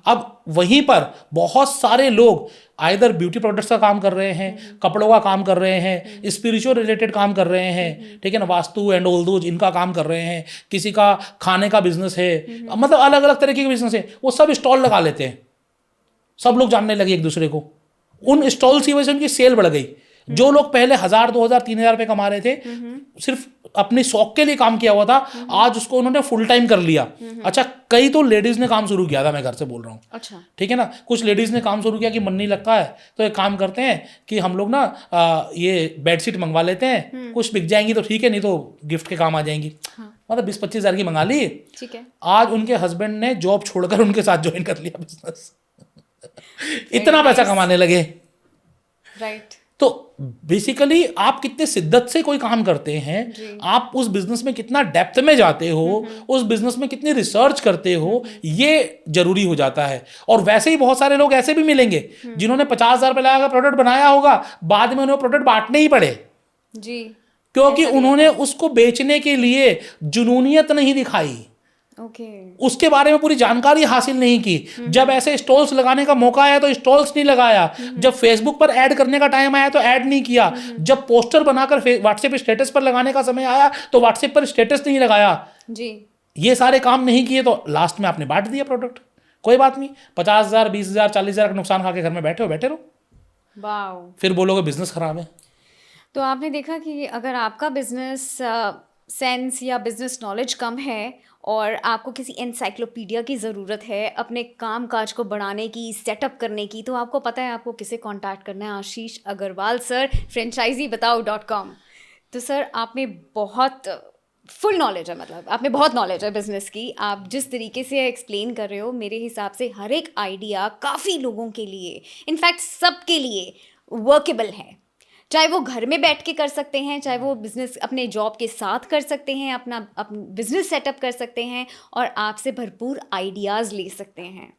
अब वहीं पर बहुत सारे लोग आइदर ब्यूटी प्रोडक्ट्स का काम कर रहे हैं, कपड़ों का काम कर रहे हैं, स्पिरिचुअल रिलेटेड काम कर रहे हैं, ठीक है ना, वास्तु एंड ऑल दोज इनका काम कर रहे हैं, किसी का खाने का बिजनेस है, मतलब अलग अलग तरीके के बिजनेस है, वो सब स्टॉल लगा लेते हैं। सब लोग जानने लगे एक दूसरे को, उन स्टॉल्स की वजह से उनकी सेल बढ़ गई। जो लोग पहले 1000, 2000, 3000 रुपए कमा रहे थे, सिर्फ अपने शौक के लिए काम किया हुआ था, आज उसको उन्होंने फुल टाइम कर लिया। अच्छा, कई तो लेडीज ने काम शुरू किया था, मैं घर से बोल रहा हूँ। अच्छा, ठीक है ना, कुछ लेडीज ने काम शुरू किया कि मन नहीं लगता है तो एक काम करते हैं कि हम लोग ना ये बेडशीट मंगवा लेते हैं, कुछ बिक जाएंगी तो ठीक है, नहीं तो गिफ्ट के काम आ जाएंगी। मतलब 20-25 हज़ार की मंगा ली। ठीक है, आज उनके हस्बैंड ने जॉब छोड़कर उनके साथ ज्वाइन कर लिया बिजनेस। इतना पैसा कमाने लगे। राइट। तो बेसिकली आप कितने शिद्दत से कोई काम करते हैं, आप उस बिजनेस में कितना डेप्थ में जाते हो, उस बिजनेस में कितनी रिसर्च करते हो, ये जरूरी हो जाता है। और वैसे ही बहुत सारे लोग ऐसे भी मिलेंगे जिन्होंने 50,000 रुपए लगाकर प्रोडक्ट बनाया होगा, बाद में उन्हें प्रोडक्ट बांटने ही पड़े जी, क्योंकि उन्होंने उसको बेचने के लिए जुनूनियत नहीं दिखाई। उसके बारे में पूरी जानकारी हासिल नहीं की। जब ऐसे स्टॉल्स लगाने का मौका आया तो स्टॉल्स नहीं लगाया, जब फेसबुक पर ऐड करने का टाइम आया तो ऐड नहीं किया, जब पोस्टर बनाकर व्हाट्सएप स्टेटस पर लगाने का समय आया तो व्हाट्सएप पर स्टेटस नहीं लगाया जी। ये सारे काम नहीं किए तो लास्ट में आपने बांट दिया प्रोडक्ट। कोई बात नहीं, 50,000 20,000 40,000 का नुकसान खा के घर में बैठे रहो, वाओ। फिर बोलोगे बिजनेस खराब है। तो आपने देखा कि अगर आपका बिजनेस सेंस या बिजनेस नॉलेज कम है और आपको किसी एनसाइक्लोपीडिया की ज़रूरत है अपने काम काज को बढ़ाने की, सेटअप करने की, तो आपको पता है आपको किसे कांटेक्ट करना है। आशीष अग्रवाल सर, franchisebetao.com। तो सर आप में बहुत फुल नॉलेज है, मतलब आप में बहुत नॉलेज है बिजनेस की। आप जिस तरीके से एक्सप्लेन कर रहे हो, मेरे हिसाब से हर एक आइडिया काफ़ी लोगों के लिए, इनफैक्ट सबके लिए वर्केबल है। चाहे वो घर में बैठ के कर सकते हैं, चाहे वो बिजनेस अपने जॉब के साथ कर सकते हैं, अपना बिजनेस सेटअप कर सकते हैं और आपसे भरपूर आइडियाज़ ले सकते हैं।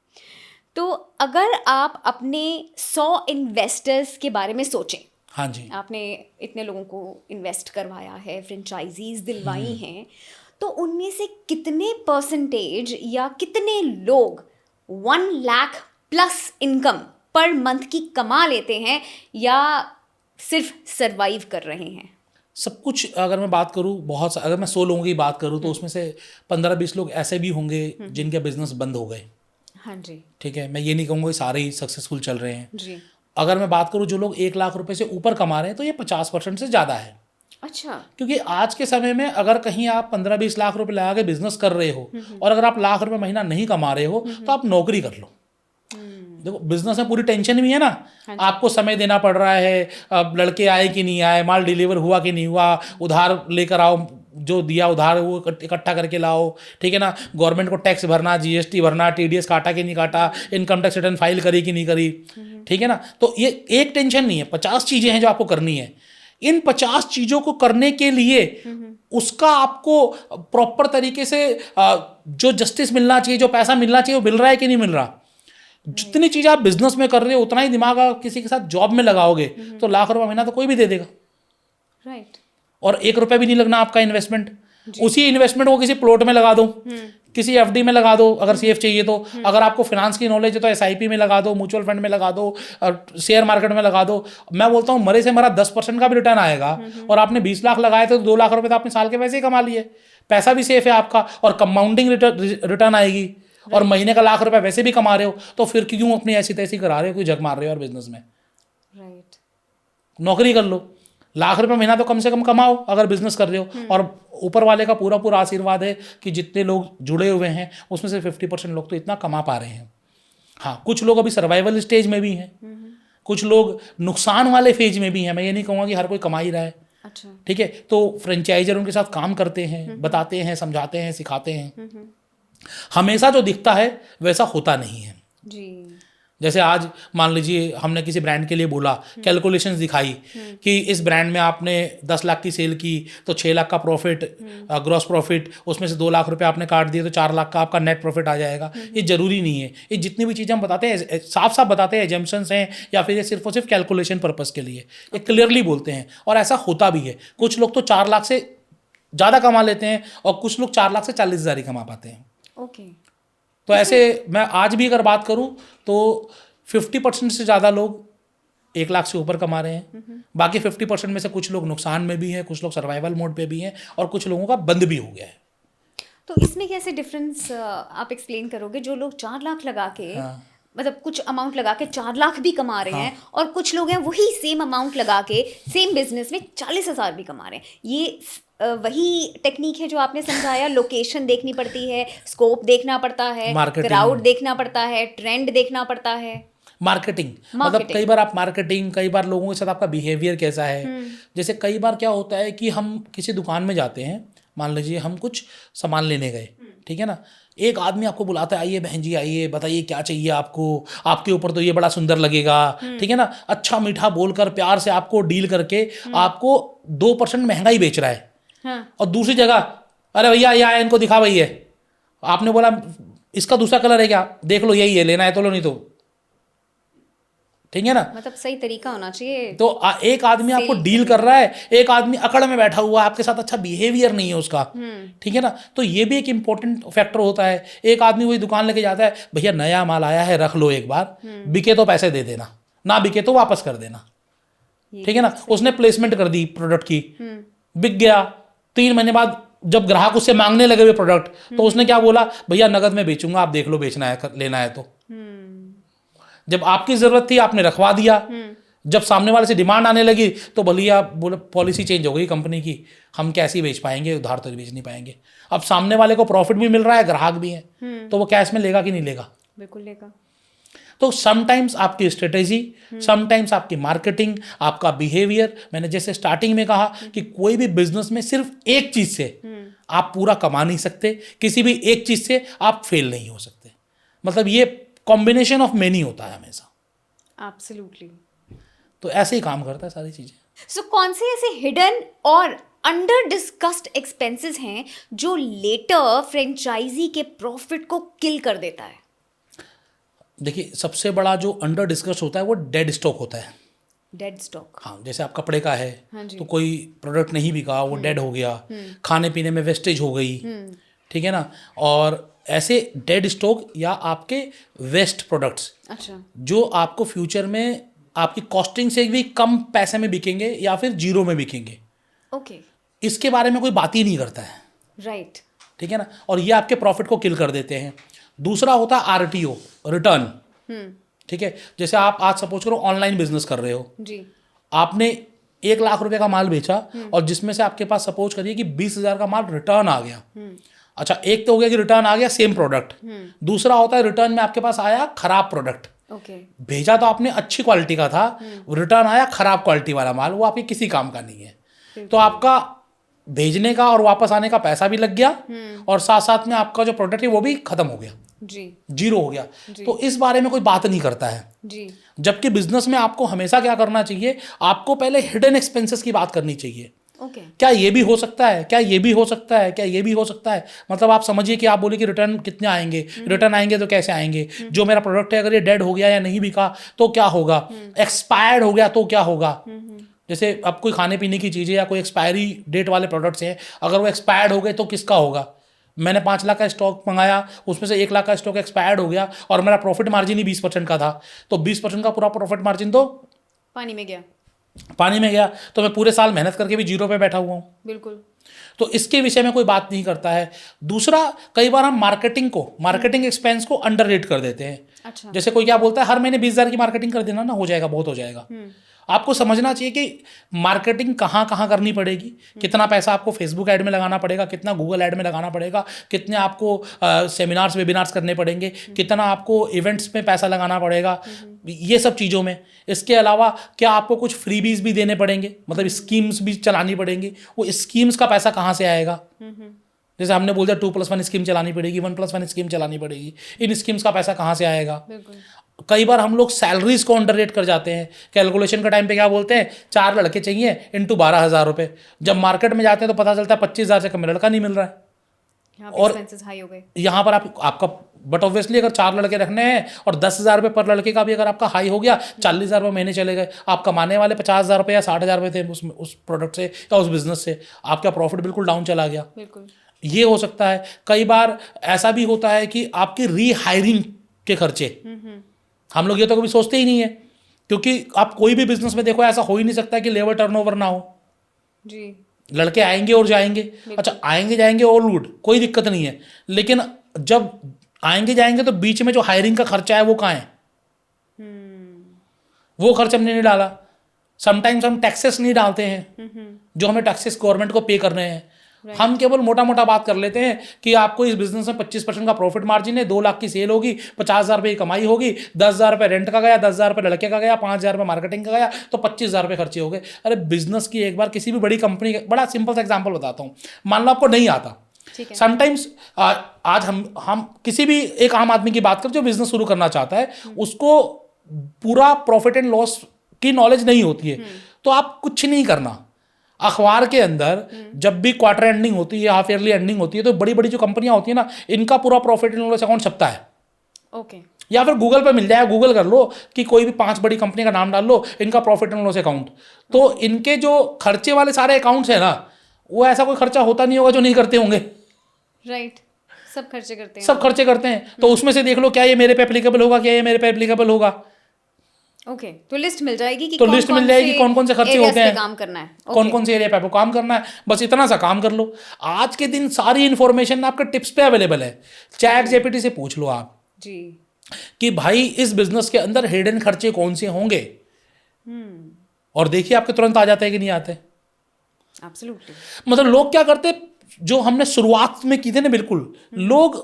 तो अगर आप अपने 100 इन्वेस्टर्स के बारे में सोचें, हाँ जी, आपने इतने लोगों को इन्वेस्ट करवाया है, फ्रेंचाइजीज दिलवाई हैं, तो उनमें से कितने परसेंटेज या कितने लोग 1 lakh plus income per month की कमा लेते हैं या सिर्फ सरवाइव कर रहे हैं? सब कुछ अगर मैं बात करूँ, अगर मैं 100 लोगों की बात करूँ तो उसमें से 15-20 लोग ऐसे भी होंगे जिनके बिजनेस बंद हो गए। हाँ जी, ठीक है, मैं ये नहीं कहूँगा कि सारे ही सक्सेसफुल चल रहे हैं जी। अगर मैं बात करूँ जो लोग 1 लाख रुपए से ऊपर कमा रहे हैं तो ये 50% से ज़्यादा है। अच्छा। क्योंकि आज के समय में अगर कहीं आप 15-20 लाख रुपए लगा के बिजनेस कर रहे हो और अगर आप लाख रुपए महीना नहीं कमा रहे हो तो आप नौकरी कर लो। देखो बिजनेस में पूरी टेंशन भी है ना, आपको समय देना पड़ रहा है, अब लड़के आए कि नहीं आए, माल डिलीवर हुआ कि नहीं हुआ, उधार लेकर आओ, जो दिया उधार वो इकट्ठा करके लाओ, ठीक है ना, गवर्नमेंट को टैक्स भरना, जीएसटी भरना, टीडीएस काटा कि नहीं काटा, इनकम टैक्स रिटर्न फाइल करी कि नहीं करी, ठीक है ना। तो ये एक टेंशन नहीं है, 50 चीज़ें हैं जो आपको करनी है। इन 50 चीज़ों को करने के लिए उसका आपको प्रॉपर तरीके से जो जस्टिस मिलना चाहिए, जो पैसा मिलना चाहिए, वो मिल रहा है कि नहीं मिल रहा। जितनी चीज़ आप बिजनेस में कर रहे हो उतना ही दिमाग आप किसी के साथ जॉब में लगाओगे तो लाख रुपए महीना तो कोई भी दे देगा। राइट। और 1 रुपया भी नहीं लगना आपका इन्वेस्टमेंट। उसी इन्वेस्टमेंट को किसी प्लॉट में लगा दो, किसी एफडी में लगा दो अगर सेफ चाहिए तो, अगर आपको फिनांस की नॉलेज है तो एसआईपी में लगा दो, म्यूचुअल फंड में लगा दो, शेयर मार्केट में लगा दो। मैं बोलता हूँ मरे से मरा 10% का भी रिटर्न आएगा और आपने 20 लाख लगाए थे तो 2 लाख रुपए तो आपने साल के वैसे ही कमा लिए। पैसा भी सेफ है आपका और कंपाउंडिंग रिटर्न आएगी और महीने का लाख रुपए वैसे भी कमा रहे हो, तो फिर क्यों अपनी ऐसी तैसी करा रहे हो, कोई जग मार रहे हो और बिजनेस में। राइट। नौकरी कर लो, लाख रुपए महीना तो कम से कम कमाओ अगर बिजनेस कर रहे हो। और ऊपर वाले का पूरा पूरा आशीर्वाद है कि जितने लोग जुड़े हुए हैं उसमें से 50% लोग तो इतना कमा पा रहे हैं। हाँ, कुछ लोग अभी सर्वाइवल स्टेज में भी हैं, कुछ लोग नुकसान वाले फेज में भी हैं। मैं ये नहीं कहूँगा कि हर कोई कमा ही रहा है। अच्छा। ठीक है, तो फ्रेंचाइजर उनके साथ काम करते हैं, बताते हैं, समझाते हैं, सिखाते हैं। हमेशा जो दिखता है वैसा होता नहीं है जी। जैसे आज मान लीजिए हमने किसी ब्रांड के लिए बोला, कैलकुलेशंस दिखाई कि इस ब्रांड में आपने 10 लाख की सेल की तो 6 लाख का प्रॉफिट, ग्रॉस प्रॉफिट, उसमें से 2 लाख रुपए आपने काट दिए तो 4 लाख का आपका नेट प्रॉफिट आ जाएगा। ये जरूरी नहीं है। ये जितनी भी चीज़ें हम बताते हैं साफ साफ बताते हैं, एजम्पशंस हैं या फिर ये सिर्फ और सिर्फ कैलकुलेशन पर्पज़ के लिए, ये क्लियरली बोलते हैं और ऐसा होता भी है। कुछ लोग तो 4 लाख से ज़्यादा कमा लेते हैं और कुछ लोग 4 लाख से 40,000 ही कमा पाते हैं। ओके। तो ऐसे मैं आज भी अगर बात करूं तो 50% से ज़्यादा लोग 1 लाख से ऊपर कमा रहे हैं। बाकी 50% में से कुछ लोग नुकसान में भी हैं, कुछ लोग सर्वाइवल मोड पे भी हैं और कुछ लोगों का बंद भी हो गया है। तो इसमें कैसे डिफरेंस आप एक्सप्लेन करोगे? जो लोग 4 लाख लगा के, हाँ। मतलब कुछ अमाउंट लगा के 4 लाख भी कमा रहे हैं और कुछ लोग हैं वही सेम अमाउंट लगा के सेम बिजनेस में 40,000 भी कमा रहे हैं। ये वही टेक्निक है जो आपने समझाया। लोकेशन देखनी पड़ती है, स्कोप देखना पड़ता है, क्राउड देखना पड़ता है, ट्रेंड देखना पड़ता है, मार्केटिंग। मतलब कई बार आप मार्केटिंग, कई बार लोगों के साथ आपका बिहेवियर कैसा है। जैसे कई बार क्या होता है कि हम किसी दुकान में जाते हैं, मान लीजिए हम कुछ सामान लेने गए, ठीक है ना, एक आदमी आपको बुलाता है, आइए बहन जी आइए, बताइए क्या चाहिए आपको, आपके ऊपर तो ये बड़ा सुंदर लगेगा, ठीक है ना, अच्छा मीठा बोलकर प्यार से आपको डील करके आपको 2% महंगाई बेच रहा है। हाँ। और दूसरी जगह अरे भैया ये इनको दिखा भैया, आपने बोला इसका दूसरा कलर है क्या, देख लो यही है, लेना है तो लो, नहीं तो, ठीक है ना। मतलब सही तरीका होना चाहिए। तो एक आदमी आपको डील कर रहा है, एक आदमी अकड़ में बैठा हुआ है, आपके साथ अच्छा बिहेवियर नहीं है उसका, ठीक है ना। तो ये भी एक इंपॉर्टेंट फैक्टर होता है। एक आदमी वही दुकान लेके जाता है, भैया नया माल आया है रख लो एक बार, बिके तो पैसे दे देना, ना बिके तो वापस कर देना, ठीक है ना। उसने प्लेसमेंट कर दी प्रोडक्ट की, बिक गया, 3 महीने बाद जब ग्राहक उससे मांगने लगे हुए प्रोडक्ट, तो उसने क्या बोला, भैया नगद में बेचूंगा, आप देख लो बेचना है लेना है तो। जब आपकी जरूरत थी आपने रखवा दिया, जब सामने वाले से डिमांड आने लगी तो भैया बोले पॉलिसी चेंज हो गई कंपनी की, हम कैसे बेच पाएंगे, उधार तो बेच नहीं पाएंगे। अब सामने वाले को प्रॉफिट भी मिल रहा है, ग्राहक भी है, तो वो कैश में लेगा कि नहीं लेगा? बिल्कुल लेगा। तो समटाइम्स आपकी स्ट्रेटेजी, समटाइम्स आपकी मार्केटिंग, आपका बिहेवियर, मैंने जैसे स्टार्टिंग में कहा कि कोई भी बिजनेस में सिर्फ एक चीज से आप पूरा कमा नहीं सकते, किसी भी एक चीज से आप फेल नहीं हो सकते। मतलब ये कॉम्बिनेशन ऑफ मेनी होता है हमेशा। एब्सोल्युटली। तो ऐसे ही काम करता है सारी चीजें। सो कौन से ऐसे हिडन और अंडर डिस्कस्ड एक्सपेंसेस हैं जो लेटर फ्रेंचाइजी के प्रॉफिट को किल कर देता है? देखिए, सबसे बड़ा जो अंडर डिस्कस होता है वो डेड स्टॉक होता है। Dead stock? हाँ, जैसे आप कपड़े का है, हाँ जी। तो कोई प्रोडक्ट नहीं बिका, वो डेड हो गया, खाने पीने में वेस्टेज हो गई, ठीक है ना। और ऐसे डेड स्टॉक या आपके वेस्ट प्रोडक्ट्स, अच्छा, जो आपको फ्यूचर में आपकी कॉस्टिंग से भी कम पैसे में बिकेंगे या फिर जीरो में बिकेंगे, ओके, इसके बारे में कोई बात ही नहीं करता है, राइट। ठीक है ना। और ये आपके प्रॉफिट को किल कर देते हैं। दूसरा होता है आरटीओ, रिटर्न, ठीक है। जैसे आप आज सपोज करो ऑनलाइन बिजनेस कर रहे हो जी, आपने 1 लाख रुपए का माल बेचा और जिसमें से आपके पास सपोज करिए कि 20,000 का माल रिटर्न आ गया। अच्छा, एक तो हो गया कि रिटर्न आ गया सेम प्रोडक्ट, दूसरा होता है रिटर्न में आपके पास आया खराब प्रोडक्ट। ओके, भेजा तो आपने अच्छी क्वालिटी का था, रिटर्न आया खराब क्वालिटी वाला माल, वो आपके किसी काम का नहीं है। तो आपका भेजने का और वापस आने का पैसा भी लग गया और साथ साथ में आपका जो प्रोडक्ट है वो भी खत्म हो गया, जी, जीरो हो गया। तो इस बारे में कोई बात नहीं करता है जी। जबकि बिजनेस में आपको हमेशा क्या करना चाहिए, आपको पहले हिडन एक्सपेंसेस की बात करनी चाहिए। ओके, क्या ये भी हो सकता है, क्या ये भी हो सकता है, क्या ये भी हो सकता है। मतलब आप समझिए कि आप बोले कि रिटर्न कितने आएंगे, रिटर्न आएंगे तो कैसे आएंगे, जो मेरा प्रोडक्ट है अगर ये डेड हो गया या नहीं बिका तो क्या होगा, एक्सपायर्ड हो गया तो क्या होगा। जैसे अब कोई खाने पीने की चीज़ें या कोई एक्सपायरी डेट वाले प्रोडक्ट्स हैं, अगर वो एक्सपायर्ड हो गए तो किसका होगा। मैंने 5 लाख का स्टॉक मंगाया, उसमें से 1 लाख का स्टॉक एक्सपायर्ड हो गया और मेरा प्रॉफिट मार्जिन ही 20% का था, तो 20% का पूरा प्रॉफिट मार्जिन तो पानी में गया, पानी में गया। तो मैं पूरे साल मेहनत करके भी जीरो पे बैठा हुआ हूँ। बिल्कुल। तो इसके विषय में कोई बात नहीं करता है। दूसरा, कई बार हम मार्केटिंग एक्सपेंस को अंडररेट कर देते हैं। अच्छा, जैसे कोई क्या बोलता है हर महीने 20,000 की मार्केटिंग कर देना ना, हो जाएगा, बहुत हो जाएगा। आपको समझना चाहिए कि मार्केटिंग कहाँ कहाँ करनी पड़ेगी, कितना पैसा आपको फेसबुक ऐड में लगाना पड़ेगा, कितना गूगल ऐड में लगाना पड़ेगा, कितने आपको सेमिनार्स वेबिनार्स करने पड़ेंगे, कितना आपको इवेंट्स में पैसा लगाना पड़ेगा, ये सब चीज़ों में। इसके अलावा क्या आपको कुछ फ्रीबीज भी देने पड़ेंगे, मतलब स्कीम्स भी चलानी पड़ेंगी, वो स्कीम्स का पैसा कहाँ से आएगा। जैसे हमने बोल दिया 2+1 स्कीम चलानी पड़ेगी, 1+1 स्कीम चलानी पड़ेगी, इन स्कीम्स का पैसा कहाँ से आएगा। कई बार हम लोग सैलरीज को अंडररेट कर जाते हैं। कैलकुलेशन का टाइम पे क्या बोलते हैं, 4 लड़के चाहिए इंटू 12,000 रुपये। जब मार्केट में जाते हैं तो पता चलता है 25,000 से कम लड़का नहीं मिल रहा है। और हाई हो गए यहाँ पर आपका बट ऑब्वियसली अगर 4 लड़के रखने हैं और 10,000 रुपये पर लड़के का भी अगर आपका हाई हो गया, 40,000 रुपये महीने चले गए, आप कमाने वाले 50,000 रुपये या 60,000 रुपये थे उस प्रोडक्ट से या उस बिजनेस से, आपका प्रॉफिट बिल्कुल डाउन चला गया। बिल्कुल, ये हो सकता है। कई बार ऐसा भी होता है कि आपकी रीहायरिंग के खर्चे, हम लोग ये तो कभी सोचते ही नहीं है, क्योंकि आप कोई भी बिजनेस में देखो ऐसा हो ही नहीं सकता कि लेबर टर्नओवर ना हो जी। लड़के आएंगे और जाएंगे। अच्छा, आएंगे जाएंगे ऑल गुड, कोई दिक्कत नहीं है, लेकिन जब आएंगे जाएंगे तो बीच में जो हायरिंग का खर्चा है वो कहाँ है, वो खर्च हमने नहीं डाला। समटाइम्स हम टैक्सेस नहीं डालते हैं, जो हमें टैक्सेस गवर्नमेंट को पे करने हैं। हम केवल मोटा मोटा बात कर लेते हैं कि आपको इस बिजनेस में 25% का प्रॉफिट मार्जिन है, 2 लाख की सेल होगी, 50,000 रुपये की कमाई होगी, 10,000 रुपये रेंट का गया, 10,000 रुपये लड़के का गया, 5,000 रुपये मार्केटिंग का गया, तो 25,000 रुपये खर्चे हो गए। अरे बिजनेस की एक बार किसी भी बड़ी कंपनी, बड़ा सिंपल सा एग्जाम्पल बताता हूँ, मान लो आपको नहीं आता, समटाइम्स आज हम किसी भी एक आम आदमी की बात करें जो बिजनेस शुरू करना चाहता है, उसको पूरा प्रॉफिट एंड लॉस की नॉलेज नहीं होती है, तो आप कुछ नहीं करना। अखबार के अंदर जब भी क्वार्टर एंडिंग होती है, हाफ ईयरली एंडिंग होती है, तो बड़ी बड़ी जो कंपनियां होती है ना, इनका पूरा प्रॉफिट एंड लॉस अकाउंट छपता है। ओके, या फिर गूगल पे मिल जाए, गूगल कर लो कि कोई भी 5 बड़ी कंपनी का नाम डाल लो, इनका प्रॉफिट एंड लॉस अकाउंट। तो इनके जो खर्चे वाले सारे अकाउंट्स है ना, वो ऐसा कोई खर्चा होता नहीं होगा जो नहीं करते होंगे। राइट, सब खर्चे करते हैं, सब खर्चे करते हैं। तो उसमें से देख लो क्या ये मेरे पे एप्लीकेबल होगा, क्या ये मेरे पे एप्लीकेबल होगा। ओके, तो लिस्ट मिल जाएगी कि तो लिस्ट मिल जाएगी कौन कौन से खर्चे होते हैं, काम करना है, कौन कौन से एरिया पे आपको काम करना है, बस इतना सा काम कर लो। आज के दिन सारी इन्फॉर्मेशन आपके टिप्स पे अवेलेबल है। चैट जीपीटी से पूछ लो आप जी कि भाई इस बिजनेस के अंदर हिडन खर्चे कौन से होंगे, और देखिए आपके तुरंत आ जाते हैं कि नहीं आते। एब्सोल्युटली। मतलब लोग क्या करते, जो हमने शुरुआत में की थी ना, बिल्कुल लोग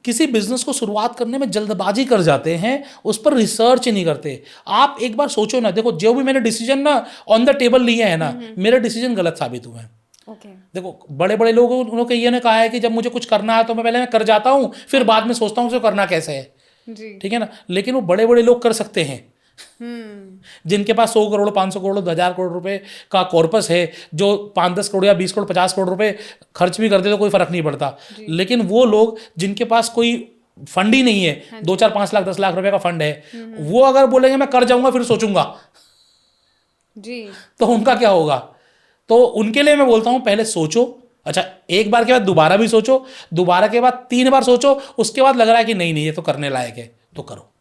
किसी बिजनेस को शुरुआत करने में जल्दबाजी कर जाते हैं, उस पर रिसर्च नहीं करते। आप एक बार सोचो ना, देखो जो भी मैंने डिसीजन ना ऑन द टेबल लिए हैं ना, मेरे डिसीजन गलत साबित हुए हैं। ओके, देखो बड़े बड़े लोग, उन्होंने ये ने कहा है कि जब मुझे कुछ करना है तो मैं कर जाता हूँ, फिर बाद में सोचता हूँ कि करना कैसे है, जी ठीक है ना। लेकिन वो बड़े बड़े लोग कर सकते हैं जिनके पास 100 करोड़ 500 करोड़ 1000 करोड़ रुपए का कॉर्पस है, जो 5-10 करोड़ या 20 करोड़ 50 करोड़ रुपए खर्च भी करते तो कोई फर्क नहीं पड़ता। लेकिन वो लोग जिनके पास कोई फंड ही नहीं है, 2-4-5 लाख 10 लाख रुपए का फंड है, वो अगर बोलेंगे मैं कर जाऊंगा फिर सोचूंगा, जी, तो उनका क्या होगा। तो उनके लिए मैं बोलता हूं पहले सोचो, अच्छा एक बार के बाद दोबारा भी सोचो, दोबारा के बाद 3 बार सोचो, उसके बाद लग रहा है कि नहीं नहीं ये तो करने लायक है तो करो।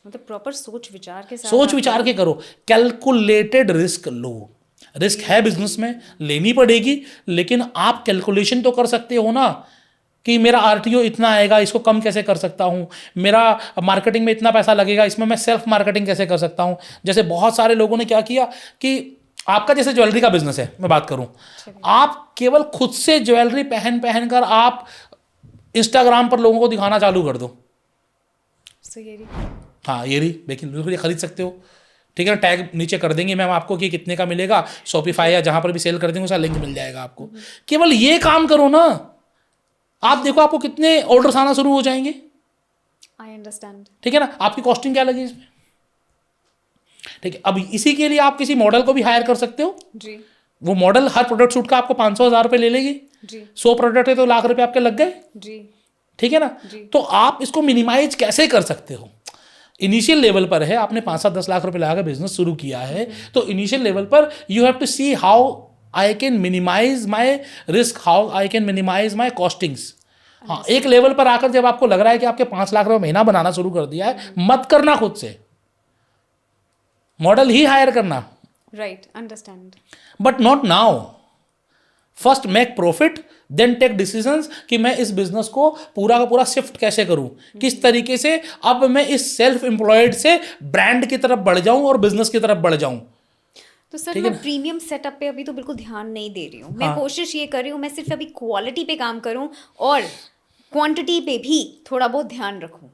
मतलब प्रॉपर सोच विचार के साथ सोच विचार के करो, कैलकुलेटेड रिस्क लो। रिस्क है बिजनेस में, लेनी पड़ेगी, लेकिन आप कैलकुलेशन तो कर सकते हो ना कि मेरा आरटीओ इतना आएगा, इसको कम कैसे कर सकता हूँ, मेरा मार्केटिंग में इतना पैसा लगेगा, इसमें मैं सेल्फ मार्केटिंग कैसे कर सकता हूँ। जैसे बहुत सारे लोगों ने क्या किया कि आपका जैसे ज्वेलरी का बिजनेस है, मैं बात करूँ, आप केवल खुद से ज्वेलरी पहन पहन कर आप इंस्टाग्राम पर लोगों को दिखाना चालू कर दो। So, ये हाँ ये बिल्कुल ये खरीद सकते हो, ठीक है ना। टैग नीचे कर देंगे मैम आपको कि कितने का मिलेगा, शॉपिफाई या जहाँ पर भी सेल कर देंगे उसका लिंक मिल जाएगा आपको। केवल ये काम करो ना, आप देखो आपको कितने ऑर्डर्स आना शुरू हो जाएंगे। आई अंडरस्टैंड, ठीक है ना। आपकी कॉस्टिंग क्या लगी इसमें, ठीक है। अब इसी के लिए आप किसी मॉडल को भी हायर कर सकते हो जी, वो मॉडल हर प्रोडक्ट शूट का आपको 500-1000 रुपये ले लेगी जी, 100 प्रोडक्ट है तो लाख रुपए आपके लग गए, जी, ठीक है ना। तो आप इसको मिनिमाइज कैसे कर सकते हो। इनिशियल लेवल पर है, आपने 5-7-10 लाख रुपए लगा बिजनेस शुरू किया है, तो इनिशियल लेवल पर you have to see how I can minimise my risk, how I can minimise my costings. हाँ, एक लेवल पर आकर जब आपको लग रहा है कि आपके 5 लाख रुपए महीना बनाना शुरू कर दिया है, मत करना खुद से, मॉडल ही हायर करना। Right, understand. But not now, first make profit then take decisions कि मैं इस बिजनेस को पूरा का पूरा शिफ्ट कैसे करूं, किस तरीके से अब मैं इस सेल्फ एम्प्लॉयड से ब्रांड की तरफ बढ़ जाऊं और बिजनेस की तरफ बढ़ जाऊं। तो सर मैं प्रीमियम सेटअप पे अभी तो बिल्कुल ध्यान नहीं दे रही हूँ। मैं कोशिश ये कर रही हूँ मैं सिर्फ अभी क्वालिटी पे काम करूँ और क्वांटिटी पे भी थोड़ा बहुत ध्यान रखूँ।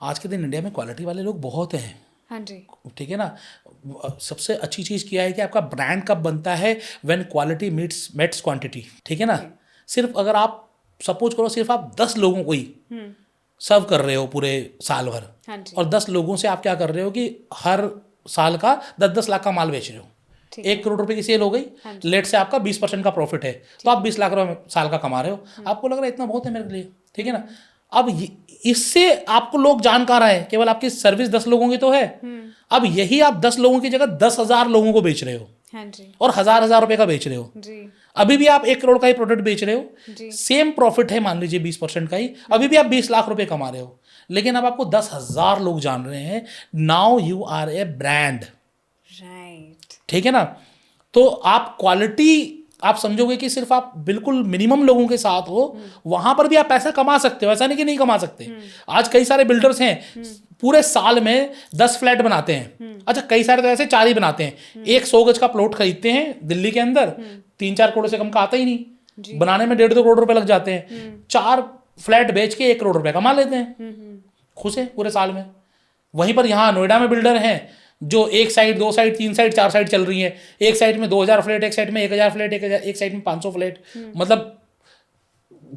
आज के दिन इंडिया में क्वालिटी वाले लोग बहुत हैं, हाँ जी, ठीक है ना। सबसे अच्छी चीज़ क्या है कि आपका ब्रांड कब बनता है, व्हेन क्वालिटी मेट्स क्वांटिटी, ठीक है ना। सिर्फ अगर आप सपोज करो सिर्फ आप 10 लोगों को ही सर्व कर रहे हो पूरे साल भर, हाँ जी, और 10 लोगों से आप क्या कर रहे हो कि हर साल का 10-10 लाख का माल बेच रहे हो, 1 करोड़ रुपए की सेल हो गई, लेट से आपका 20% का प्रॉफिट है, तो आप 20 लाख रुपए साल का कमा रहे हो। आपको लग रहा है इतना बहुत है मेरे लिए, ठीक है ना। अब इससे आपको लोग जान कहाँ रहे हैं, केवल आपकी सर्विस 10 लोगों की तो है, अब यही आप 10 लोगों की जगह 10,000 लोगों को बेच रहे हो, हाँ जी, और 1000 रुपए का बेच रहे हो, जी, अभी भी आप 1 करोड़ का ही प्रोडक्ट बेच रहे हो, सेम प्रॉफिट है मान लीजिए 20% का ही, अभी भी आप 20 लाख रुपए कमा रहे हो, लेकिन अब आपको 10,000 लोग जान रहे हैं। Now you are a brand, right, ठीक है ना। तो आप क्वालिटी आप समझोगे कि सिर्फ आप बिल्कुल मिनिमम लोगों के साथ हो, वहां पर भी आप पैसा कमा सकते हो, ऐसा नहीं कि नहीं कमा सकते। आज कई सारे बिल्डर्स हैं पूरे साल में 10 फ्लैट बनाते हैं, अच्छा कई सारे तो ऐसे 4 ही बनाते हैं। एक 100 गज का प्लॉट खरीदते हैं दिल्ली के अंदर, 3-4 करोड़ से कम का आता ही नहीं, बनाने में 1.5-2 करोड़ रुपए लग जाते हैं, 4 फ्लैट बेच के 1 करोड़ रुपए कमा लेते हैं, खुश है पूरे साल में। वहीं पर यहाँ नोएडा में बिल्डर हैं जो 1 साइड 2 साइड 3 साइड 4 साइड चल रही है, एक साइड में 2000 फ्लैट, एक साइड में 1000 फ्लैट, एक साइड में 500 फ्लैट, मतलब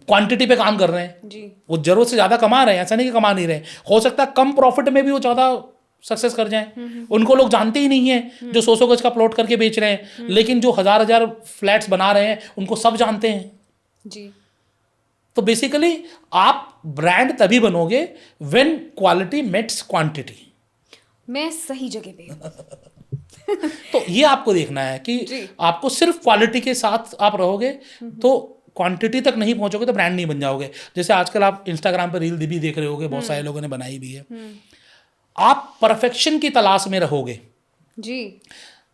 क्वांटिटी पे काम कर रहे हैं जी, वो जरूरत से ज़्यादा कमा रहे हैं, ऐसा नहीं कि कमा नहीं रहे। हो सकता है कम प्रॉफिट में भी वो ज़्यादा सक्सेस कर जाएं, उनको लोग जानते ही नहीं है जो 100-100 गज का प्लॉट करके बेच रहे हैं, लेकिन जो 1000-1000 फ्लैट्स बना रहे हैं उनको सब जानते हैं जी। तो बेसिकली आप ब्रांड तभी बनोगे व्हेन क्वालिटी मेट्स क्वांटिटी। मैं सही जगह पे हूँ। तो ये आपको देखना है कि आपको सिर्फ क्वालिटी के साथ आप रहोगे तो क्वांटिटी तक नहीं पहुंचोगे तो ब्रांड नहीं बन जाओगे। जैसे आजकल आप इंस्टाग्राम पर रील भी देख रहे होगे, बहुत सारे लोगों ने बनाई भी है। आप परफेक्शन की तलाश में रहोगे। जी।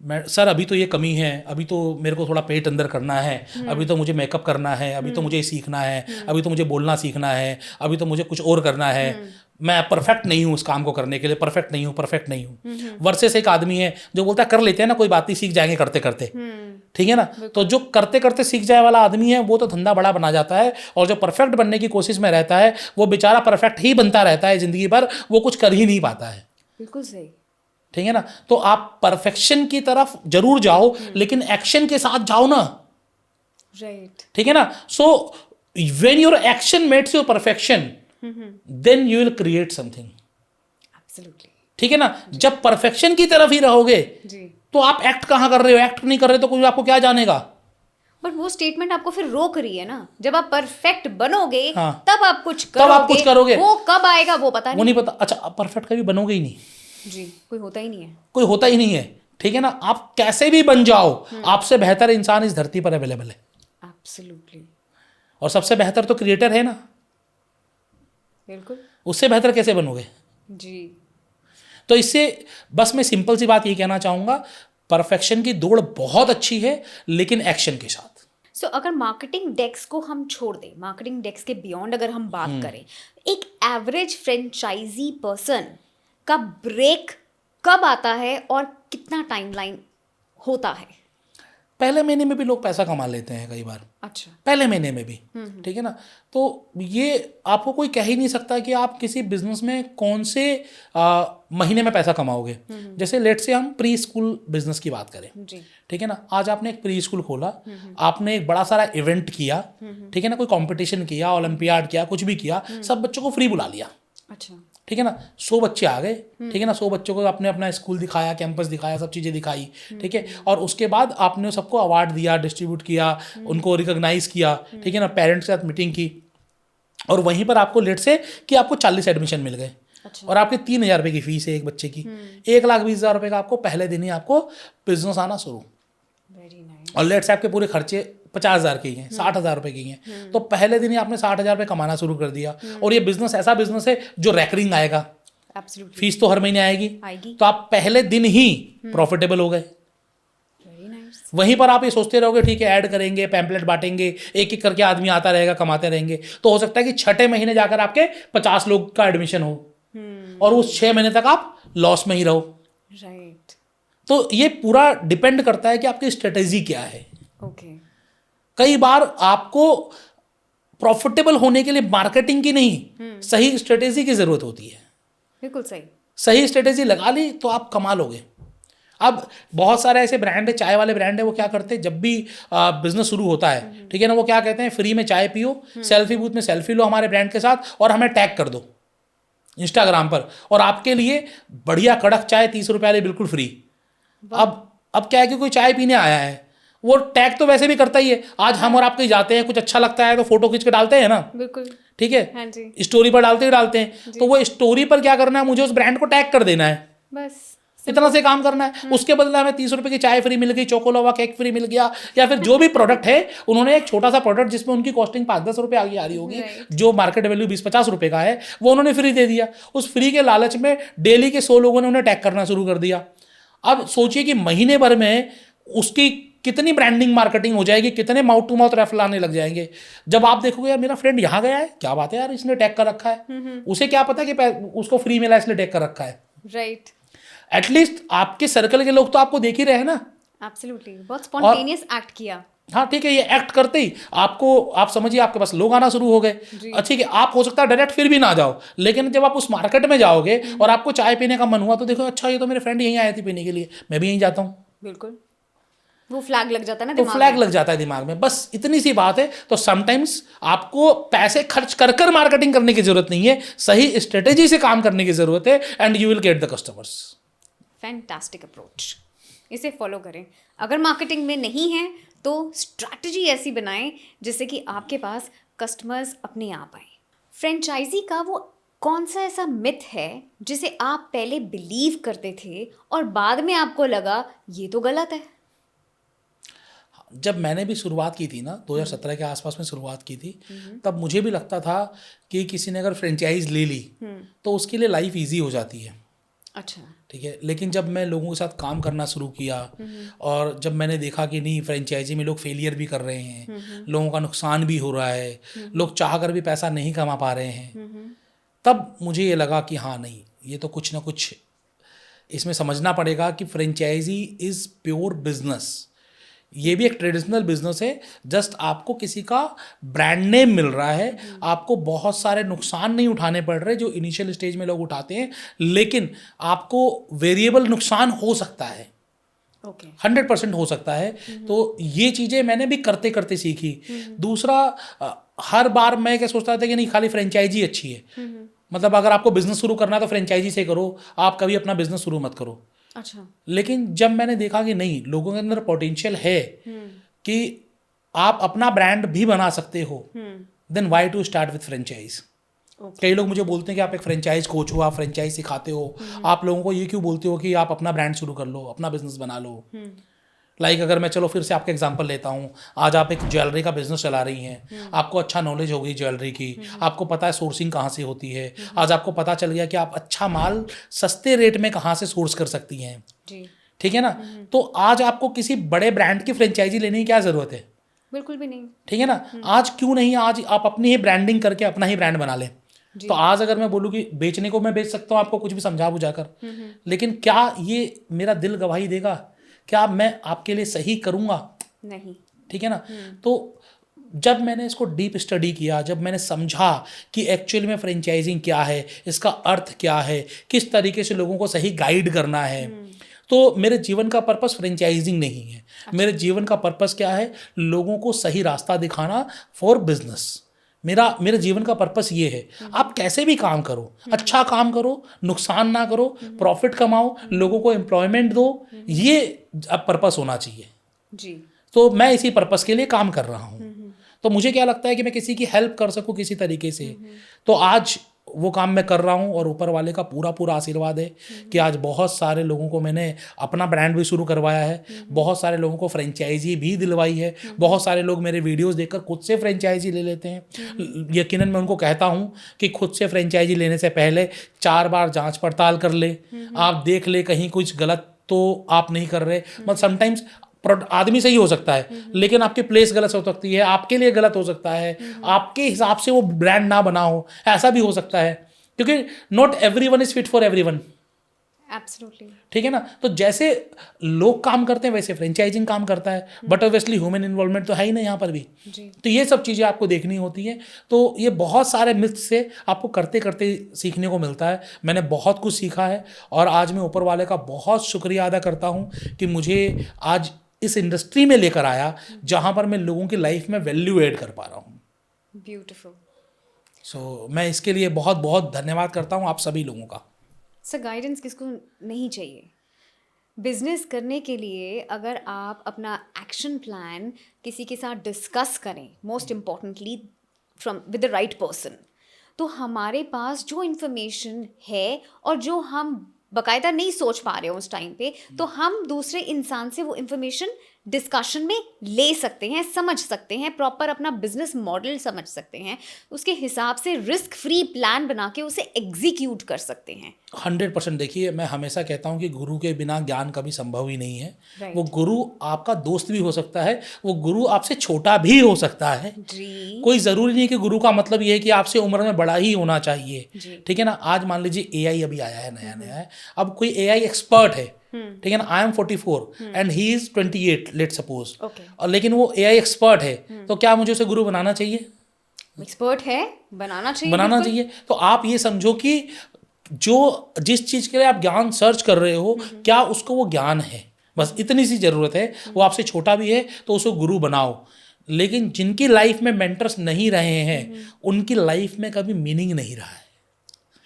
मैं सर अभी तो ये कमी है, अभी तो मेरे को थोड़ा पेट अंदर करना है, अभी तो मुझे मेकअप करना है, अभी तो मुझे सीखना है, अभी तो मुझे बोलना सीखना है, अभी तो मुझे कुछ और करना है, मैं परफेक्ट नहीं हूँ उस काम को करने के लिए, परफेक्ट नहीं हूँ। वर्सेस एक आदमी है जो बोलता है कर लेते हैं ना, कोई बात नहीं, सीख जाएंगे करते करते। ठीक है ना। तो जो करते करते सीख जाए वाला आदमी है वो तो धंधा बड़ा बना जाता है, और जो परफेक्ट बनने की कोशिश में रहता है वो बेचारा परफेक्ट ही बनता रहता है जिंदगी भर, वो कुछ कर ही नहीं पाता है। बिल्कुल सही। ठीक है ना। तो आप परफेक्शन की तरफ जरूर जाओ, लेकिन एक्शन के साथ जाओ ना। राइट। ठीक है ना। So when your action meets your perfection, then you will create something. Absolutely. ठीक है ना। जब परफेक्शन की तरफ ही रहोगे जी। तो आप एक्ट कहाँ कर रहे हो, एक्ट नहीं कर रहे तो कोई आपको क्या जानेगा। बट वो स्टेटमेंट आपको फिर रोक रही है ना, जब आप परफेक्ट बनोगे हाँ। तब आप कुछ तब आप कुछ करोगे। वो कब आएगा वो पता वो नहीं पता। अच्छा, आप परफेक्ट कभी बनोगे ही नहीं। जी। कोई होता ही नहीं है। कोई होता ही नहीं है। ठीक है ना। आप कैसे भी बन जाओ, आपसे बेहतर इंसान इस धरती पर अवेलेबल है। एब्सोल्युटली। और सबसे बेहतर तो क्रिएटर है ना। बिल्कुल। उससे बेहतर कैसे बनोगे। जी। तो इससे बस मैं सिंपल सी बात ये कहना चाहूंगा, परफेक्शन की दौड़ बहुत अच्छी है, लेकिन एक्शन के साथ। सो अगर मार्केटिंग डेस्क को हम छोड़ दें, मार्केटिंग डेस्क के बियॉन्ड अगर हम बात करें, एक एवरेज फ्रेंचाइजी पर्सन का ब्रेक कब आता है और कितना टाइमलाइन होता है? पहले महीने में भी लोग पैसा कमा लेते हैं कई बार। अच्छा। पहले महीने में भी। ठीक है ना। तो ये आपको कोई कह ही नहीं सकता कि आप किसी बिजनेस में कौन से महीने में पैसा कमाओगे। जैसे लेट से हम प्री स्कूल बिजनेस की बात करें। जी। ठीक है ना। आज आपने एक प्री स्कूल खोला, आपने एक बड़ा सारा इवेंट किया। ठीक है ना। कोई कंपटीशन किया, ओलंपियाड किया, कुछ भी किया, सब बच्चों को फ्री बुला लिया। अच्छा। ठीक है ना। 100 बच्चे आ गए। ठीक है ना। 100 बच्चों को आपने अपना स्कूल दिखाया, कैंपस दिखाया, सब चीज़ें दिखाई। ठीक है। और उसके बाद आपने सबको अवार्ड दिया, डिस्ट्रीब्यूट किया, उनको रिकॉग्नाइज किया। ठीक है ना। पेरेंट्स के साथ मीटिंग की, और वहीं पर आपको लेट से कि आपको 40 एडमिशन मिल गए। अच्छा। और आपके 3,000 रुपये की फीस है एक बच्चे की। 1,20,000 रुपये का आपको पहले दिन ही आपको बिजनेस आना शुरू। Very nice. और लेट से आपके पूरे खर्चे 50,000 के ही हैं, 60,000 रुपये के ही हैं। तो पहले दिन ही आपने 60,000 रुपये कमाना शुरू कर दिया। और ये बिजनेस ऐसा बिजनेस है जो रैकरिंग आएगा। एब्सोल्युटली। फीस तो हर महीने आएगी। आएगी। तो आप पहले दिन ही प्रॉफिटेबल हो गए। Very nice. वहीं पर आप ये सोचते रहोगे ठीक है ऐड करेंगे, पैम्पलेट बांटेंगे, एक एक करके आदमी आता रहेगा, कमाते रहेंगे, तो हो सकता है कि 6ठे महीने जाकर आपके 50 लोग का एडमिशन हो, और उस 6 महीने तक आप लॉस में ही रहो। राइट। तो ये पूरा डिपेंड करता है कि आपकी स्ट्रेटेजी क्या है। ओके। कई बार आपको प्रॉफिटेबल होने के लिए मार्केटिंग की नहीं, सही स्ट्रेटेजी की जरूरत होती है। बिल्कुल सही। सही स्ट्रेटेजी लगा ली तो आप कमा लोगे। अब बहुत सारे ऐसे ब्रांड है, चाय वाले ब्रांड है, वो क्या करते हैं जब भी बिजनेस शुरू होता है, ठीक है ना, वो क्या कहते हैं फ्री में चाय पियो, सेल्फी बूथ में सेल्फी लो हमारे ब्रांड के साथ, और हमें टैग कर दो इंस्टाग्राम पर, और आपके लिए बढ़िया कड़क चाय 30 रुपये वाली बिल्कुल फ्री। अब क्या है कि कोई चाय पीने आया है, वो टैग तो वैसे भी करता ही है। आज हम और आप कहीं जाते हैं, कुछ अच्छा लगता है तो फोटो खींच के डालते हैं ना। बिल्कुल। ठीक है। हाँ जी। स्टोरी पर डालते हैं। तो वो स्टोरी पर क्या करना है, मुझे उस ब्रांड को टैग कर देना है, बस इतना से काम करना है। उसके बदले हमें 30 रुपये की चाय फ्री मिल गई, चोकोलावा केक फ्री मिल गया, या फिर जो भी प्रोडक्ट है उन्होंने एक छोटा सा प्रोडक्ट जिसमें उनकी कॉस्टिंग 5-10 रुपये आगे आ रही होगी, जो मार्केट वैल्यू 20-50 रुपये का है, वो उन्होंने फ्री दे दिया। उस फ्री के लालच में डेली के 100 लोगों ने उन्हें टैग करना शुरू कर दिया। अब सोचिए कि महीने भर में उसकी कितनी ब्रांडिंग मार्केटिंग हो जाएगी, कितने माउथ टू माउथ रेफरल आने लग जाएंगे। जब आप देखोगे यार मेरा फ्रेंड यहाँ गया है, क्या बात है यार इसने टैग कर रखा है, उसे क्या पता कि उसको फ्री मिला इसलिए टैग कर रखा है। राइट। एटलीस्ट आपके सर्कल के लोग तो आपको देख ही रहे हैं ना। एब्सोल्युटली। बहुत स्पॉन्टेनियस एक्ट किया। हाँ ठीक है, ये एक्ट करते ही आपको, आप समझिए आपके पास लोग आना शुरू हो गए। ठीक है, आप हो सकता है डायरेक्ट फिर भी ना जाओ, लेकिन जब आप उस मार्केट में जाओगे और आपको चाय पीने का मन हुआ तो देखो अच्छा ये तो मेरे फ्रेंड यहीं आए थे पीने के लिए, मैं भी यहीं जाता हूँ। बिल्कुल। वो फ्लैग लग जाता है ना तो दिमाग फ्लैग में। लग जाता है दिमाग में, बस इतनी सी बात है। तो समटाइम्स आपको पैसे खर्च कर कर मार्केटिंग करने की जरूरत नहीं है, सही स्ट्रेटेजी से काम करने की जरूरत है, and you will get the customers. Fantastic approach, इसे फॉलो करें। अगर मार्केटिंग में नहीं है तो स्ट्रैटेजी ऐसी बनाएं जिससे कि आपके पास कस्टमर्स अपने आप आए। फ्रेंचाइजी का वो कौन सा ऐसा मिथ है जिसे आप पहले बिलीव करते थे और बाद में आपको लगा ये तो गलत है? जब मैंने भी शुरुआत की थी ना, 2017 के आसपास में शुरुआत की थी, तब मुझे भी लगता था कि किसी ने अगर फ्रेंचाइज ले ली तो उसके लिए लाइफ ईजी हो जाती है। अच्छा। ठीक है, लेकिन जब मैं लोगों के साथ काम करना शुरू किया और जब मैंने देखा कि नहीं, फ्रेंचाइजी में लोग फेलियर भी कर रहे हैं, लोगों का नुकसान भी हो रहा है, लोग चाह कर भी पैसा नहीं कमा पा रहे हैं, तब मुझे ये लगा कि हाँ नहीं, ये तो कुछ ना कुछ इसमें समझना पड़ेगा कि फ्रेंचाइजी इज़ प्योर बिजनेस। ये भी एक ट्रेडिशनल बिजनेस है, जस्ट आपको किसी का ब्रांड नेम मिल रहा है, आपको बहुत सारे नुकसान नहीं उठाने पड़ रहे जो इनिशियल स्टेज में लोग उठाते हैं, लेकिन आपको वेरिएबल नुकसान हो सकता है, 100% हो सकता है। तो ये चीज़ें मैंने भी करते करते सीखी। दूसरा, हर बार मैं क्या सोचता था कि नहीं, खाली फ्रेंचाइजी अच्छी है, मतलब अगर आपको बिजनेस शुरू करना है तो फ्रेंचाइजी से करो, आप कभी अपना बिजनेस शुरू मत करो। अच्छा। लेकिन जब मैंने देखा कि नहीं, लोगों के अंदर पोटेंशियल है कि आप अपना ब्रांड भी बना सकते हो, then why to start with franchise. कई लोग मुझे बोलते हैं कि आप एक फ्रेंचाइज कोच हो, आप फ्रेंचाइज सिखाते हो, आप लोगों को ये क्यों बोलते हो कि आप अपना ब्रांड शुरू कर लो, अपना बिजनेस बना लो। लाइक अगर मैं चलो फिर से आपका एग्जांपल लेता हूँ, आज आप एक ज्वेलरी का बिजनेस चला रही हैं, आपको अच्छा नॉलेज होगी ज्वेलरी की, आपको पता है सोर्सिंग कहाँ से होती है, आज आपको पता चल गया कि आप अच्छा माल सस्ते रेट में कहाँ से सोर्स कर सकती हैं, ठीक है ना। तो आज आपको किसी बड़े ब्रांड की फ्रेंचाइजी लेने की क्या ज़रूरत है? बिल्कुल भी नहीं, ठीक है ना। आज क्यों नहीं, आज आप अपनी ही ब्रांडिंग करके अपना ही ब्रांड बना लें। तो आज अगर मैं बोलूँ कि बेचने को मैं बेच सकता हूँ आपको कुछ भी समझा बुझाकर, लेकिन क्या ये मेरा दिल गवाही देगा? क्या मैं आपके लिए सही करूँगा? नहीं। ठीक है ना। तो जब मैंने इसको डीप स्टडी किया, जब मैंने समझा कि एक्चुअल में फ्रेंचाइजिंग क्या है, इसका अर्थ क्या है, किस तरीके से लोगों को सही गाइड करना है, तो मेरे जीवन का पर्पस फ्रेंचाइजिंग नहीं है। मेरे जीवन का पर्पस क्या है? लोगों को सही रास्ता दिखाना फॉर बिजनेस। मेरे जीवन का पर्पस ये है। आप कैसे भी काम करो, अच्छा काम करो, नुकसान ना करो, प्रॉफिट कमाओ, लोगों को एम्प्लॉयमेंट दो, ये अब पर्पस होना चाहिए जी। तो मैं इसी पर्पस के लिए काम कर रहा हूँ। तो मुझे क्या लगता है कि मैं किसी की हेल्प कर सकूँ किसी तरीके से, तो आज वो काम मैं कर रहा हूँ और ऊपर वाले का पूरा पूरा आशीर्वाद है कि आज बहुत सारे लोगों को मैंने अपना ब्रांड भी शुरू करवाया है, बहुत सारे लोगों को फ्रेंचाइजी भी दिलवाई है, बहुत सारे लोग मेरे वीडियोस देखकर खुद से फ्रेंचाइजी ले लेते हैं। यकीनन मैं उनको कहता हूँ कि खुद से फ्रेंचाइजी लेने से पहले 4 बार जांच पड़ताल कर ले, आप देख ले कहीं कुछ गलत तो आप नहीं कर रहे। मतलब समटाइम्स आदमी सही हो सकता है लेकिन आपकी प्लेस गलत हो सकती है, आपके लिए गलत हो सकता है, आपके हिसाब से वो ब्रांड ना बना हो, ऐसा भी हो सकता है, क्योंकि not everyone is fit for everyone. Absolutely. ठीक है ना। तो जैसे लोग काम करते हैं वैसे फ्रेंचाइजिंग काम करता है, बट ऑब्वियसली ह्यूमन इन्वॉल्वमेंट तो है ही ना यहाँ पर भी जी। तो ये सब चीज़ें आपको देखनी होती हैं। तो ये बहुत सारे मिथ्स से आपको करते करते सीखने को मिलता है। मैंने बहुत कुछ सीखा है और आज मैं ऊपर वाले का बहुत शुक्रिया अदा करता हूँ कि मुझे आज इस इंडस्ट्री में लेकर आया जहाँ पर मैं लोगों की लाइफ में वैल्यू ऐड कर पा रहा हूँ। ब्यूटीफुल। सो मैं इसके लिए बहुत बहुत धन्यवाद करता हूँ आप सभी लोगों का। सर, गाइडेंस किसको नहीं चाहिए? बिजनेस करने के लिए अगर आप अपना एक्शन प्लान किसी के साथ डिस्कस करें, most importantly from with the right person, तो हमारे पास जो इन्फॉर्मेशन है और जो हम बाकायदा नहीं सोच पा रहे हो उस टाइम पे, तो हम दूसरे इंसान से वो इन्फॉर्मेशन डिस्कशन में ले सकते हैं, समझ सकते हैं, प्रॉपर अपना बिजनेस मॉडल समझ सकते हैं, उसके हिसाब से रिस्क फ्री प्लान बना के उसे एग्जीक्यूट कर सकते हैं। 100%। देखिए, मैं हमेशा कहता हूँ कि गुरु के बिना ज्ञान कभी संभव ही नहीं है। Right. वो गुरु आपका दोस्त भी हो सकता है, वो गुरु आपसे छोटा भी हो सकता है जी। कोई ज़रूरी नहीं कि गुरु का मतलब ये है कि आपसे उम्र में बड़ा ही होना चाहिए। जी। ठीक है ना। आज मान लीजिए AI अभी आया है, नया नया है, अब कोई AI एक्सपर्ट है, ठीक है ना। I am 44 and he is 28 let suppose, और लेकिन वो AI एक्सपर्ट है, तो क्या मुझे उसे गुरु बनाना चाहिए? एक्सपर्ट है, बनाना चाहिए। तो आप ये समझो कि जो जिस चीज़ के लिए आप ज्ञान सर्च कर रहे हो, क्या उसको वो ज्ञान है, बस इतनी सी ज़रूरत है। वो आपसे छोटा भी है तो उसको गुरु बनाओ। लेकिन जिनकी लाइफ में मेंटर्स नहीं रहे हैं उनकी लाइफ में कभी मीनिंग नहीं रहा है।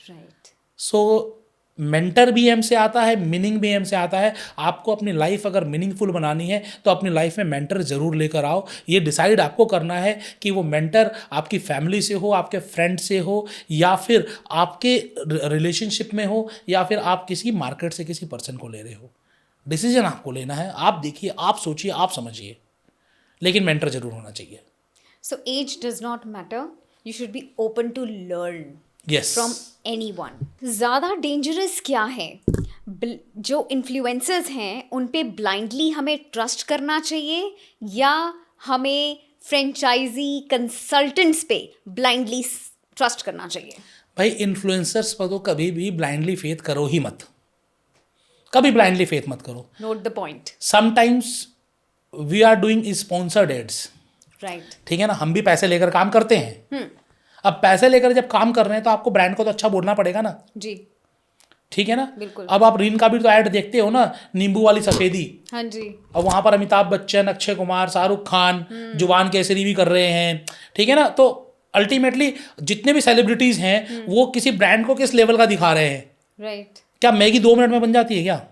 राइट। सो मेंटर भी एम से आता है, मीनिंग भी एम से आता है। आपको अपनी लाइफ अगर मीनिंगफुल बनानी है तो अपनी लाइफ में मेंटर ज़रूर लेकर आओ। ये डिसाइड आपको करना है कि वो मेंटर आपकी फैमिली से हो, आपके फ्रेंड से हो, या फिर आपके रिलेशनशिप में हो, या फिर आप किसी मार्केट से किसी पर्सन को ले रहे हो। डिसीजन आपको लेना है। आप देखिए, आप सोचिए, आप समझिए, लेकिन मेंटर ज़रूर होना चाहिए। So age does not matter, you should be open to learn. Yes. From anyone. ज़्यादा डेंजरस क्या है? जो इन्फ्लुएंसर्स हैं उन पे ब्लाइंडली हमें ट्रस्ट करना चाहिए, या हमें फ्रेंचाइजी कंसल्टेंट्स पे ब्लाइंडली ट्रस्ट करना चाहिए? भाई इन्फ्लुएंसर्स पर तो कभी भी ब्लाइंडली फेथ करो ही मत, कभी ब्लाइंडली फेथ मत करो। Note the point. Sometimes we are doing sponsored ads, right. ठीक है ना, हम भी पैसे लेकर काम करते हैं। अब पैसे लेकर जब काम कर रहे हैं तो आपको ब्रांड को तो अच्छा बोलना पड़ेगा ना, जी ठीक है ना। बिल्कुल। अब आप रीन का भी तो ऐड देखते हो ना, नींबू वाली सफेदी। हाँ जी। अब वहां पर अमिताभ बच्चन, अक्षय कुमार, शाहरुख खान जुबान केसरी भी कर रहे हैं, ठीक है ना। तो अल्टीमेटली जितने भी सेलिब्रिटीज हैं वो किसी ब्रांड को किस लेवल का दिखा रहे हैं। राइट। क्या मैगी 2 मिनट में बन जाती है क्या?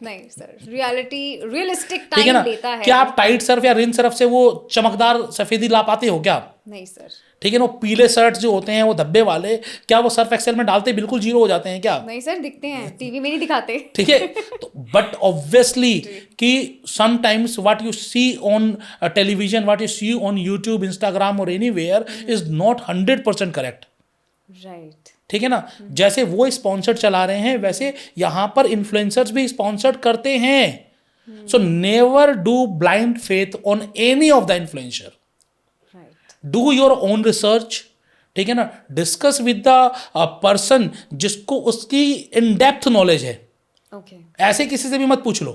नहीं सर, रियलिस्टिक ठीक है टाइम ना। लेता है। क्या आप टाइट सर्फ या रिन सर्फ से वो चमकदार सफेदी ला पाते हो क्या? नहीं सर। ठीक है ना। वो पीले शर्ट जो होते हैं वो धब्बे वाले, क्या वो सर्फ एक्सेल में डालते बिल्कुल जीरो हो जाते हैं क्या? नहीं सर, दिखते हैं, टीवी में नहीं दिखाते। ठीक है। तो बट ऑब्वियसली कि sometimes what you see on television, what you see on YouTube, Instagram और anywhere is not 100% correct. Right. ठीक है ना। जैसे वो स्पॉन्सर्ड चला रहे हैं वैसे यहाँ पर इन्फ्लुएंसर्स भी स्पॉन्सर्ड करते हैं। So never do blind faith on any of the influencer. Do your own research, ठीक है ना। डिस्कस विद द पर्सन जिसको उसकी इन डेप्थ नॉलेज है। ओके। ऐसे किसी से भी मत पूछ लो।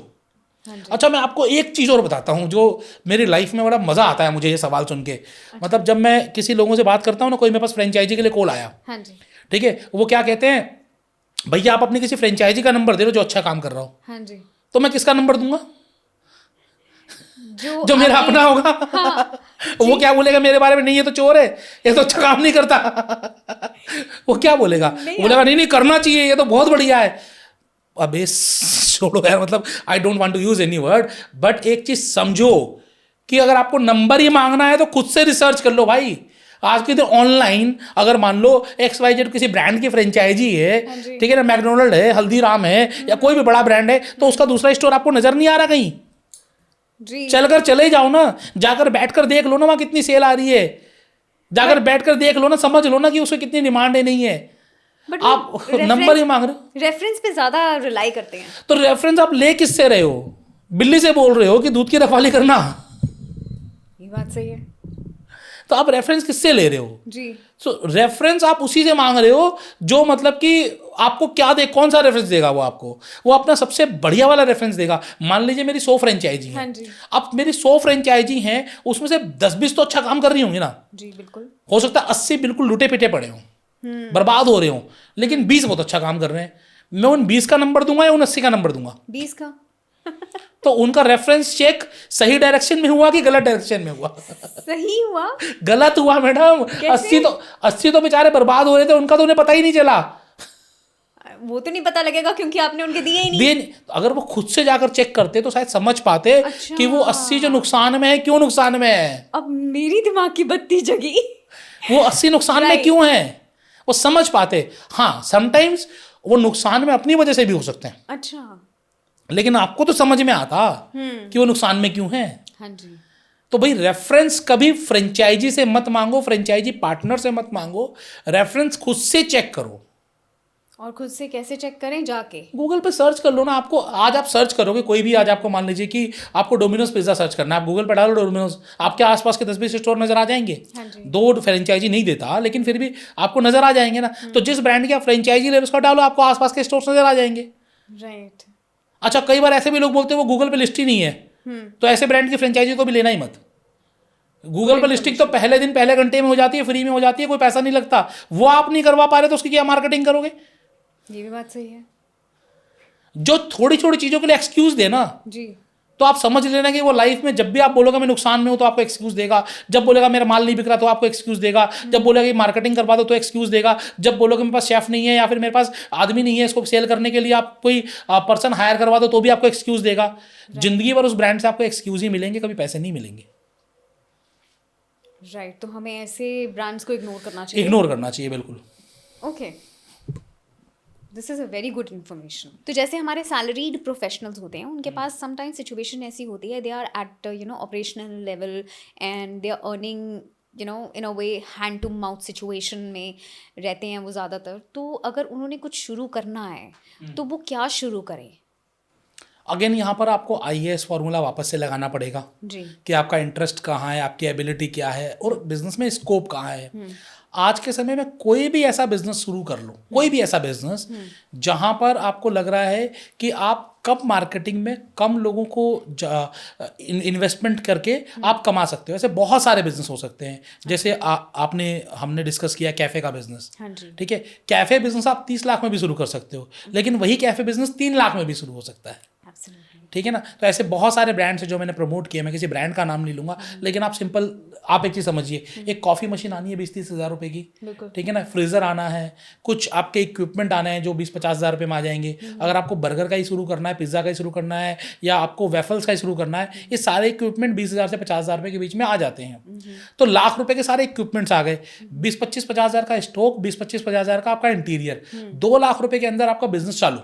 अच्छा, मैं आपको एक चीज़ और बताता हूँ जो मेरी लाइफ में बड़ा मज़ा आता है मुझे ये सवाल सुन के। मतलब जब मैं किसी लोगों से बात करता हूँ ना, कोई मेरे पास फ्रेंचाइजी के लिए कॉल आया, हाँ जी। ठीक है, वो क्या कहते हैं, भैया आप अपनी किसी फ्रेंचाइजी का नंबर दे दो जो अच्छा काम कर रहा हो। हाँ जी। तो मैं किसका नंबर दूंगा? जो मेरा आपके- अपना होगा। हाँ, वो क्या बोलेगा मेरे बारे में, नहीं ये तो चोर है, ये तो अच्छा काम नहीं करता। वो क्या बोलेगा? बोलेगा नहीं नहीं करना चाहिए, ये तो बहुत बढ़िया है। अबे छोड़ो यार, मतलब I don't want to use any word, but एक चीज समझो कि अगर आपको नंबर ही मांगना है तो खुद से रिसर्च कर लो भाई। आज के दिन ऑनलाइन अगर मान लो XYZ किसी ब्रांड की फ्रेंचाइजी है, ठीक है ना, मैकडोनल्ड है, हल्दीराम है, या कोई भी बड़ा ब्रांड है, तो उसका दूसरा स्टोर आपको नजर नहीं आ रहा कहीं? जी। चलकर चले जाओ ना, जाकर बैठकर देख लो ना वहां कितनी सेल आ रही है, जाकर बैठकर देख लो ना, समझ लो ना कि उसको कितनी डिमांड है नहीं है। आप नंबर ही मांग रहे हो, रेफरेंस पे ज्यादा रिलाई करते हैं। तो रेफरेंस आप ले किससे रहे हो? बिल्ली से बोल रहे हो कि दूध की रखवाली करना? ये बात सही है। तो आप रेफरेंस किससे ले रहे हो? जी। सो रेफरेंस आप उसी से मांग रहे हो जो मतलब कि आपको क्या दे, कौन सा रेफरेंस देगा वो आपको? वो अपना सबसे बढ़िया वाला रेफरेंस देगा। मान लीजिए मेरी 100 फ्रेंचाइजी है, हाँ जी। अब मेरी 100 फ्रेंचाइजी हैं, उसमें से 10-20 तो अच्छा काम कर रही होंगी ना। जी बिल्कुल। हो सकता है 80 बिल्कुल लुटे पिटे पड़े हों, बर्बाद हो रहे हों, लेकिन 20 बहुत अच्छा काम कर रहे हैं। मैं उन 20 का नंबर दूंगा या उन 80 का नंबर दूंगा? 20 का। तो उनका रेफरेंस चेक सही डायरेक्शन में हुआ कि गलत डायरेक्शन में हुआ? सही हुआ। गलत हुआ मैडम। 80 तो बेचारे बर्बाद हो रहे थे, उनका तो उन्हें पता ही नहीं चला। वो तो नहीं पता लगेगा क्योंकि आपने उनके दिए ही नहीं। दिए, अगर वो खुद से जाकर चेक करते तो शायद समझ पाते। अच्छा। कि वो 80 जो नुकसान में है, क्यों नुकसान में है। अब मेरी दिमाग की बत्ती जगी। वो 80 नुकसान में क्यों है, वो समझ पाते। हाँ, समटाइम्स वो नुकसान में अपनी वजह से भी हो सकते हैं। अच्छा। लेकिन आपको तो समझ में आता कि वो नुकसान में क्यों है। हाँ जी। तो भाई रेफरेंस कभी फ्रेंचाइजी से मत मांगो, फ्रेंचाइजी पार्टनर से मत मांगो, रेफरेंस खुद से चेक करो। और खुद से कैसे चेक करें? जाके गूगल पे सर्च कर लो ना। आपको आज आप सर्च करोगे कोई भी, आज आपको मान लीजिए कि आपको डोमिनोज पिज्जा सर्च करना है, आप गूगल पे डालो डोमिनोज, आपके आसपास के 10-20 स्टोर नजर आ जाएंगे। हाँ जी। 2 फ्रेंचाइजी नहीं देता, लेकिन फिर भी आपको नजर आ जाएंगे ना। तो जिस ब्रांड की आप फ्रेंचाइजी ले रहे हो उसका डालो, आपको आसपास के स्टोर नजर आ जाएंगे। राइट। अच्छा, कई बार ऐसे भी लोग बोलते हैं वो गूगल पे लिस्ट ही नहीं है, तो ऐसे ब्रांड की फ्रेंचाइजी को भी लेना ही मत। गूगल पर लिस्टिंग तो पहले दिन पहले घंटे में हो जाती है, फ्री में हो जाती है, कोई पैसा नहीं लगता। वो आप नहीं करवा पा रहे तो उसकी क्या मार्केटिंग करोगे? ये भी बात सही है। जो थोड़ी छोटी चीजों के लिए एक्सक्यूज देना, जी। तो आप समझ लेना कि वो लाइफ में जब भी आप बोलोगे मैं नुकसान में हूं तो आपको एक्सक्यूज देगा, जब बोलेगा मेरा माल नहीं बिक रहा तो आपको एक्सक्यूज देगा, जब बोलेगा कि मार्केटिंग करवा दो तो एक्सक्यूज देगा, जब बोलोगे मेरे पास शेफ नहीं है या फिर मेरे पास आदमी नहीं है इसको सेल करने के लिए, आप कोई पर्सन हायर करवा दो तो भी आपको एक्सक्यूज देगा। जिंदगी भर उस ब्रांड से आपको एक्सक्यूज ही मिलेंगे, कभी पैसे नहीं मिलेंगे। राइट। तो हमें ऐसे ब्रांड्स को इग्नोर करना चाहिए। इग्नोर करना चाहिए, बिल्कुल। Okay, this is a very good information. तो जैसे हमारे सैलरीड प्रोफेशनल्स होते हैं, उनके पास समटाइम्स सिचुएशन ऐसी होती है, they are at operational level and they are earning in a way hand to mouth situation में रहते हैं वो ज़्यादातर, तो अगर उन्होंने कुछ शुरू करना है तो वो क्या शुरू करें? अगेन यहाँ पर आपको IAS फॉर्मूला वापस से लगाना पड़ेगा जी। कि आपका इंटरेस्ट कहाँ है, आपकी एबिलिटी क्या है और बिजनेस में स्कोप कहाँ है। आज के समय में कोई भी ऐसा बिजनेस शुरू कर लो, कोई भी ऐसा बिजनेस जहाँ पर आपको लग रहा है कि आप कम मार्केटिंग में कम लोगों को इन्वेस्टमेंट करके आप कमा सकते हो। ऐसे बहुत सारे बिजनेस हो सकते हैं। जैसे हमने डिस्कस किया कैफ़े का बिजनेस। हाँ जी। ठीक है, कैफ़े बिजनेस आप 30 लाख में भी शुरू कर सकते हो, लेकिन वही कैफ़े बिजनेस 3 लाख में भी शुरू हो सकता है। Absolutely. ठीक है ना। तो ऐसे बहुत सारे ब्रांड्स हैं जो मैंने प्रमोट किए। मैं किसी ब्रांड का नाम नहीं लूंगा, लेकिन आप एक चीज़ समझिए, एक कॉफ़ी मशीन आनी है 20-30 हज़ार रुपये की, ठीक है ना, फ्रीज़र आना है, कुछ आपके इक्विपमेंट आना है जो 20-50 हज़ार रुपये में आ जाएंगे। अगर आपको बर्गर का ही शुरू करना है, पिज़्ज़ा का ही शुरू करना है, या आपको वेफल्स का ही शुरू करना है, ये सारे इक्विपमेंट 20,000 से 50,000 रुपये के बीच में आ जाते हैं। तो लाख रुपये के सारे इक्विपमेंट्स आ गए। 20-25-50 हज़ार का स्टॉक, 20-25-50 हज़ार का आपका इंटीरियर, 2 लाख रुपये के अंदर आपका बिजनेस चालू।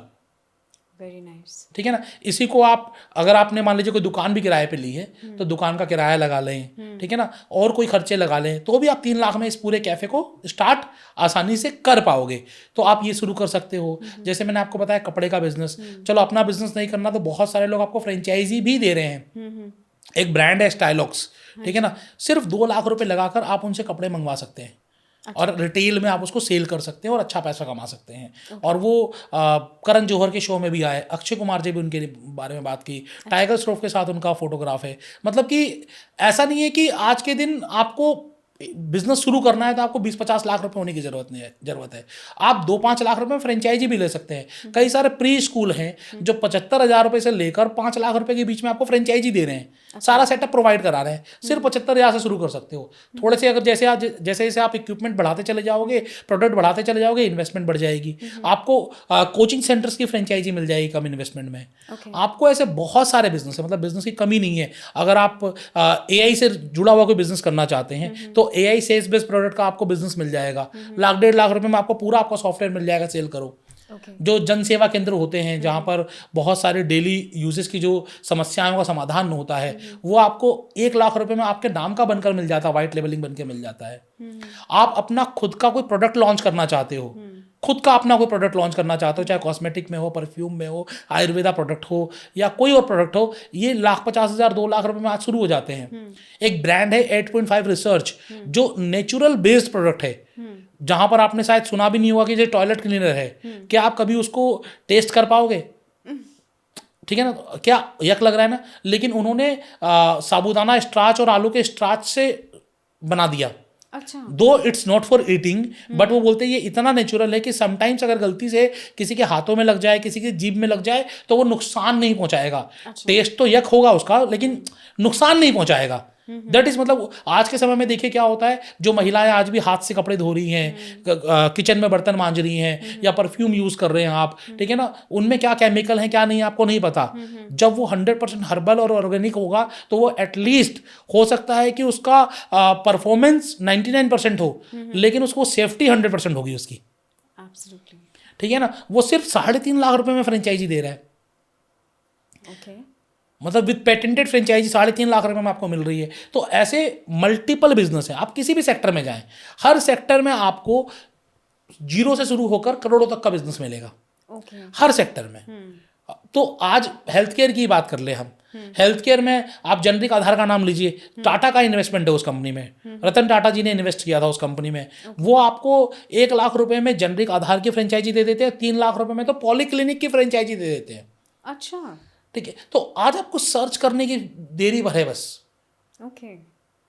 Very nice. ठीक है ना। इसी को आप, अगर आपने मान लीजिए कोई दुकान भी किराए पे ली है, तो दुकान का किराया लगा लें, ठीक है ना, और कोई खर्चे लगा लें, तो भी आप 3 लाख में इस पूरे कैफे को स्टार्ट आसानी से कर पाओगे। तो आप ये शुरू कर सकते हो। जैसे मैंने आपको बताया कपड़े का बिजनेस, चलो अपना बिजनेस नहीं करना तो बहुत सारे लोग आपको फ्रेंचाइजी भी दे रहे हैं। एक ब्रांड है स्टाइलॉक्स, ठीक है ना, सिर्फ 2 लाख रुपए लगाकर आप उनसे कपड़े मंगवा सकते हैं। अच्छा। और रिटेल में आप उसको सेल कर सकते हैं और अच्छा पैसा कमा सकते हैं। और वो करण जौहर के शो में भी आए, अक्षय कुमार जी भी उनके बारे में बात की, टाइगर श्रॉफ के साथ उनका फोटोग्राफ है। मतलब कि ऐसा नहीं है कि आज के दिन आपको बिजनेस शुरू करना है तो आपको 20-50 लाख रुपए होने की जरूरत है। आप 2-5 लाख रुपए में फ्रेंचाइजी भी ले सकते हैं। कई सारे प्री स्कूल हैं जो 75,000 रुपए से लेकर 5 लाख रुपए के बीच में आपको फ्रेंचाइजी दे रहे हैं। सारा सेटअप प्रोवाइड करा रहे हैं। सिर्फ 75,000 से शुरू कर सकते हो। थोड़े से अगर जैसे आप इक्विपमेंट बढ़ाते चले जाओगे, प्रोडक्ट बढ़ाते चले जाओगे, इन्वेस्टमेंट बढ़ जाएगी। आपको कोचिंग सेंटर्स की फ्रेंचाइजी मिल जाएगी कम इन्वेस्टमेंट में। आपको ऐसे बहुत सारे बिजनेस है, मतलब बिजनेस की कमी नहीं है। अगर आप AI से जुड़ा हुआ कोई बिजनेस करना चाहते हैं तो AI सेल्स बेस्ड प्रोडक्ट का आपको बिजनेस मिल जाएगा। 1.5 लाख रुपए में आपको पूरा आपका सॉफ्टवेयर मिल जाएगा, सेल करो। जो जन सेवा केंद्र होते हैं जहाँ पर बहुत सारे डेली यूजेस की जो समस्याओं का समाधान होता है, वो आपको 1 लाख रुपए में आपके नाम का बनकर मिल जाता है, वाइट लेबलिंग बनकर मिल जाता है। आप अपना खुद का कोई प्रोडक्ट लॉन्च करना चाहते हो, खुद का अपना कोई प्रोडक्ट लॉन्च करना चाहते हो, चाहे कॉस्मेटिक में हो, परफ्यूम में हो, आयुर्वेदा प्रोडक्ट हो या कोई और प्रोडक्ट हो, ये 1,50,000 2 लाख रुपए में आज शुरू हो जाते हैं। एक ब्रांड है 8.5 रिसर्च, जो नेचुरल बेस्ड प्रोडक्ट है, जहां पर आपने शायद सुना भी नहीं हुआ कि ये टॉयलेट क्लीनर है। क्या आप कभी उसको टेस्ट कर पाओगे? ठीक है ना, क्या यक लग रहा है ना। लेकिन उन्होंने साबूदाना स्टार्च और आलू के स्टार्च से बना दिया। अच्छा। दो it's not for eating, but वो बोलते हैं ये इतना नेचुरल है कि समटाइम्स अगर गलती से किसी के हाथों में लग जाए, किसी की जीभ में लग जाए, तो वो नुकसान नहीं पहुंचाएगा। अच्छा। टेस्ट तो यक होगा उसका, लेकिन नुकसान नहीं पहुंचाएगा। दैट इज, मतलब आज के समय में देखिए क्या होता है, जो महिलाएं आज भी हाथ से कपड़े धो रही हैं, किचन में बर्तन मांज रही हैं, या परफ्यूम यूज कर रहे हैं आप, ठीक है ना, उनमें क्या केमिकल है क्या नहीं आपको नहीं पता। जब वो 100% हर्बल और ऑर्गेनिक होगा तो वो एटलीस्ट हो सकता है कि उसका परफॉर्मेंस 99% हो, लेकिन उसको सेफ्टी 100% होगी उसकी। ठीक है ना। वो सिर्फ 3.5 लाख रुपए में फ्रेंचाइजी दे रहा है। मतलब विद पेटेंटेड फ्रेंचाइजी 3.5 लाख रुपए में आपको मिल रही है। तो ऐसे मल्टीपल बिजनेस है। आप किसी भी सेक्टर में जाएं, हर सेक्टर में आपको 0 से शुरू होकर करोड़ों तक का बिजनेस मिलेगा। हर सेक्टर में। तो आज हेल्थ केयर की बात कर ले हम। हेल्थ केयर में आप जेनरिक आधार का नाम लीजिए, टाटा का इन्वेस्टमेंट है उस कंपनी में, रतन टाटा जी ने इन्वेस्ट किया था उस कंपनी में। वो आपको 1 लाख रुपए में जेनरिक आधार की फ्रेंचाइजी दे देते हैं, 3 लाख रुपए में तो पॉलीक्लिनिक की फ्रेंचाइजी दे देते हैं। अच्छा, ठीक है। तो आज आपको सर्च करने की देरी भर है बस। ओके।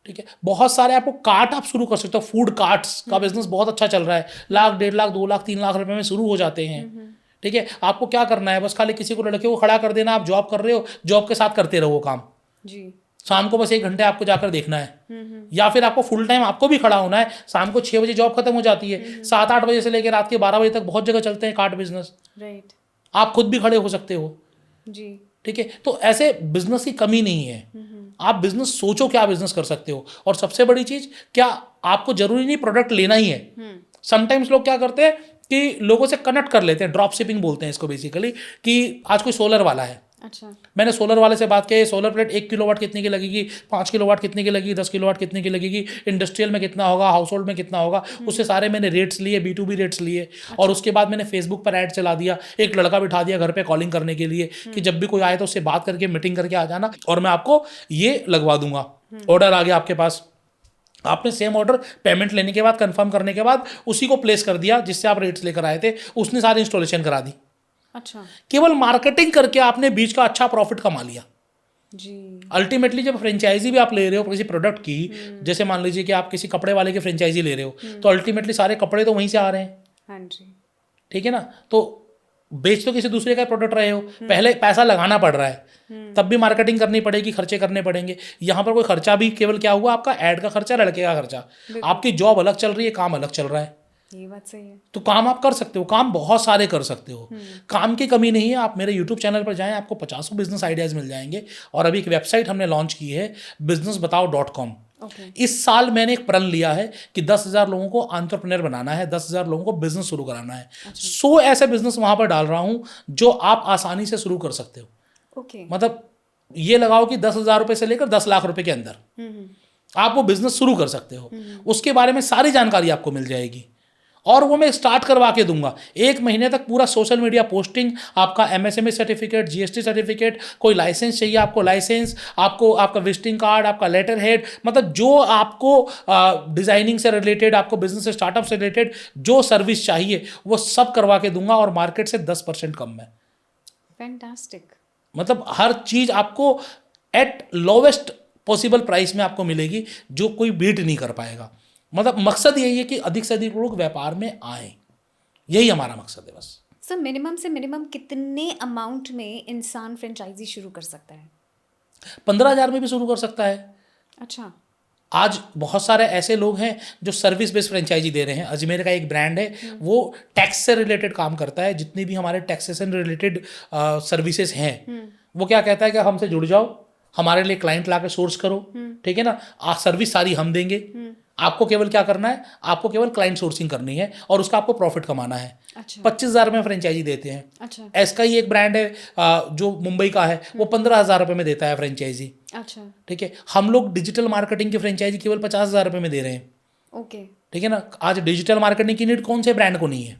ठीक है। बहुत सारे आपको कार्ट आप शुरू कर सकते हो। फूड कार्ट्स का बिजनेस बहुत अच्छा चल रहा है। 1 लाख, 1.5 लाख, 2 लाख, 3 लाख रुपए में शुरू हो जाते हैं। ठीक है। आपको क्या करना है, बस खाली किसी को लड़के को खड़ा कर देना। आप जॉब कर रहे हो, जॉब के साथ करते रहो वो काम जी। शाम को बस 1 घंटे आपको जाकर देखना है, या फिर आपको फुल टाइम आपको भी खड़ा होना है। शाम को 6 बजे जॉब खत्म हो जाती है, 7-8 बजे से लेकर रात के 12 बजे तक बहुत जगह चलते हैं कार्ट बिजनेस। राइट। आप खुद भी खड़े हो सकते हो जी। ठीक है। तो ऐसे बिजनेस की कमी नहीं है। आप बिजनेस सोचो क्या बिजनेस कर सकते हो। और सबसे बड़ी चीज, क्या आपको जरूरी नहीं प्रोडक्ट लेना ही है। समटाइम्स लोग क्या करते हैं कि लोगों से कनेक्ट कर लेते हैं, ड्रॉप शिपिंग बोलते हैं इसको बेसिकली, कि आज कोई सोलर वाला है, अच्छा, मैंने सोलर वाले से बात की, सोलर प्लेट 1 किलोवाट कितने की लगेगी, 5 किलोवाट कितने की लगेगी, 10 किलोवाट कितने की लगेगी, इंडस्ट्रियल में कितना होगा, हाउस होल्ड में कितना होगा, उससे सारे मैंने रेट्स लिए, B2B रेट्स लिए। और उसके बाद मैंने फेसबुक पर ऐड चला दिया, एक लड़का बिठा दिया घर पे कॉलिंग करने के लिए कि जब भी कोई आए तो उससे बात करके मीटिंग करके आ जाना और मैं आपको ये लगवा दूंगा। ऑर्डर आ गया आपके पास, आपने सेम ऑर्डर पेमेंट लेने के बाद कंफर्म करने के बाद उसी को प्लेस कर दिया जिससे आप रेट्स लेकर आए थे, उसने सारी इंस्टॉलेशन करा दी। अच्छा केवल मार्केटिंग करके आपने बीच का अच्छा प्रॉफिट कमा लिया। जी, अल्टीमेटली जब फ्रेंचाइजी भी आप ले रहे हो किसी प्रोडक्ट की, जैसे मान लीजिए कि आप किसी कपड़े वाले की फ्रेंचाइजी ले रहे हो, तो अल्टीमेटली सारे कपड़े तो वहीं से आ रहे हैं, हाँ जी, ठीक है ना। तो बेच तो किसी दूसरे का प्रोडक्ट रहे हो, पहले पैसा लगाना पड़ रहा है, तब भी मार्केटिंग करनी पड़ेगी, खर्चे करने पड़ेंगे। यहाँ पर कोई खर्चा भी केवल क्या हुआ, आपका ऐड का खर्चा, लड़के का खर्चा, आपकी जॉब अलग चल रही है, काम अलग चल रहा है। ये बात सही है। तो काम आप कर सकते हो, काम बहुत सारे कर सकते हो, काम की कमी नहीं है। आप मेरे यूट्यूब चैनल पर जाएं, आपको 50 बिजनेस आइडियाज़ मिल जाएंगे। और अभी एक वेबसाइट हमने लॉन्च की है businessbatao.com। इस साल मैंने एक प्रण लिया है कि 10,000 लोगों को एंटरप्रेन्योर बनाना है, 10,000 लोगों को बिजनेस शुरू कराना है। 100 ऐसे बिजनेस वहां पर डाल रहा हूं जो आप आसानी से शुरू कर सकते हो। ओके, मतलब ये लगाओ कि 10,000 रुपये से लेकर 10 लाख रुपए के अंदर आप वो बिजनेस शुरू कर सकते हो। उसके बारे में सारी जानकारी आपको मिल जाएगी और वो मैं स्टार्ट करवा के दूंगा। 1 महीने तक पूरा सोशल मीडिया पोस्टिंग, आपका MSME सर्टिफिकेट, GST सर्टिफिकेट, कोई लाइसेंस चाहिए आपको लाइसेंस, आपको आपका विजिटिंग कार्ड, आपका लेटर हेड, मतलब जो आपको डिजाइनिंग से रिलेटेड, आपको बिजनेस स्टार्टअप से रिलेटेड जो सर्विस चाहिए वो सब करवा के दूंगा और मार्केट से 10% कम में। फैंटास्टिक। मतलब हर चीज आपको एट लोवेस्ट पॉसिबल प्राइस में आपको मिलेगी जो कोई बीट नहीं कर पाएगा। मतलब मकसद यही है कि अधिक से अधिक लोग व्यापार में आए, यही हमारा मकसद है बस। सर मिनिमम से मिनिमम कितने अमाउंट में इंसान फ्रेंचाइजी शुरू कर सकता है? 15,000 में भी शुरू कर सकता है। अच्छा, आज बहुत सारे ऐसे लोग हैं जो सर्विस बेस्ड फ्रेंचाइजी दे रहे हैं। अजमेर का एक ब्रांड है, वो टैक्स से रिलेटेड काम करता है। जितनी भी हमारे टैक्सेशन रिलेटेड सर्विसेज हैं, वो क्या कहता है कि हमसे जुड़ जाओ, हमारे लिए क्लाइंट ला के सोर्स करो, ठीक है ना, सर्विस सारी हम देंगे, आपको केवल क्या करना है, आपको केवल क्लाइंट सोर्सिंग करनी है और उसका आपको प्रॉफिट कमाना है। अच्छा, 25,000 में फ्रेंचाइजी देते हैं। अच्छा, ऐसा ही एक ब्रांड है जो मुंबई का है, वो 15,000 रुपये में देता है फ्रेंचाइजी। अच्छा, ठीक है, हम लोग डिजिटल मार्केटिंग की फ्रेंचाइजी केवल 50,000 रुपये में दे रहे हैं। ओके, ठीक है ना। आज डिजिटल मार्केटिंग की नीड कौन से ब्रांड को नहीं है?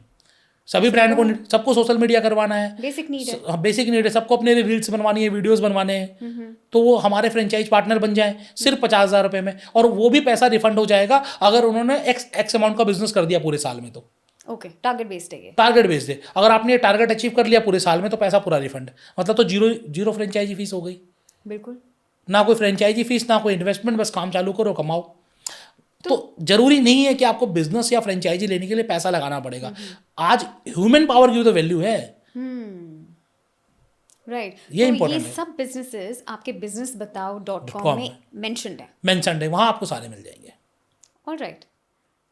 सभी ब्रांड को, सबको सोशल मीडिया करवाना है, बेसिक नीड है। बेसिक नीड है, सबको अपने रील्स बनवानी है, वीडियोस बनवाने हैं। तो वो हमारे फ्रेंचाइज पार्टनर बन जाएं सिर्फ 50,000 रुपये में, और वो भी पैसा रिफंड हो जाएगा अगर उन्होंने एक्स अमाउंट का बिजनेस कर दिया पूरे साल में। तो ओके, टारगेट बेस्ड है ये। टारगेट बेस्ड है, अगर आपने ये टारगेट अचीव कर लिया पूरे साल में तो पैसा पूरा रिफंड, मतलब तो जीरो फ्रेंचाइजी फीस हो गई। बिल्कुल, ना कोई फ्रेंचाइजी फीस, ना कोई इन्वेस्टमेंट, बस काम चालू करो, कमाओ। तो जरूरी नहीं है कि आपको बिजनेस या फ्रेंचाइजी लेने के लिए पैसा लगाना पड़ेगा। आज ह्यूमन पावर की तो वैल्यू है। राइट, ये तो important ये है। सब बिजनेसेस आपके businessbatao.com में मेंशन्ड है। मेंशन्ड है, वहाँ आपको सारे मिल जाएंगे। ऑलराइट,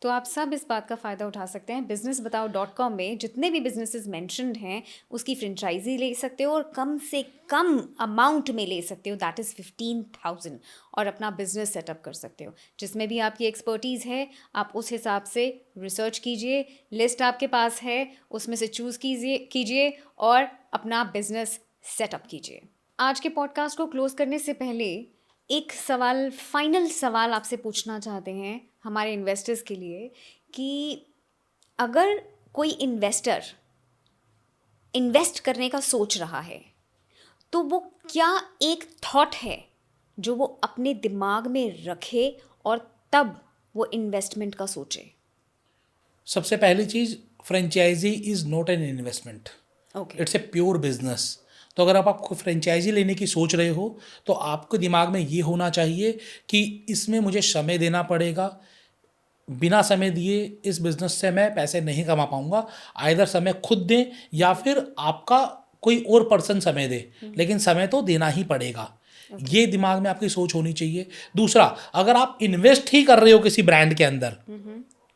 तो आप सब इस बात का फ़ायदा उठा सकते हैं। businessbatao.com में जितने भी बिजनेसेस मेंशन्ड हैं उसकी फ्रेंचाइजी ले सकते हो और कम से कम अमाउंट में ले सकते हो, दैट इज़ 15,000, और अपना बिजनेस सेटअप कर सकते हो। जिसमें भी आपकी एक्सपर्टीज़ है आप उस हिसाब से रिसर्च कीजिए, लिस्ट आपके पास है उसमें से चूज़ कीजिए और अपना बिजनेस सेटअप कीजिए। आज के पॉडकास्ट को क्लोज करने से पहले एक सवाल, फाइनल सवाल आपसे पूछना चाहते हैं हमारे इन्वेस्टर्स के लिए कि अगर कोई इन्वेस्टर इन्वेस्ट करने का सोच रहा है तो वो क्या एक थॉट है जो वो अपने दिमाग में रखे और तब वो इन्वेस्टमेंट का सोचे? सबसे पहली चीज, franchisee is not an investment, okay, it's a pure business. तो अगर आप फ्रेंचाइजी लेने की सोच रहे हो तो आपके दिमाग में ये होना चाहिए कि इसमें मुझे समय देना पड़ेगा, बिना समय दिए इस बिजनेस से मैं पैसे नहीं कमा पाऊंगा। आइदर समय खुद दें या फिर आपका कोई और पर्सन समय दे, लेकिन समय तो देना ही पड़ेगा। ये दिमाग में आपकी सोच होनी चाहिए। दूसरा, अगर आप इन्वेस्ट ही कर रहे हो किसी ब्रांड के अंदर,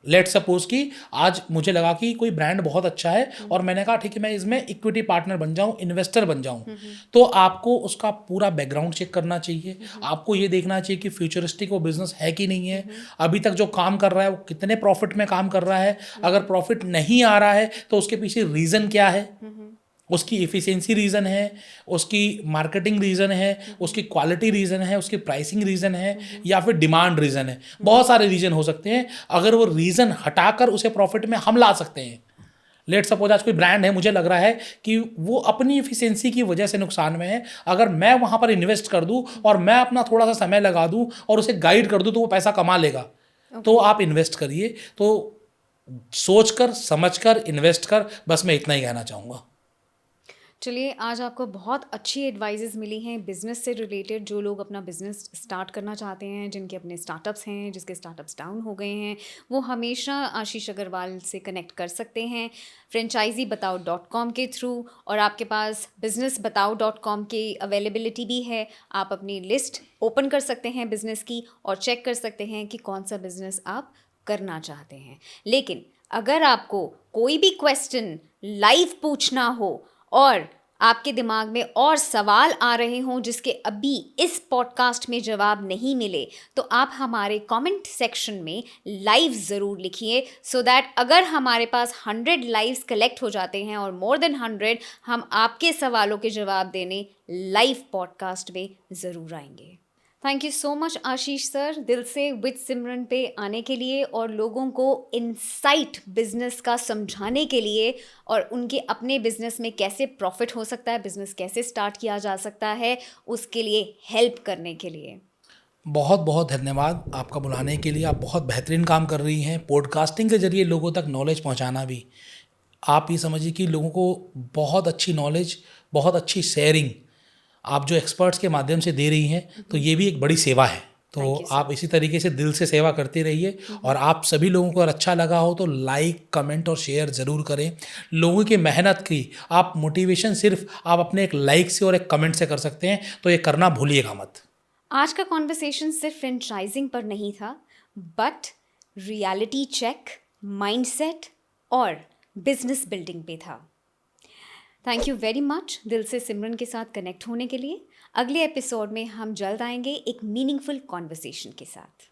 लेट सपोज कि आज मुझे लगा कि कोई ब्रांड बहुत अच्छा है और मैंने कहा ठीक है मैं इसमें इक्विटी पार्टनर बन जाऊं, इन्वेस्टर बन जाऊं, तो आपको उसका पूरा बैकग्राउंड चेक करना चाहिए। आपको ये देखना चाहिए कि फ्यूचरिस्टिक वो बिजनेस है कि नहीं है, अभी तक जो काम कर रहा है वो कितने प्रॉफिट में काम कर रहा है, अगर प्रॉफिट नहीं आ रहा है तो उसके पीछे रीज़न क्या है, उसकी एफिशिएंसी रीज़न है, उसकी मार्केटिंग रीज़न है, उसकी क्वालिटी रीज़न है, उसकी प्राइसिंग रीज़न है, या फिर डिमांड रीज़न है। बहुत सारे रीज़न हो सकते हैं। अगर वो रीज़न हटाकर उसे प्रॉफिट में हम ला सकते हैं। लेट सपोज आज कोई ब्रांड है, मुझे लग रहा है कि वो अपनी एफिशिएंसी की वजह से नुकसान में है, अगर मैं वहाँ पर इन्वेस्ट कर दूँ और मैं अपना थोड़ा सा समय लगा दूँ और उसे गाइड कर दूँ तो वो पैसा कमा लेगा। तो आप इन्वेस्ट करिए। तो सोचकर समझकर इन्वेस्ट कर, बस मैं इतना ही कहना चाहूँगा। चलिए, आज आपको बहुत अच्छी एडवाइजेस मिली हैं बिज़नेस से रिलेटेड। जो लोग अपना बिज़नेस स्टार्ट करना चाहते हैं, जिनके अपने स्टार्टअप्स हैं, जिसके स्टार्टअप्स डाउन हो गए हैं, वो हमेशा आशीष अग्रवाल से कनेक्ट कर सकते हैं franchisebataao.com के थ्रू। और आपके पास businessbatao.com की अवेलेबिलिटी भी है। आप अपनी लिस्ट ओपन कर सकते हैं बिज़नेस की और चेक कर सकते हैं कि कौन सा बिज़नेस आप करना चाहते हैं। लेकिन अगर आपको कोई भी क्वेश्चन लाइव पूछना हो और आपके दिमाग में और सवाल आ रहे हों जिसके अभी इस पॉडकास्ट में जवाब नहीं मिले, तो आप हमारे कमेंट सेक्शन में लाइव ज़रूर लिखिए, सो दैट अगर हमारे पास 100 लाइव्स कलेक्ट हो जाते हैं और मोर देन 100, हम आपके सवालों के जवाब देने लाइव पॉडकास्ट में ज़रूर आएंगे। Thank you so much Ashish sir, दिल से विद सिमरन पे आने के लिए और लोगों को इनसाइट बिजनेस का समझाने के लिए और उनके अपने बिजनेस में कैसे प्रॉफिट हो सकता है, बिजनेस कैसे स्टार्ट किया जा सकता है, उसके लिए हेल्प करने के लिए। बहुत बहुत धन्यवाद आपका बुलाने के लिए। आप बहुत बेहतरीन काम कर रही हैं। पॉडकास्टिंग के जरिए लोगों तक नॉलेज पहुंचाना भी, आप ये समझिए कि लोगों को बहुत अच्छी नॉलेज, बहुत अच्छी शेयरिंग आप जो एक्सपर्ट्स के माध्यम से दे रही हैं, तो ये भी एक बड़ी सेवा है। तो आप इसी तरीके से दिल से सेवा करते रहिए। और आप सभी लोगों को अगर अच्छा लगा हो तो लाइक, कमेंट और शेयर ज़रूर करें। लोगों की मेहनत की आप मोटिवेशन सिर्फ आप अपने एक लाइक से और एक कमेंट से कर सकते हैं, तो ये करना भूलिएगा मत। आज का कॉन्वर्सेशन सिर्फ फ्रेंचाइजिंग पर नहीं था, बट रियलिटी चेक, माइंडसेट और बिजनेस बिल्डिंग पे था। थैंक यू वेरी मच दिल से सिमरन के साथ कनेक्ट होने के लिए। अगले एपिसोड में हम जल्द आएंगे एक मीनिंगफुल कॉन्वर्सेशन के साथ।